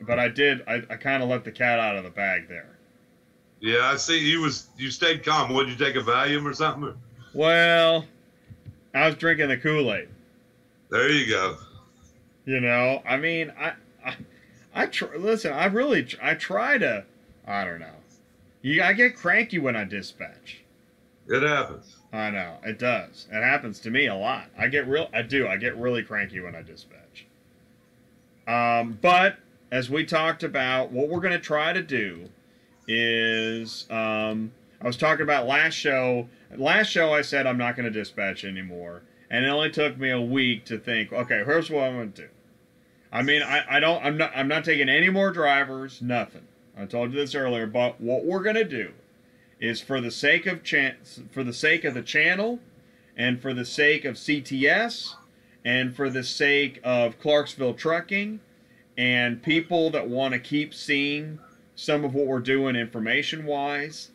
But I kind of let the cat out of the bag there. Yeah, I see you stayed calm. Would you take a Valium or something? Well, I was drinking the Kool-Aid. There you go. You know, I mean, I try to, I don't know. I get cranky when I dispatch. It happens. I know, it does. It happens to me a lot. I get really cranky when I dispatch. But as we talked about, what we're going to try to do is, I was talking about last show. Last show I said I'm not going to dispatch anymore, and it only took me a week to think, okay, here's what I'm going to do. I mean, I'm not taking any more drivers, nothing. I told you this earlier, but what we're going to do is for the sake of the channel, and for the sake of CTS, and for the sake of Clarksville Trucking, and people that want to keep seeing some of what we're doing information-wise,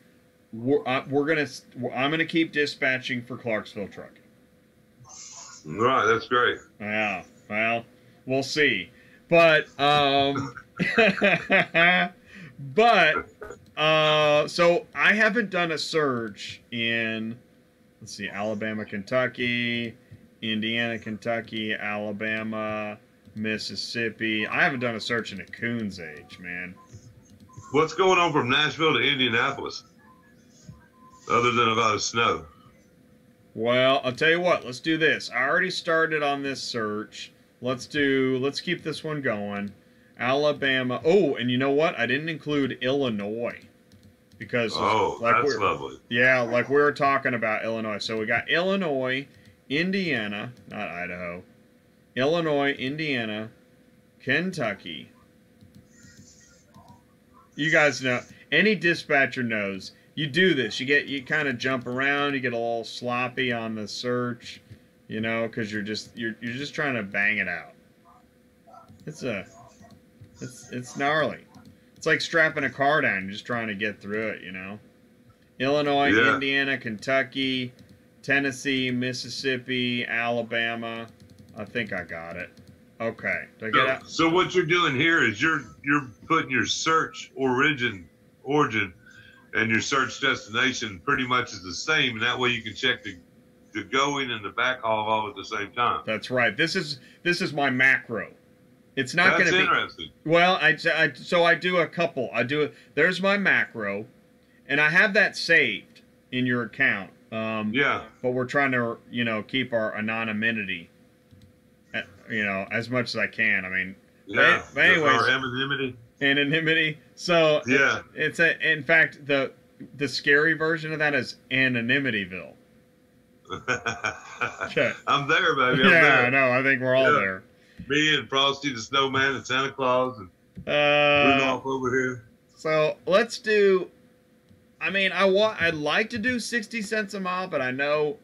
I'm gonna keep dispatching for Clarksville Trucking. Right, that's great. Yeah, well, we'll see, but But so I haven't done a search in, let's see, Alabama, Kentucky, Indiana, Kentucky, Alabama, Mississippi. I haven't done a search in a coon's age, man. What's going on from Nashville to Indianapolis, other than a lot of snow? Well, I'll tell you what. Let's do this. I already started on this search. Let's keep this one going. Alabama. Oh, and you know what? I didn't include Illinois because that's lovely. Yeah, like we were talking about Illinois. So we got Illinois, Indiana, not Idaho. Illinois, Indiana, Kentucky. You guys know, any dispatcher knows, you do this. You kind of jump around, you get a little sloppy on the search, you know, because you're just trying to bang it out. It's gnarly. It's like strapping a car down, you're just trying to get through it, you know. Illinois, Indiana, Kentucky, Tennessee, Mississippi, Alabama. I think I got it. Okay. So what you're doing here is you're putting your search origin and your search destination pretty much is the same, and that way you can check the going and the backhaul all at the same time. That's right. This is my macro. It's not going to be interesting. Well, so I do a couple. There's my macro, and I have that saved in your account. Yeah. But we're trying to, you know, keep our anonymity, you know, as much as I can. I mean, yeah. But anyways, our anonymity. So yeah, in fact, the scary version of that is Anonymityville. Okay. I'm there, baby. I'm there. I know. I think we're all there. Me and Frosty the Snowman and Santa Claus and Rudolph over here. So let's do. I mean, I'd like to do 60 cents a mile, but I know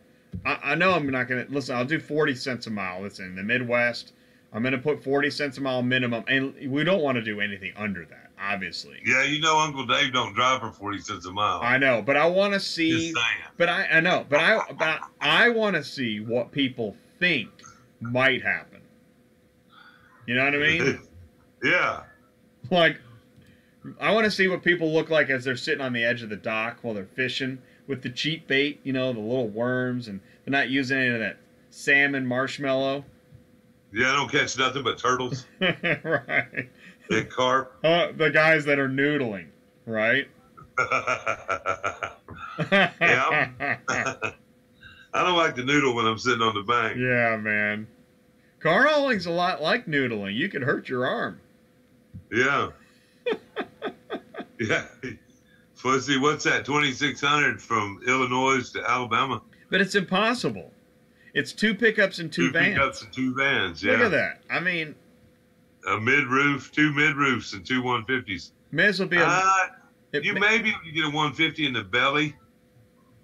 I'm not gonna listen. I'll do 40 cents a mile. It's in the Midwest. I'm gonna put 40 cents a mile minimum, and we don't want to do anything under that, obviously. Yeah, you know, Uncle Dave don't drive for 40 cents a mile. I know, but I want to see. But I know, but I want to see what people think might happen. You know what I mean? Yeah. Like, I want to see what people look like as they're sitting on the edge of the dock while they're fishing with the cheap bait, you know, the little worms, and they're not using any of that salmon marshmallow. Yeah, I don't catch nothing but turtles. Right. Big carp. The guys that are noodling, right? Yeah. I don't like to noodle when I'm sitting on the bank. Yeah, man. Car hauling's a lot like noodling. You could hurt your arm. Yeah. Yeah. So let's see, what's that? 2,600 from Illinois to Alabama. But it's impossible. It's 2 pickups and 2 vans. 2 pickups and 2 vans, yeah. Look at that. I mean, a mid-roof, 2 mid-roofs, and 2 150s. May as well be you may be able to get a 150 in the belly,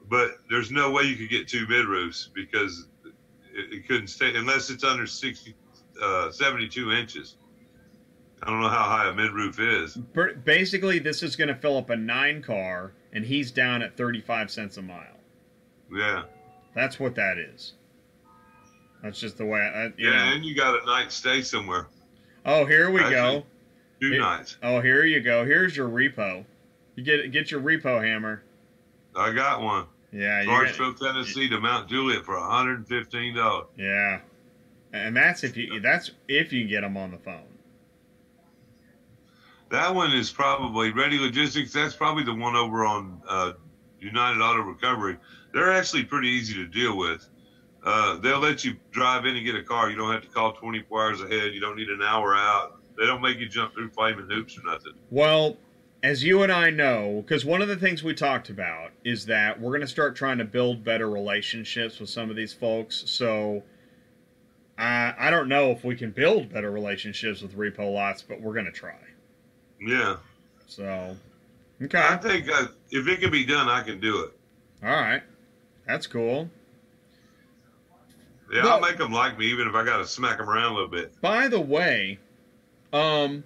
but there's no way you could get 2 mid-roofs because it couldn't stay unless it's under 72 inches. I don't know how high a mid-roof is. Basically, this is going to fill up a 9 car, and he's down at 35 cents a mile. Yeah. That's what that is. That's just the way. You know. And you got a night stay somewhere. Oh, here we go. 2 nights. Oh, here you go. Here's your repo. You get your repo hammer. I got one. Yeah, Clarksville, Tennessee to Mount Juliet for $115. Yeah, and that's if you get them on the phone. That one is probably Ready Logistics. That's probably the one over on United Auto Recovery. They're actually pretty easy to deal with. They'll let you drive in and get a car. You don't have to call 24 hours ahead. You don't need an hour out. They don't make you jump through flaming hoops or nothing. Well, as you and I know, because one of the things we talked about is that we're going to start trying to build better relationships with some of these folks. So I don't know if we can build better relationships with repo lots, but we're going to try. Yeah. So, okay. I think if it can be done, I can do it. All right. That's cool. Yeah, I'll make them like me, even if I got to smack them around a little bit. By the way, well,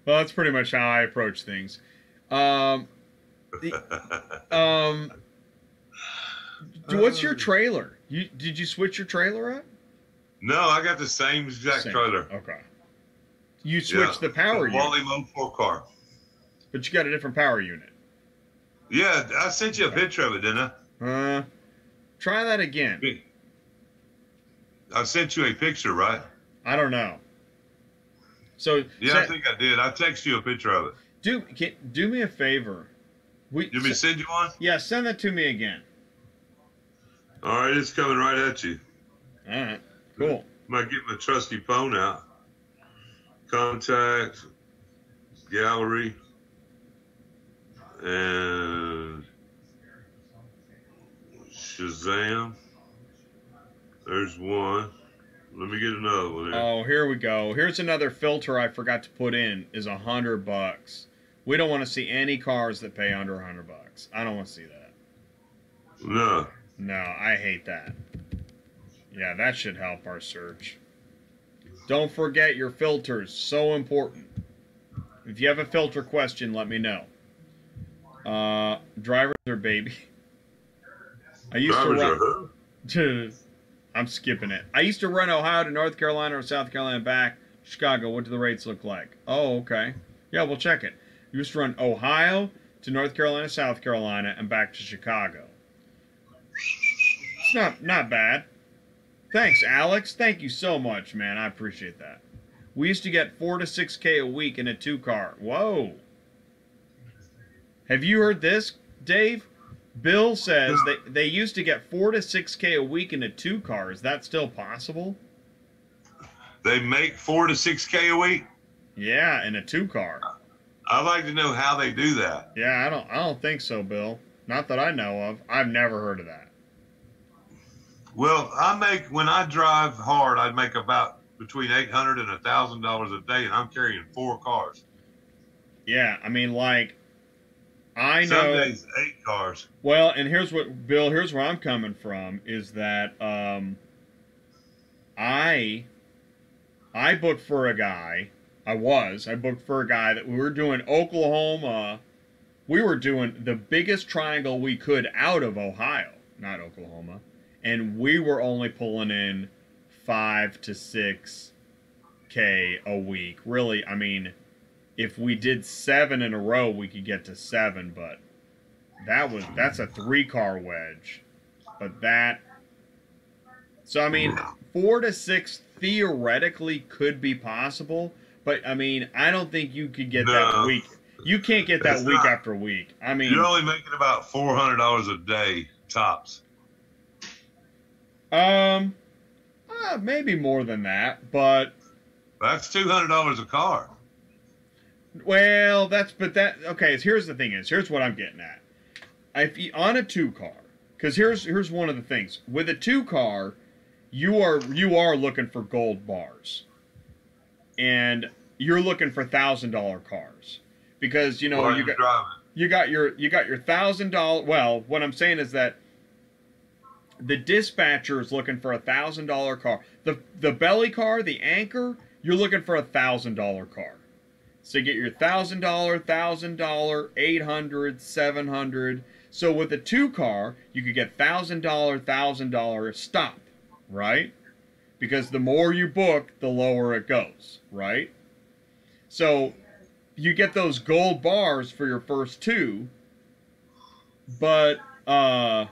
that's pretty much how I approach things. What's your trailer? Did you switch your trailer up? No, I got the same exact trailer. Okay. You switch the power unit. Wally Low 4-car. But you got a different power unit. Yeah, I sent you a picture of it, didn't I? Try that again. I sent you a picture, right? I don't know. So yeah, I think I did. I texted you a picture of it. Do me a favor. You want me to send you one? Yeah, send that to me again. All right, it's coming right at you. All right, cool. Might get my trusty phone out. Contacts, gallery, and Shazam. There's one. Let me get another one here. Oh, here we go. Here's another filter I forgot to put in. Is $100. We don't want to see any cars that pay under $100. I don't want to see that. No. No, I hate that. Yeah, that should help our search. Don't forget your filters. So important. If you have a filter question, let me know. Drivers or baby? I used to run. I'm skipping it. I used to run Ohio to North Carolina or South Carolina back. Chicago. What do the rates look like? Oh, okay. Yeah, we'll check it. You used to run Ohio to North Carolina, South Carolina, and back to Chicago. It's not bad. Thanks, Alex. Thank you so much, man. I appreciate that. We used to get 4 to 6K a week in a 2-car. Whoa. Have you heard this, Dave? Bill says they used to get 4 to 6K a week in a 2-car. Is that still possible? They make 4 to 6K a week? Yeah, in a 2-car. I'd like to know how they do that. Yeah, I don't think so, Bill. Not that I know of. I've never heard of that. Well, when I drive hard, I make about between $800 and $1,000 a day, and I'm carrying 4 cars. Yeah, I mean, like, I know. Some days 8 cars. Well, and here's where I'm coming from is that I booked for a guy. I booked for a guy that we were doing Oklahoma. We were doing the biggest triangle we could out of Ohio, not Oklahoma. And we were only pulling in 5 to 6K a week. Really, I mean, if we did 7 in a row, we could get to 7, but that's a 3-car wedge. But so I mean, 4 to 6 theoretically could be possible, but I mean, I don't think you could get that week. You can't get that week after week. I mean, you're only making about $400 a day tops. Maybe more than that, but that's $200 a car. Well, okay. So here's the thing: here's what I'm getting at. If you, on a 2-car, because here's one of the things with a 2-car, you are looking for gold bars, and you're looking for $1,000 cars because you got your $1,000. Well, what I'm saying is that the dispatcher is looking for $1,000 car. The belly car, the anchor, you're looking for $1,000 car. So you get your $1,000, $1,000, $800, $700. So with a 2-car, you could get $1,000, $1,000 stop, right? Because the more you book, the lower it goes, right? So you get those gold bars for your first 2, but 4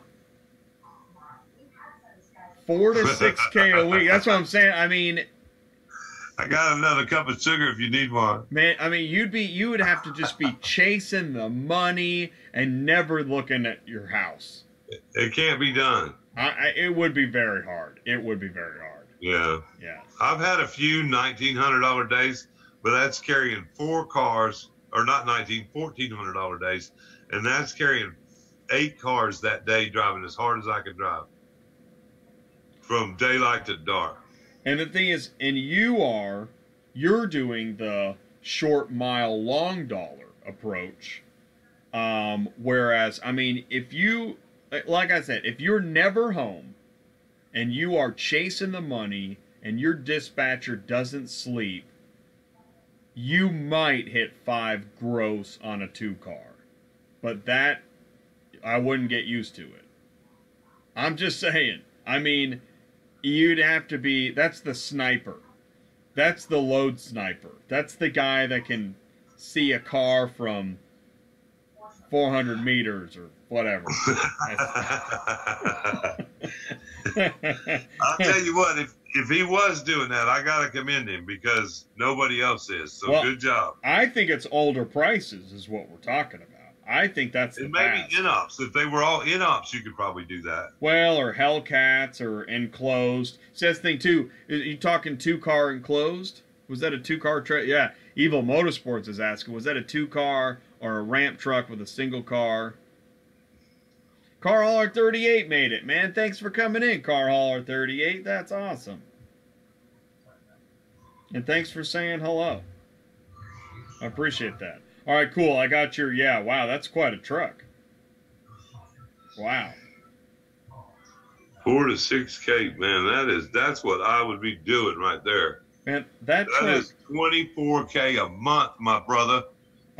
to 6K a week. That's what I'm saying. I mean, I got another cup of sugar if you need one. Man, I mean, you would have to just be chasing the money and never looking at your house. It can't be done. It would be very hard. It would be very hard. Yeah. Yeah. I've had a few $1,900 days, but that's carrying 4 cars, or not $1,400 days, and that's carrying 8 cars that day, driving as hard as I could drive. From daylight to dark. And the thing is, you're doing the short mile, long dollar approach. Whereas, I mean, like I said, if you're never home and you are chasing the money and your dispatcher doesn't sleep, you might hit 5 gross on a 2-car. But that, I wouldn't get used to it. I'm just saying. I mean, you'd have to be, that's the sniper. That's the load sniper. That's the guy that can see a car from 400 meters or whatever. I'll tell you what, if he was doing that, I gotta commend him because nobody else is. So well, good job. I think it's older prices is what we're talking about. I think that's the maybe in-ops. If they were all in-ops, you could probably do that. Well, or Hellcats or enclosed. See, that's the thing too. Are you talking 2-car enclosed? Was that a 2-car truck? Yeah. Evil Motorsports is asking, was that a 2-car or a ramp truck with a single car? Car Hauler 38 made it, man. Thanks for coming in, Car Hauler 38. That's awesome. And thanks for saying hello. I appreciate that. All right, cool. I got your, yeah, wow, that's quite a truck. Wow. 4 to 6K, man, that's what I would be doing right there. Man, that is $24K a month, my brother.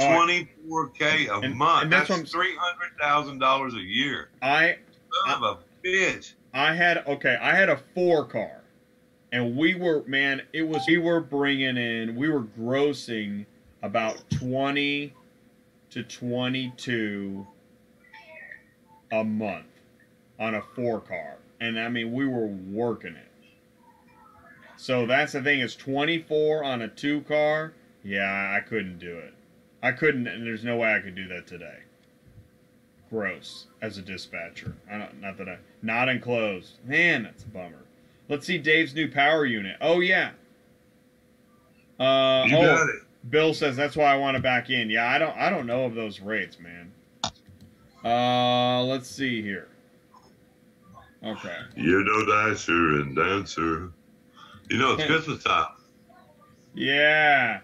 $24K a month. And that's $300,000 a year. Son of a bitch. I had a 4-car, and we were grossing about 20 to 22 a month on a 4-car, and I mean we were working it. So that's the thing, is 24 on a 2-car. Yeah, I couldn't do it. I couldn't, and there's no way I could do that today. Gross as a dispatcher. Not enclosed. Man, that's a bummer. Let's see Dave's new power unit. Oh yeah. You got it. Bill says that's why I want to back in. Yeah, I don't know of those rates, man. Let's see here. Okay. You're no dasher and dancer. You know, it's Christmas time. Yeah.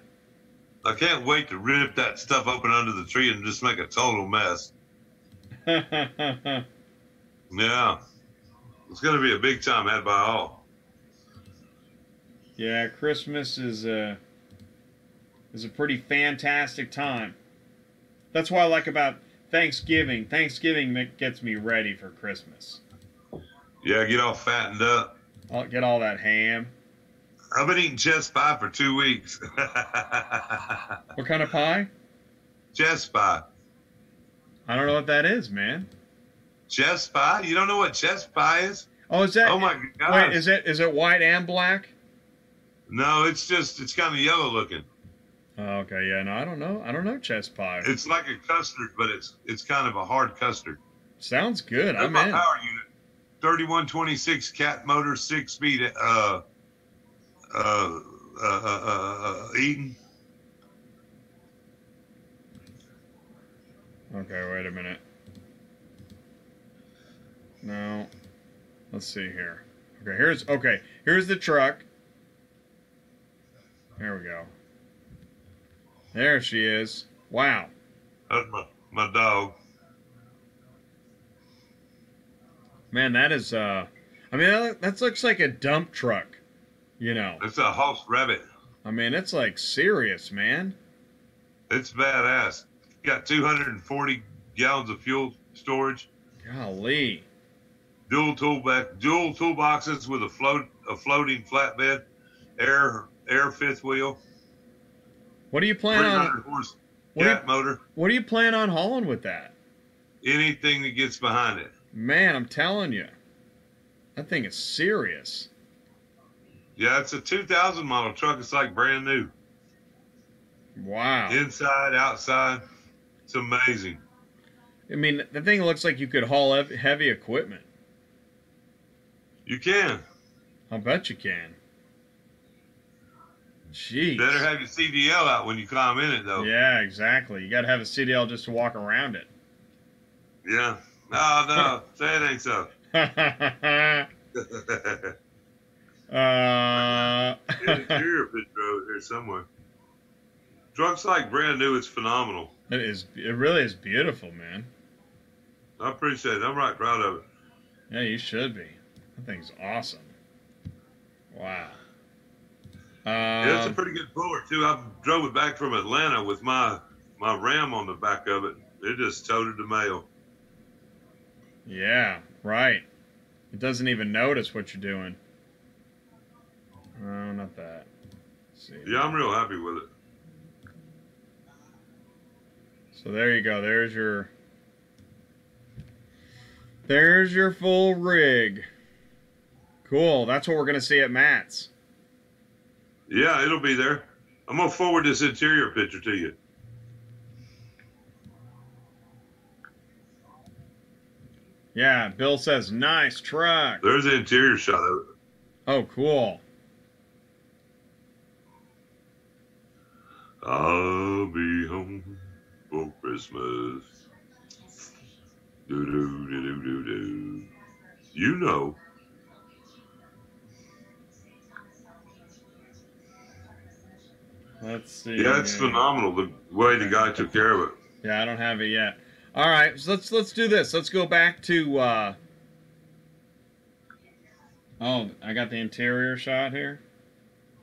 I can't wait to rip that stuff open under the tree and just make a total mess. Yeah. It's going to be a big time had by all. Yeah, Christmas is a pretty fantastic time. That's what I like about Thanksgiving. Thanksgiving gets me ready for Christmas. Yeah, get all fattened up. I'll get all that ham. I've been eating chest pie for 2 weeks. What kind of pie? Chest pie. I don't know what that is, man. Chest pie? You don't know what chest pie is? Oh, is that? Oh my God! Wait, is it white and black? No, it's kind of yellow looking. Oh, okay, yeah, no, I don't know chest pie. It's like a custard, but it's kind of a hard custard. Sounds good. That's my power unit. 3126 cat motor, 6-speed. Eaton. Okay, wait a minute. No. Let's see here. Okay, here's the truck. There we go. There she is. Wow. That's my dog. Man, that is I mean that looks like a dump truck. You know. It's a Hoss Rabbit. I mean, it's like serious, man. It's badass. Got 240 gallons of fuel storage. Golly. Dual toolboxes with a floating flatbed, air fifth wheel. What do you plan on? 300 horse cat motor. What do you plan on hauling with that? Anything that gets behind it. Man, I'm telling you, that thing is serious. Yeah, it's a 2000 model truck. It's like brand new. Wow. Inside, outside. It's amazing. I mean, the thing looks like you could haul heavy equipment. You can. I'll bet you can. Jeez. Better have your CDL out when you climb in it, though. Yeah, exactly. You got to have a CDL just to walk around it. Yeah. No, say it ain't so. You're a picture over here somewhere. Truck's like brand new. It's phenomenal. It is. It really is beautiful, man. I appreciate it. I'm right proud of it. Yeah, you should be. That thing's awesome. Wow. Yeah, it's a pretty good puller too. I drove it back from Atlanta with my Ram on the back of it. It just toted the mail. Yeah, right. It doesn't even notice what you're doing. Oh, not that. see. Yeah, I'm real happy with it. So there you go. There's your full rig. Cool. That's what we're going to see at Matt's. Yeah, it'll be there. I'm going to forward this interior picture to you. Yeah, Bill says, nice truck. There's the interior shot of it. Oh, cool. I'll be home for Christmas. Do-do-do-do-do-do. You know. Let's see. Yeah, it's phenomenal the way the guy took care of it. Yeah, I don't have it yet. All right, so let's do this. Let's go back to. Oh, I got the interior shot here.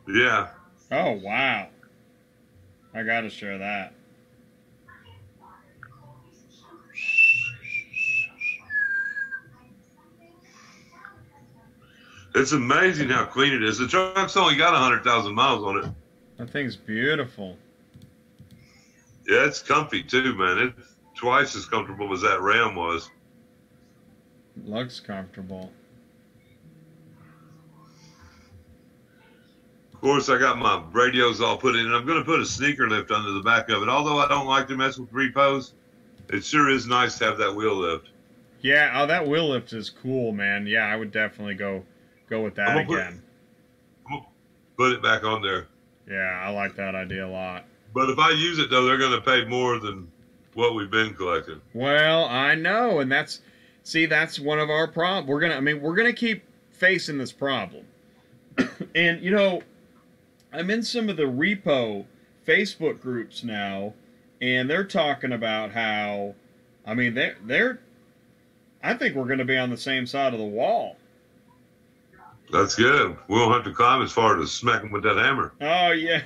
Yeah. Oh wow! I got to share that. It's amazing how clean it is. The truck's only got 100,000 miles on it. That thing's beautiful. Yeah, it's comfy too, man. It's twice as comfortable as that Ram was. Looks comfortable. Of course, I got my radios all put in, and I'm going to put a sneaker lift under the back of it. Although I don't like to mess with repos, it sure is nice to have that wheel lift. Yeah, oh, that wheel lift is cool, man. Yeah, I would definitely go with that again. I'm going to put it back on there. Yeah, I like that idea a lot. But if I use it, though, they're going to pay more than what we've been collecting. Well, I know, and that's one of our problems. We're gonna keep facing this problem. And you know, I'm in some of the repo Facebook groups now, and they're talking about how, I mean, I think we're going to be on the same side of the wall. That's good. We won't have to climb as far to smack them with that hammer. Oh yeah.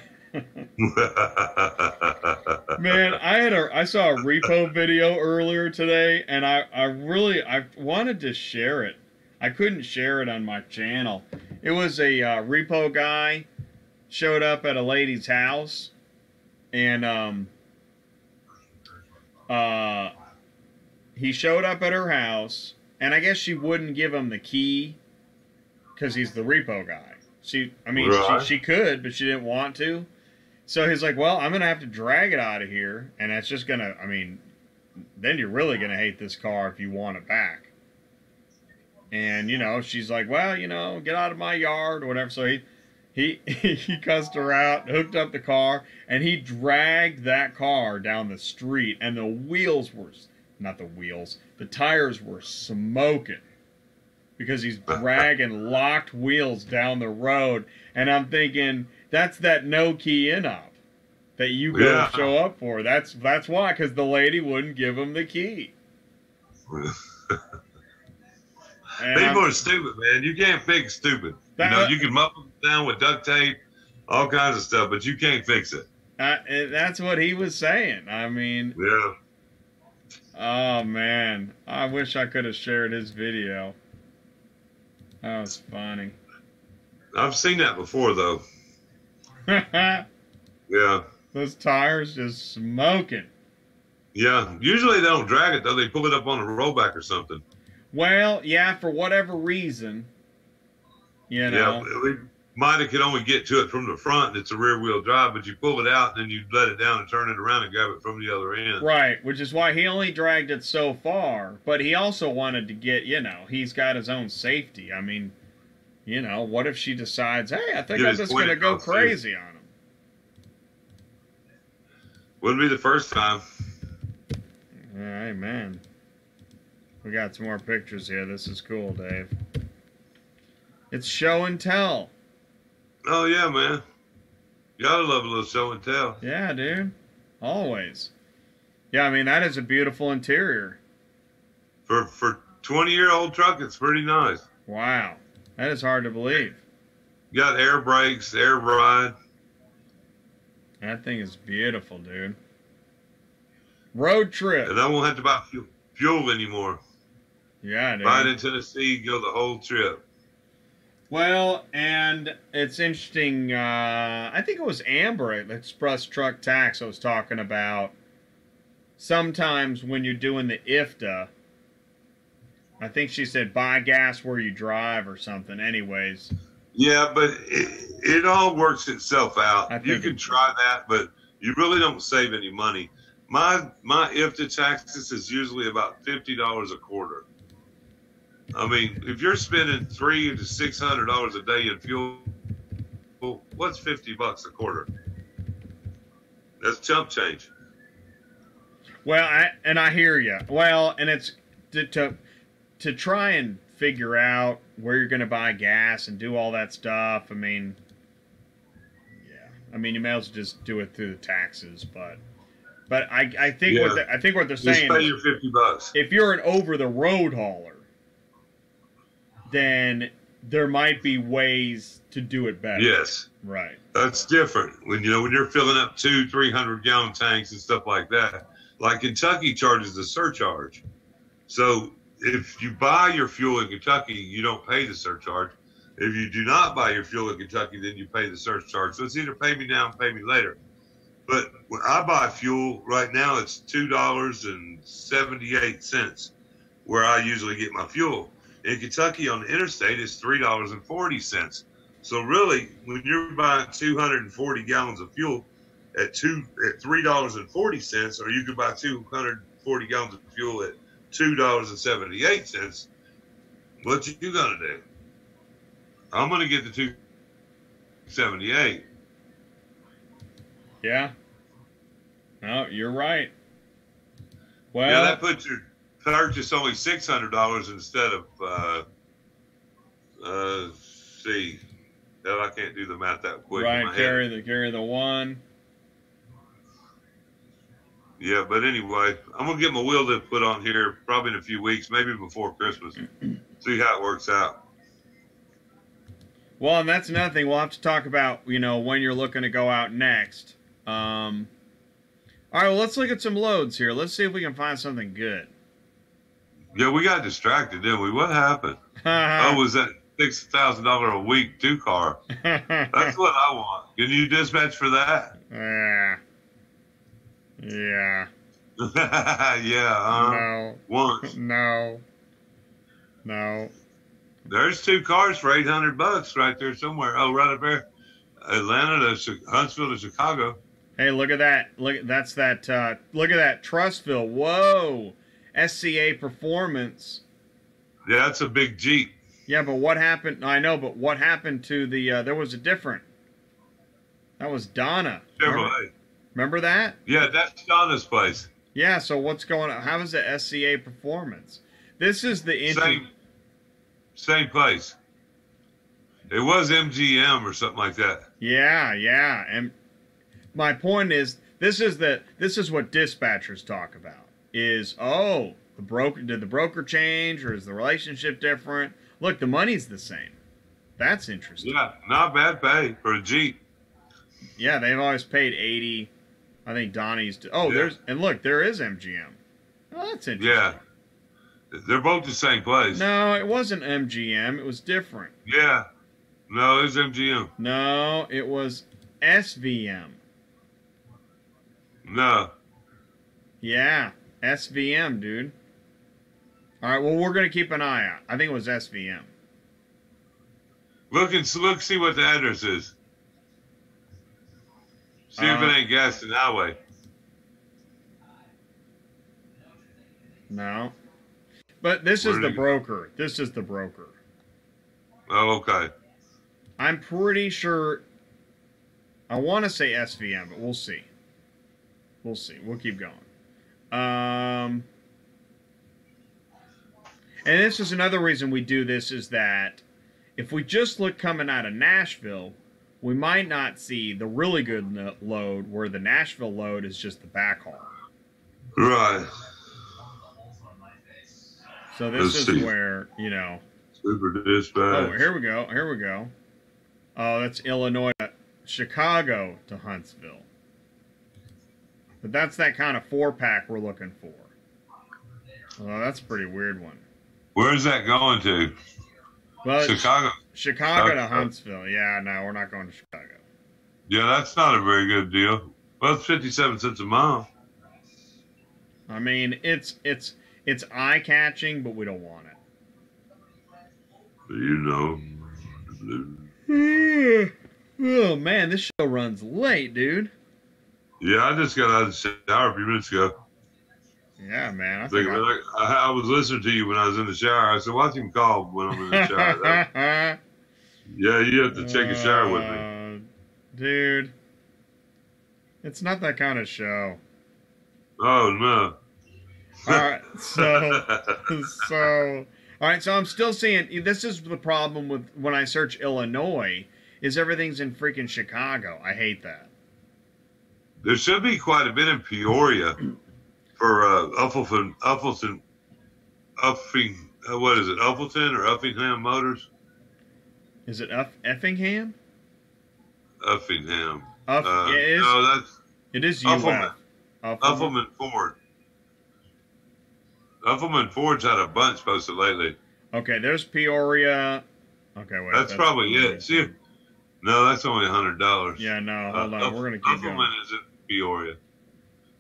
Man, I saw a repo video earlier today, and I wanted to share it. I couldn't share it on my channel. It was a repo guy showed up at a lady's house, and he showed up at her house, and I guess she wouldn't give him the key because he's the repo guy. She could, but she didn't want to. So he's like, well, I'm going to have to drag it out of here, and that's just going to, then you're really going to hate this car if you want it back. And, you know, she's like, well, you know, get out of my yard or whatever. So he cussed her out, hooked up the car, and he dragged that car down the street, and the tires were smoking because he's dragging locked wheels down the road. And I'm thinking, that's that no key in up that you go show up for. That's why, because the lady wouldn't give him the key. People are stupid, man. You can't fix stupid. You can muffle it down with duct tape, all kinds of stuff, but you can't fix it. That's what he was saying. Yeah. Oh man, I wish I could have shared his video. That was funny. I've seen that before, though. Yeah. Those tires just smoking. Yeah. Usually they don't drag it, though. They pull it up on a rollback or something. Well, yeah, for whatever reason. You know. Yeah, we could only get to it from the front. It's a rear-wheel drive, but you pull it out, and then you let it down and turn it around and grab it from the other end. Right, which is why he only dragged it so far. But he also wanted to get, he's got his own safety. What if she decides, hey, I think I'm just going to go crazy on him? Wouldn't be the first time. All right, man. We got some more pictures here. This is cool, Dave. It's show and tell. Oh, yeah, man. You gotta love a little show and tell. Yeah, dude. Always. Yeah, that is a beautiful interior. For 20-year-old truck, it's pretty nice. Wow. That is hard to believe. You got air brakes, air ride. That thing is beautiful, dude. Road trip. And I won't have to buy fuel anymore. Yeah, dude. Buy it in Tennessee, go the whole trip. Well, and it's interesting. I think it was Amber at Express Truck Tax I was talking about. Sometimes when you're doing the IFTA, I think she said buy gas where you drive or something. Anyways. Yeah, but it all works itself out. You can try that, but you really don't save any money. My IFTA taxes is usually about $50 a quarter. I mean, if you're spending $300 to $600 a day in fuel, well, what's $50 a quarter? That's chump change. Well, I hear you. Well, and it's to try and figure out where you're going to buy gas and do all that stuff. I mean, yeah. I mean, you may as well just do it through the taxes, but I think what they're saying just pay your $50. If you're an over the road hauler, then there might be ways to do it better. Yes. Right. That's different. When you're filling up 200-300 gallon tanks and stuff like that. Like Kentucky charges a surcharge. So if you buy your fuel in Kentucky, you don't pay the surcharge. If you do not buy your fuel in Kentucky, then you pay the surcharge. So it's either pay me now or pay me later. But when I buy fuel right now, it's $2.78 where I usually get my fuel. In Kentucky on the interstate, it's $3.40. So really, when you're buying 240 gallons of fuel at $3.40, or you could buy 240 gallons of fuel at $2.78, what you gonna do? I'm gonna get the $2.78. Yeah. No, you're right. Well, yeah, that puts your purchase only $600 instead of see, that I can't do the math that quick. Right, carry the one. Yeah, but anyway, I'm gonna get my wheel to put on here probably in a few weeks, maybe before Christmas. See how it works out. Well, and that's another thing we'll have to talk about. When you're looking to go out next. All right, well, let's look at some loads here. Let's see if we can find something good. Yeah, we got distracted, didn't we? What happened? Oh, was that $6,000 a week 2-car? That's what I want. Can you dispatch for that? Yeah. Yeah. No. Once. No. There's 2 cars for $800 right there somewhere. Oh, right up there, Atlanta to Huntsville to Chicago. Hey, look at that! Look at that! Look at that Trustville! Whoa, SCA Performance. Yeah, that's a big Jeep. Yeah, but what happened? I know, but what happened to the? There was a different. That was Donna. Remember that? Yeah, that's Donna's place. Yeah. So what's going on? How is the SCA Performance? This is the same place. It was MGM or something like that. Yeah. And my point is, this is what dispatchers talk about. Did the broker change, or is the relationship different? Look, the money's the same. That's interesting. Yeah, not bad pay for a Jeep. Yeah, they've always paid $80. I think Donnie's. There is MGM. Oh, that's interesting. Yeah, they're both the same place. No, it wasn't MGM. It was different. Yeah, no, it was MGM. No, it was SVM. No. Yeah, SVM, dude. All right, well, we're going to keep an eye out. I think it was SVM. Look, see what the address is. See if it ain't Gaston Highway. No. But this is the broker. This is the broker. Oh, okay. I'm pretty sure. I want to say SVM, but we'll see. We'll see. We'll keep going. And this is another reason we do this, is that if we just look coming out of Nashville, we might not see the really good load, where the Nashville load is just the backhaul. Right. So this is where, Super dispatch. Oh, here we go. Oh, that's Illinois, Chicago to Huntsville. But that's that kind of 4-pack we're looking for. Oh, that's a pretty weird one. Where's that going to? Well, Chicago. Chicago to Huntsville. Yeah, no, we're not going to Chicago. Yeah, that's not a very good deal. Well, it's 57 cents a mile. I mean, it's eye catching, but we don't want it. You know. Oh man, this show runs late, dude. Yeah, I just got out of the shower a few minutes ago. Yeah, man. I was listening to you when I was in the shower. I said, watch him call when I'm in the shower. Yeah, you have to take a shower with me. Dude. It's not that kind of show. Oh, no. Alright, so I'm still seeing, this is the problem with when I search Illinois, is everything's in freaking Chicago. I hate that. There should be quite a bit in Peoria for Uppleton, what is it, Uppleton or Effingham Motors? Is it Effingham? Effingham. It is Uffelman. Uffelman Ford. Uffelman Ford's had a bunch posted lately. Okay, there's Peoria. Okay, wait. That's probably it. See, no, that's only $100. Yeah, no, hold on. We're gonna keep going. Uffelman is in Peoria.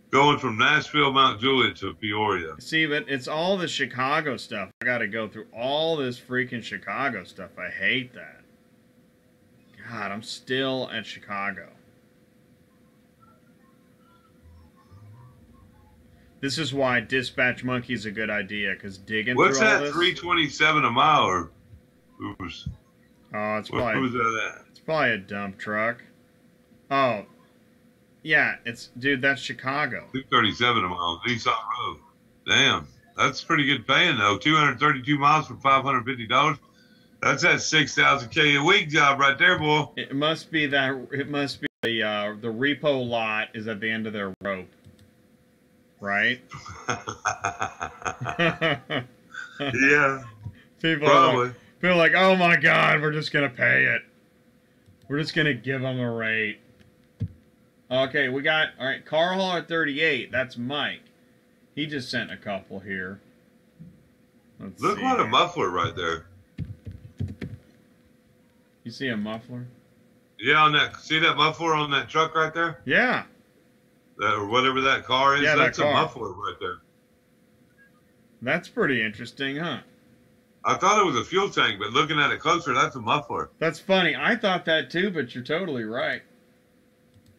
Going from Nashville, Mount Juliet to Peoria. See, but it's all the Chicago stuff. I got to go through all this freaking Chicago stuff. I hate that. God, I'm still at Chicago. This is why Dispatch Monkey is a good idea, because digging What's through all that? this. $3.27 a mile, or who's? Oh, it's probably. Who's that at? It's probably a dump truck. Oh, yeah, dude. That's Chicago. $2.37 a mile, Nissan Road. Damn, that's pretty good paying though. 232 miles for $550. That's that 6,000 K a week job right there, boy. It must be that. It must be the repo lot is at the end of their rope. Right? Yeah. People probably. Are like, oh my God, we're just going to pay it. We're just going to give them a rate. Okay, all right, Car Hauler 38. That's Mike. He just sent a couple here. Look what a muffler right there. You see a muffler? Yeah, see that muffler on that truck right there? Yeah. Or whatever that car is, yeah, that's a muffler right there. That's pretty interesting, huh? I thought it was a fuel tank, but looking at it closer, that's a muffler. That's funny. I thought that too, but you're totally right.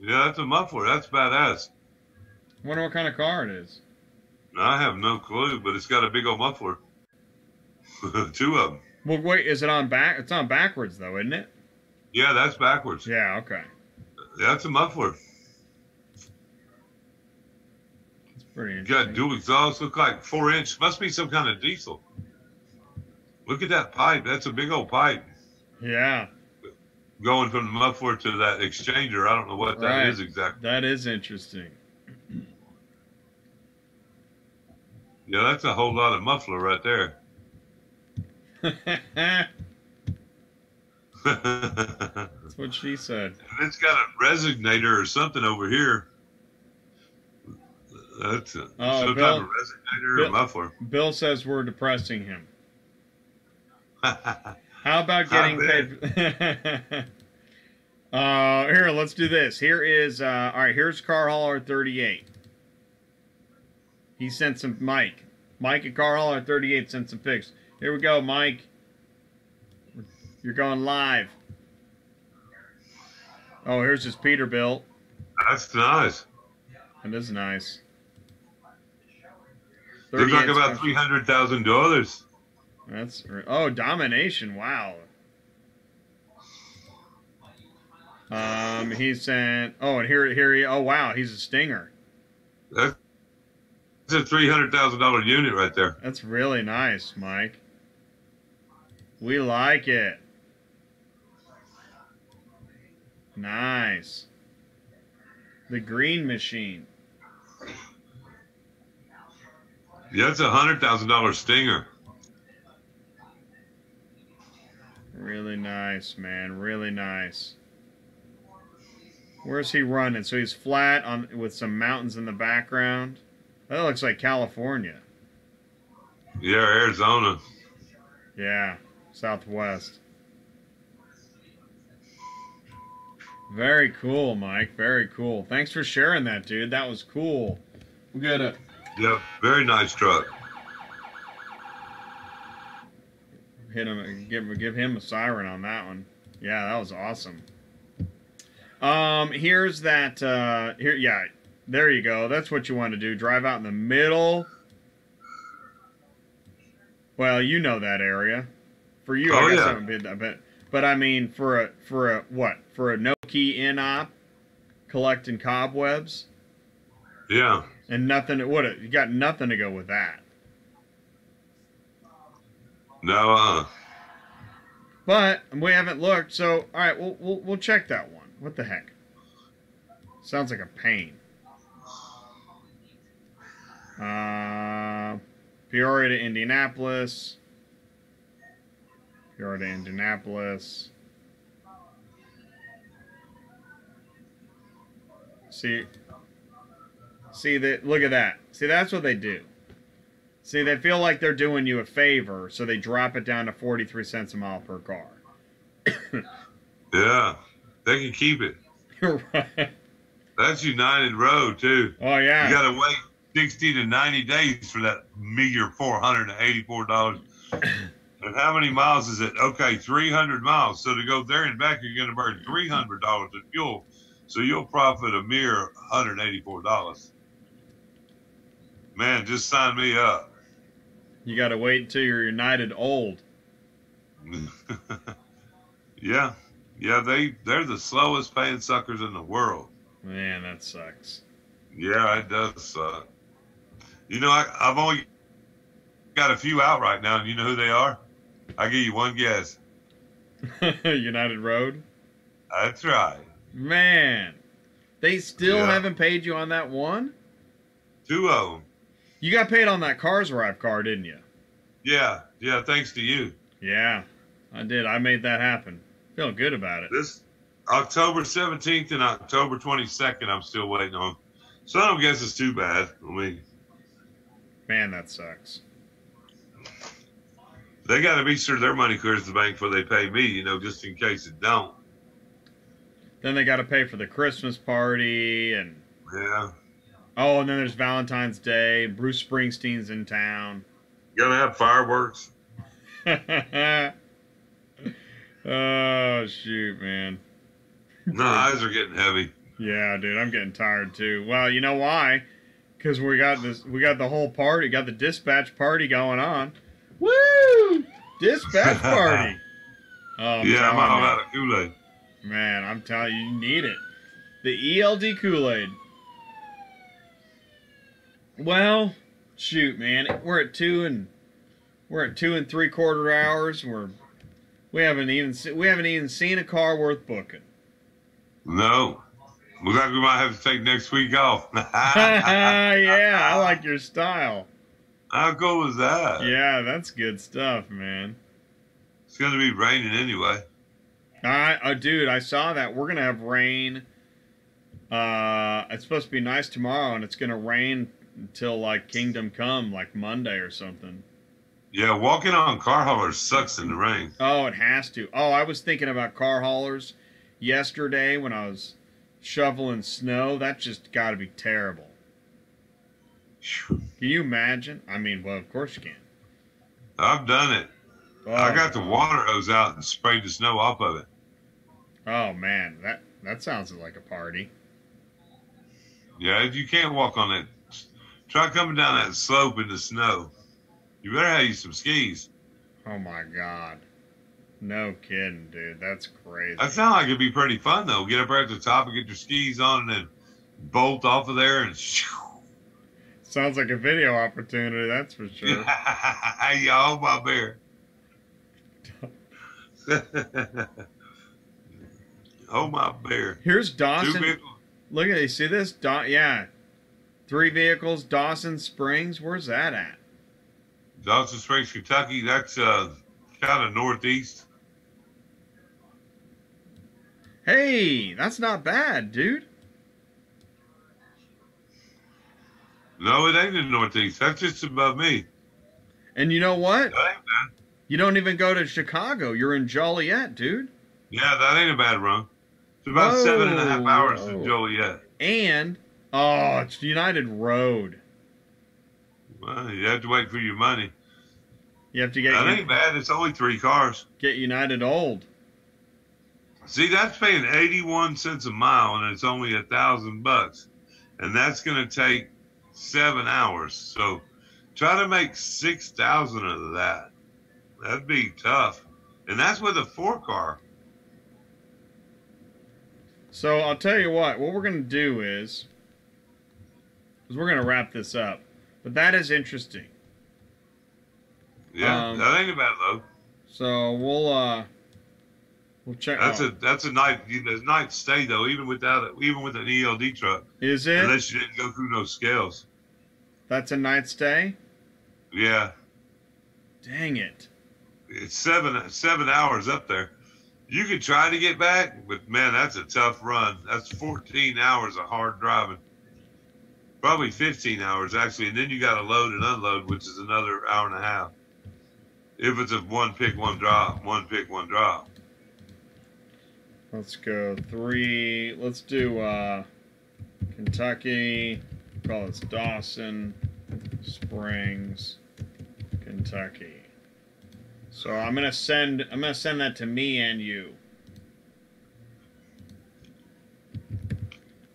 Yeah, that's a muffler. That's badass. I wonder what kind of car it is. I have no clue, but it's got a big old muffler. Two of them. Well, wait, is it on back? It's on backwards, though, isn't it? Yeah, that's backwards. Yeah, okay. That's a muffler. Pretty interesting. Got dual exhaust, look like 4-inch. Must be some kind of diesel. Look at that pipe. That's a big old pipe. Yeah. Going from the muffler to that exchanger. I don't know what that is exactly. That is interesting. Yeah, that's a whole lot of muffler right there. That's what she said. And it's got a resonator or something over here. That's some type of resonator or muffler. Bill says we're depressing him. How about getting paid? Here, let's do this. Here is, all right, here's Car Hauler 38. He sent some, Mike at Car Hauler 38 sent some pics. Here we go, Mike. You're going live. Oh, here's his Peterbilt. That's nice. That is nice. Looks like about $300,000. Oh, domination! Wow. He sent. Oh, and here. Oh, wow, he's a stinger. That's a $300,000 unit right there. That's really nice, Mike. We like it. Nice. The green machine. Yeah, it's a $100,000 stinger. Really nice, man. Really nice. Where's he running? So he's flat on with some mountains in the background. That looks like California. Yeah, Arizona. Yeah. Southwest. Very cool, Mike. Very cool. Thanks for sharing that, dude. That was cool. We got a... Yep, very nice truck. Hit him. Give him a siren on that one. Yeah, that was awesome. Here's that. Here, yeah. There you go. That's what you want to do. Drive out in the middle. Well, you know that area. For you, I guess that would be a bit. But I mean, for a what? For a no key in op, collecting cobwebs. Yeah. And nothing. What? You got nothing to go with that. No. But we haven't looked. So all right, we'll check that one. What the heck? Sounds like a pain. Peoria to Indianapolis. Peoria to Indianapolis. See that? Look at that. See, that's what they do. See, they feel like they're doing you a favor, so they drop it down to 43 cents a mile per car. Yeah, they can keep it. You're right. That's United Road too. Oh yeah. You got to wait 60 to 90 days for that meager $484. And how many miles is it? Okay, 300 miles. So to go there and back, you're going to burn $300 in fuel. So you'll profit a mere $184. Man, just sign me up. You got to wait until you're United old. Yeah, they're the slowest paying suckers in the world. Man, that sucks. Yeah, it does suck. You know, I've only got a few out right now, and you know who they are? I'll give you one guess. United Road? That's right. Man, they still haven't paid you on that one? 2 of them. You got paid on that Cars Arrive car, didn't you? Yeah, thanks to you. Yeah, I did. I made that happen. Feeling good about it. This October 17th and October 22nd, I'm still waiting on. So I don't guess it's too bad. I mean, man, that sucks. They got to be sure their money clears the bank before they pay me, you know, just in case it don't. Then they got to pay for the Christmas party and... Yeah. Oh, and then there's Valentine's Day. Bruce Springsteen's in town. You gonna have fireworks? Oh, shoot, my eyes are getting heavy. Yeah, dude, I'm getting tired too. Well, you know why? Because we got the whole party, got the dispatch party going on. Woo! Dispatch party. Oh, yeah, I'm all out of Kool-Aid. Man, I'm telling you, you need it. The ELD Kool-Aid. Well, shoot, man, we're at 2 3/4 hours. We haven't even seen a car worth booking. No. Looks like we might have to take next week off. Yeah, I like your style. How cool is that? Yeah, that's good stuff, man. It's going to be raining anyway. Dude, I saw that. We're going to have rain. It's supposed to be nice tomorrow, and it's going to rain until, like, Kingdom Come, like Monday or something. Yeah, walking on car haulers sucks in the rain. Oh, it has to. Oh, I was thinking about car haulers yesterday when I was shoveling snow. That just got to be terrible. Can you imagine? I mean, well, of course you can. I've done it. Oh, I got the water hose out and sprayed the snow off of it. Oh, man. That sounds like a party. Yeah, if you can't walk on it, try coming down that slope in the snow. You better have you some skis. Oh, my God. No kidding, dude. That's crazy. That sounds like it'd be pretty fun, though. Get up there at the top and get your skis on and then bolt off of there and shoo. Sounds like a video opportunity, that's for sure. Hey, y'all, my bear. Oh, my bear. Here's Dawson. 2 vehicles. Look at it. See this? Yeah. 3 vehicles, Dawson Springs. Where's that at? Dawson Springs, Kentucky. That's kind of northeast. Hey, that's not bad, dude. No, it ain't in the northeast. That's just above me. And you know what? That ain't bad. You don't even go to Chicago. You're in Joliet, dude. Yeah, that ain't a bad run. It's about 7.5 hours to Joliet. And, oh, it's United Road. Well, you have to wait for your money. You have to get... That ain't bad. It's only 3 cars. Get United Old. See, that's paying 81 cents a mile, and it's only $1,000. And that's going to take 7 hours. So try to make 6,000 of that. That'd be tough. And that's with a 4-car. So I'll tell you what we're going to do is we're going to wrap this up. But that is interesting. Yeah, that ain't bad though. So we'll check. That's a night stay though, even with an ELD truck. Is it? Unless you didn't go through no scales. That's a night stay? Yeah. Dang it. It's 7 hours up there. You could try to get back, but man, that's a tough run. That's 14 hours of hard driving. Probably 15 hours actually, and then you got to load and unload, which is another hour and a half. If it's a one pick, one drop. Let's go 3. Let's do Kentucky. Call this Dawson Springs, Kentucky. So I'm gonna send that to me and you,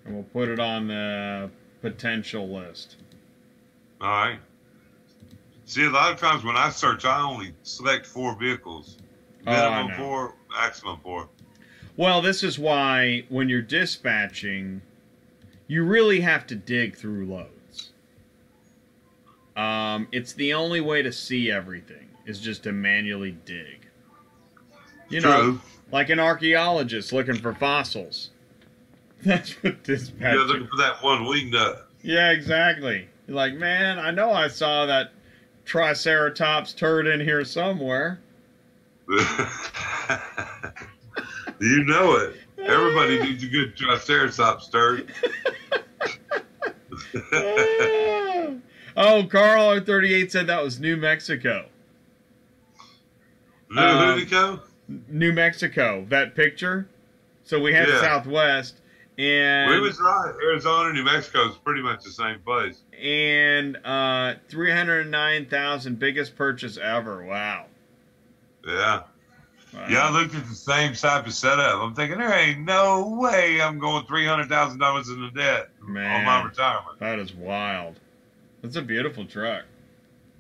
and we'll put it on the potential list. All right. See, a lot of times when I search, I only select 4 vehicles. Minimum 4, maximum 4. Well, this is why when you're dispatching, you really have to dig through loads. It's the only way to see everything is just to manually dig. You know, like an archaeologist looking for fossils. That's what dispatching. You're looking for that one wing nut. Yeah, exactly. You're like, man, I know I saw that Triceratops turd in here somewhere. You know it. Everybody needs a good Triceratops turd. Oh, Carl R38 said that was New Mexico. New Mexico, that picture. So we had Southwest, and we was right. Arizona, New Mexico is pretty much the same place. And 309,000, biggest purchase ever. Wow. Yeah. Wow. Yeah, I looked at the same type of setup. I'm thinking there ain't no way I'm going $300,000 in the debt on my retirement. That is wild. That's a beautiful truck.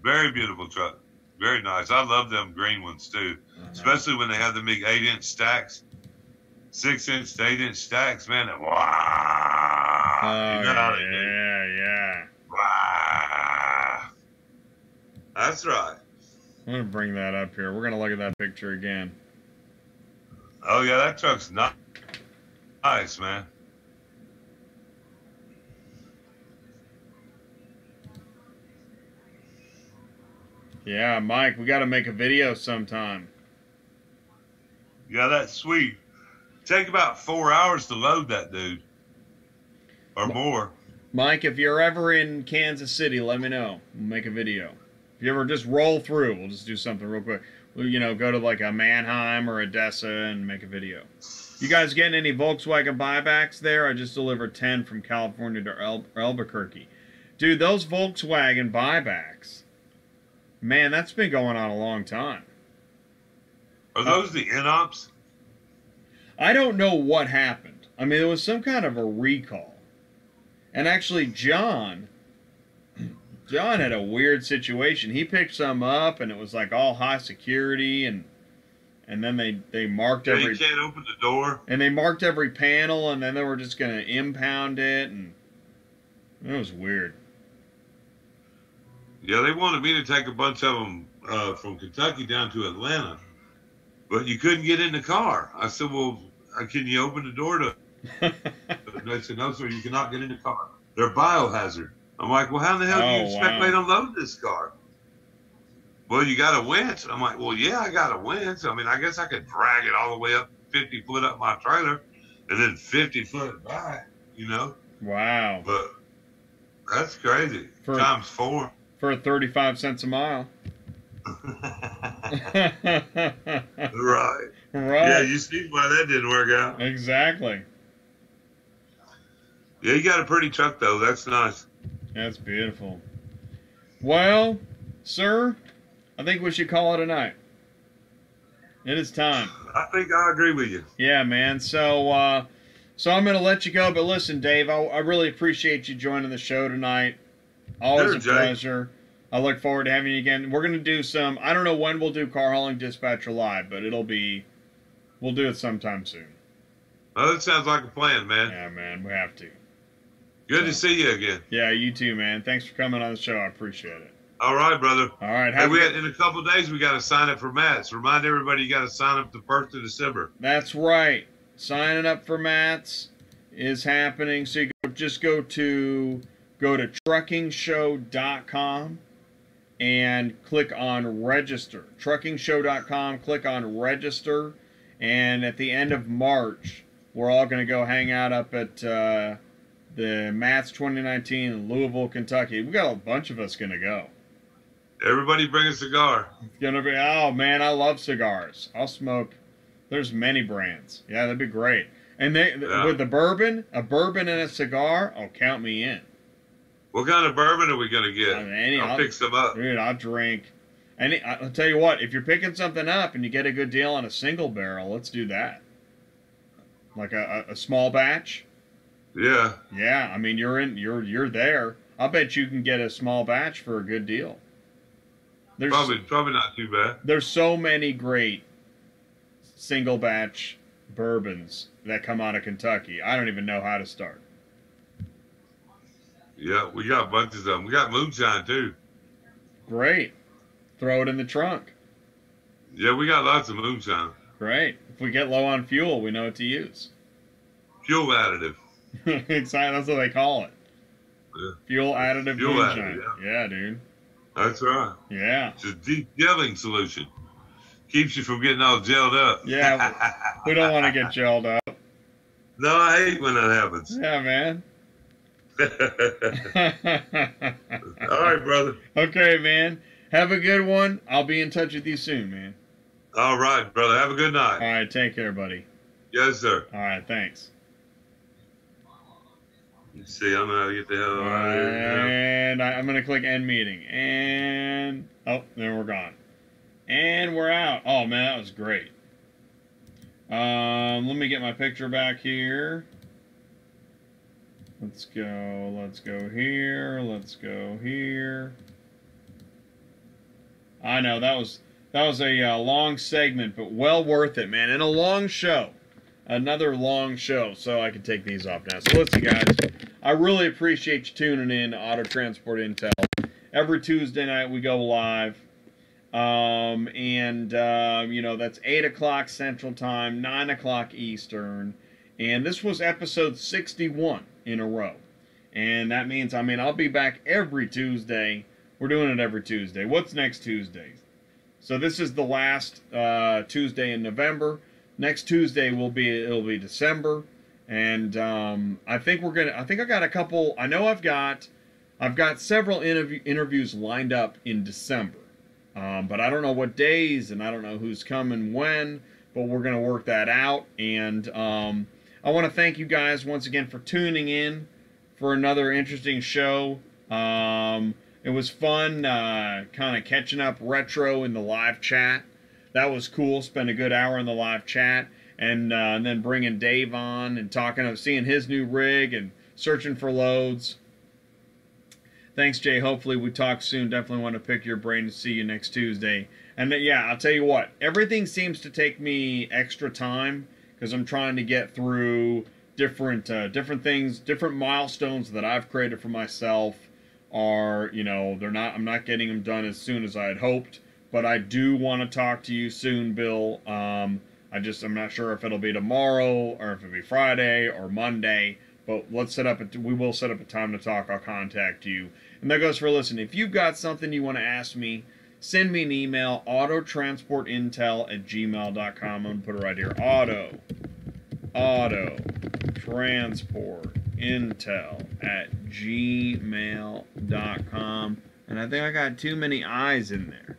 Very beautiful truck. Very nice. I love them green ones too, especially when they have the big 8-inch stacks, 6-inch to 8-inch stacks. Man, wow! Yeah. Wow! That's right. I'm gonna bring that up here. We're gonna look at that picture again. Oh yeah, that truck's nice, man. Yeah, Mike, we got to make a video sometime. Yeah, that's sweet. Take about 4 hours to load that dude, or more. Mike, if you're ever in Kansas City, let me know. We'll make a video. If you ever just roll through, we'll just do something real quick. We'll, go to like a Mannheim or Odessa and make a video. You guys getting any Volkswagen buybacks there? I just delivered 10 from California to Albuquerque. Dude, those Volkswagen buybacks, man, that's been going on a long time. Are those the INOPS? I don't know what happened. I mean, there was some kind of a recall. And actually, John had a weird situation. He picked some up, and it was like all high security, and then they marked every... You can't open the door. And they marked every panel, and then they were just going to impound it, and it was weird. Yeah, they wanted me to take a bunch of them from Kentucky down to Atlanta, but you couldn't get in the car. I said, well, can you open the door to... They said, no, sir, you cannot get in the car. They're biohazard. I'm like, well, how in the hell do you expect me to load this car? Well, you got a winch. I'm like, well, yeah, I got a winch. I mean, I guess I could drag it all the way up 50 foot up my trailer and then 50 foot back, Wow. But that's crazy. Times 4. For 35 cents a mile. Right. Right. Yeah, you see why that didn't work out. Exactly. Yeah, you got a pretty truck, though. That's nice. That's beautiful. Well, sir, I think we should call it a night. It is time. I think I agree with you. Yeah, man. So I'm going to let you go. But listen, Dave, I really appreciate you joining the show tonight. Always a pleasure. I look forward to having you again. We're going to do some, I don't know when we'll do Car Hauling Dispatcher Live, but we'll do it sometime soon. Oh, that sounds like a plan, man. Yeah, man, we have to. Good to see you again. Yeah, you too, man. Thanks for coming on the show. I appreciate it. All right, brother. All right. In a couple of days, we got to sign up for Mats. Remind everybody you got to sign up the 1st of December. That's right. Signing up for Mats is happening. So you just go to truckingshow.com and click on register. Truckingshow.com, click on register. And at the end of March, we're all going to go hang out up at the Mats 2019 in Louisville, Kentucky. We got a bunch of us going to go. Everybody bring a cigar. It's going to be, oh man, I love cigars. I'll smoke. There's many brands. Yeah, that'd be great. And with the bourbon, a bourbon and a cigar, oh, count me in. What kind of bourbon are we going to get? I'll pick some up. Dude, I'll drink. I'll tell you what, if you're picking something up and you get a good deal on a single barrel, let's do that. Like a small batch. Yeah. Yeah, I mean, you're there. I'll bet you can get a small batch for a good deal. Probably not too bad. There's so many great single batch bourbons that come out of Kentucky. I don't even know how to start. Yeah, we got bunches of them. We got moonshine too. Great. Throw it in the trunk. Yeah, we got lots of moonshine. Great. If we get low on fuel, we know what to use. Fuel additive. Exactly. That's what they call it. Yeah. Fuel additive moonshine. Yeah, dude. That's right. Yeah. It's a deep gelling solution. Keeps you from getting all gelled up. Yeah. We don't want to get gelled up. No, I hate when that happens. Yeah, man. All right, brother. Okay, man. Have a good one. I'll be in touch with you soon, man. All right, brother. Have a good night. All right. Take care, buddy. Yes, sir. All right. Thanks. Let's see. I don't know how to get the hell out of here. And I'm going to click end meeting. And, oh, then we're gone. And we're out. Oh, man, that was great. Let me get my picture back here. Let's go. Let's go here. Let's go here. I know that was a long segment, but well worth it, man. And a long show. Another long show, so I can take these off now. So listen, guys, I really appreciate you tuning in to Auto Transport Intel. Every Tuesday night we go live. You know, that's 8 o'clock Central Time, 9 o'clock Eastern. And this was episode 61 in a row. And that means, I mean, I'll be back every Tuesday. We're doing it every Tuesday. What's next Tuesday? So this is the last Tuesday in November. Next Tuesday it'll be December. And I think I got a couple. I know I've got several interviews lined up in December. But I don't know what days, and I don't know who's coming when, but we're going to work that out. And I want to thank you guys once again for tuning in for another interesting show. It was fun kind of catching up retro in the live chat. That was cool. Spent a good hour in the live chat. And then bringing Dave on and seeing his new rig and searching for loads. Thanks, Jay. Hopefully we talk soon. Definitely want to pick your brain to see you next Tuesday. And yeah, I'll tell you what. Everything seems to take me extra time because I'm trying to get through different things, different milestones that I've created for myself. I'm not getting them done as soon as I had hoped. But I do want to talk to you soon, Bill. I'm not sure if it'll be tomorrow or if it'll be Friday or Monday. But we will set up a time to talk. I'll contact you. And that goes for listening. If you've got something you want to ask me, send me an email, autotransportintel@gmail.com. I'm going to put it right here. autotransportintel@gmail.com. And I think I got too many I's in there.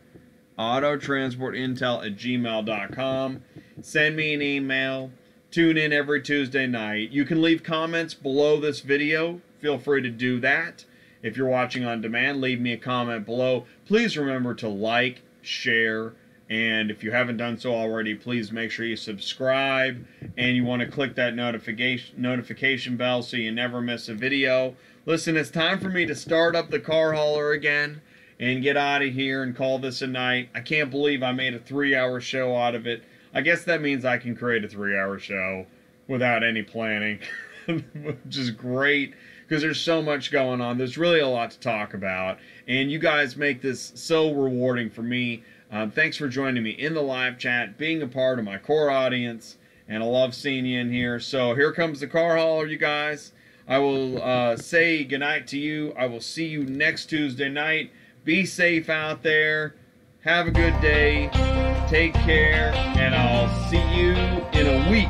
autotransportintel@gmail.com. Send me an email. Tune in every Tuesday night. You can leave comments below this video. Feel free to do that. If you're watching on demand, leave me a comment below. Please remember to like, share, and if you haven't done so already, please make sure you subscribe, and you want to click that notification bell so you never miss a video. Listen, it's time for me to start up the car hauler again and get out of here and call this a night. I can't believe I made a 3-hour show out of it. I guess that means I can create a 3-hour show without any planning, which is great because there's so much going on. There's really a lot to talk about, and you guys make this so rewarding for me. Thanks for joining me in the live chat, being a part of my core audience, and I love seeing you in here. So here comes the car hauler, you guys. I will say goodnight to you. I will see you next Tuesday night. Be safe out there. Have a good day. Take care, and I'll see you in a week.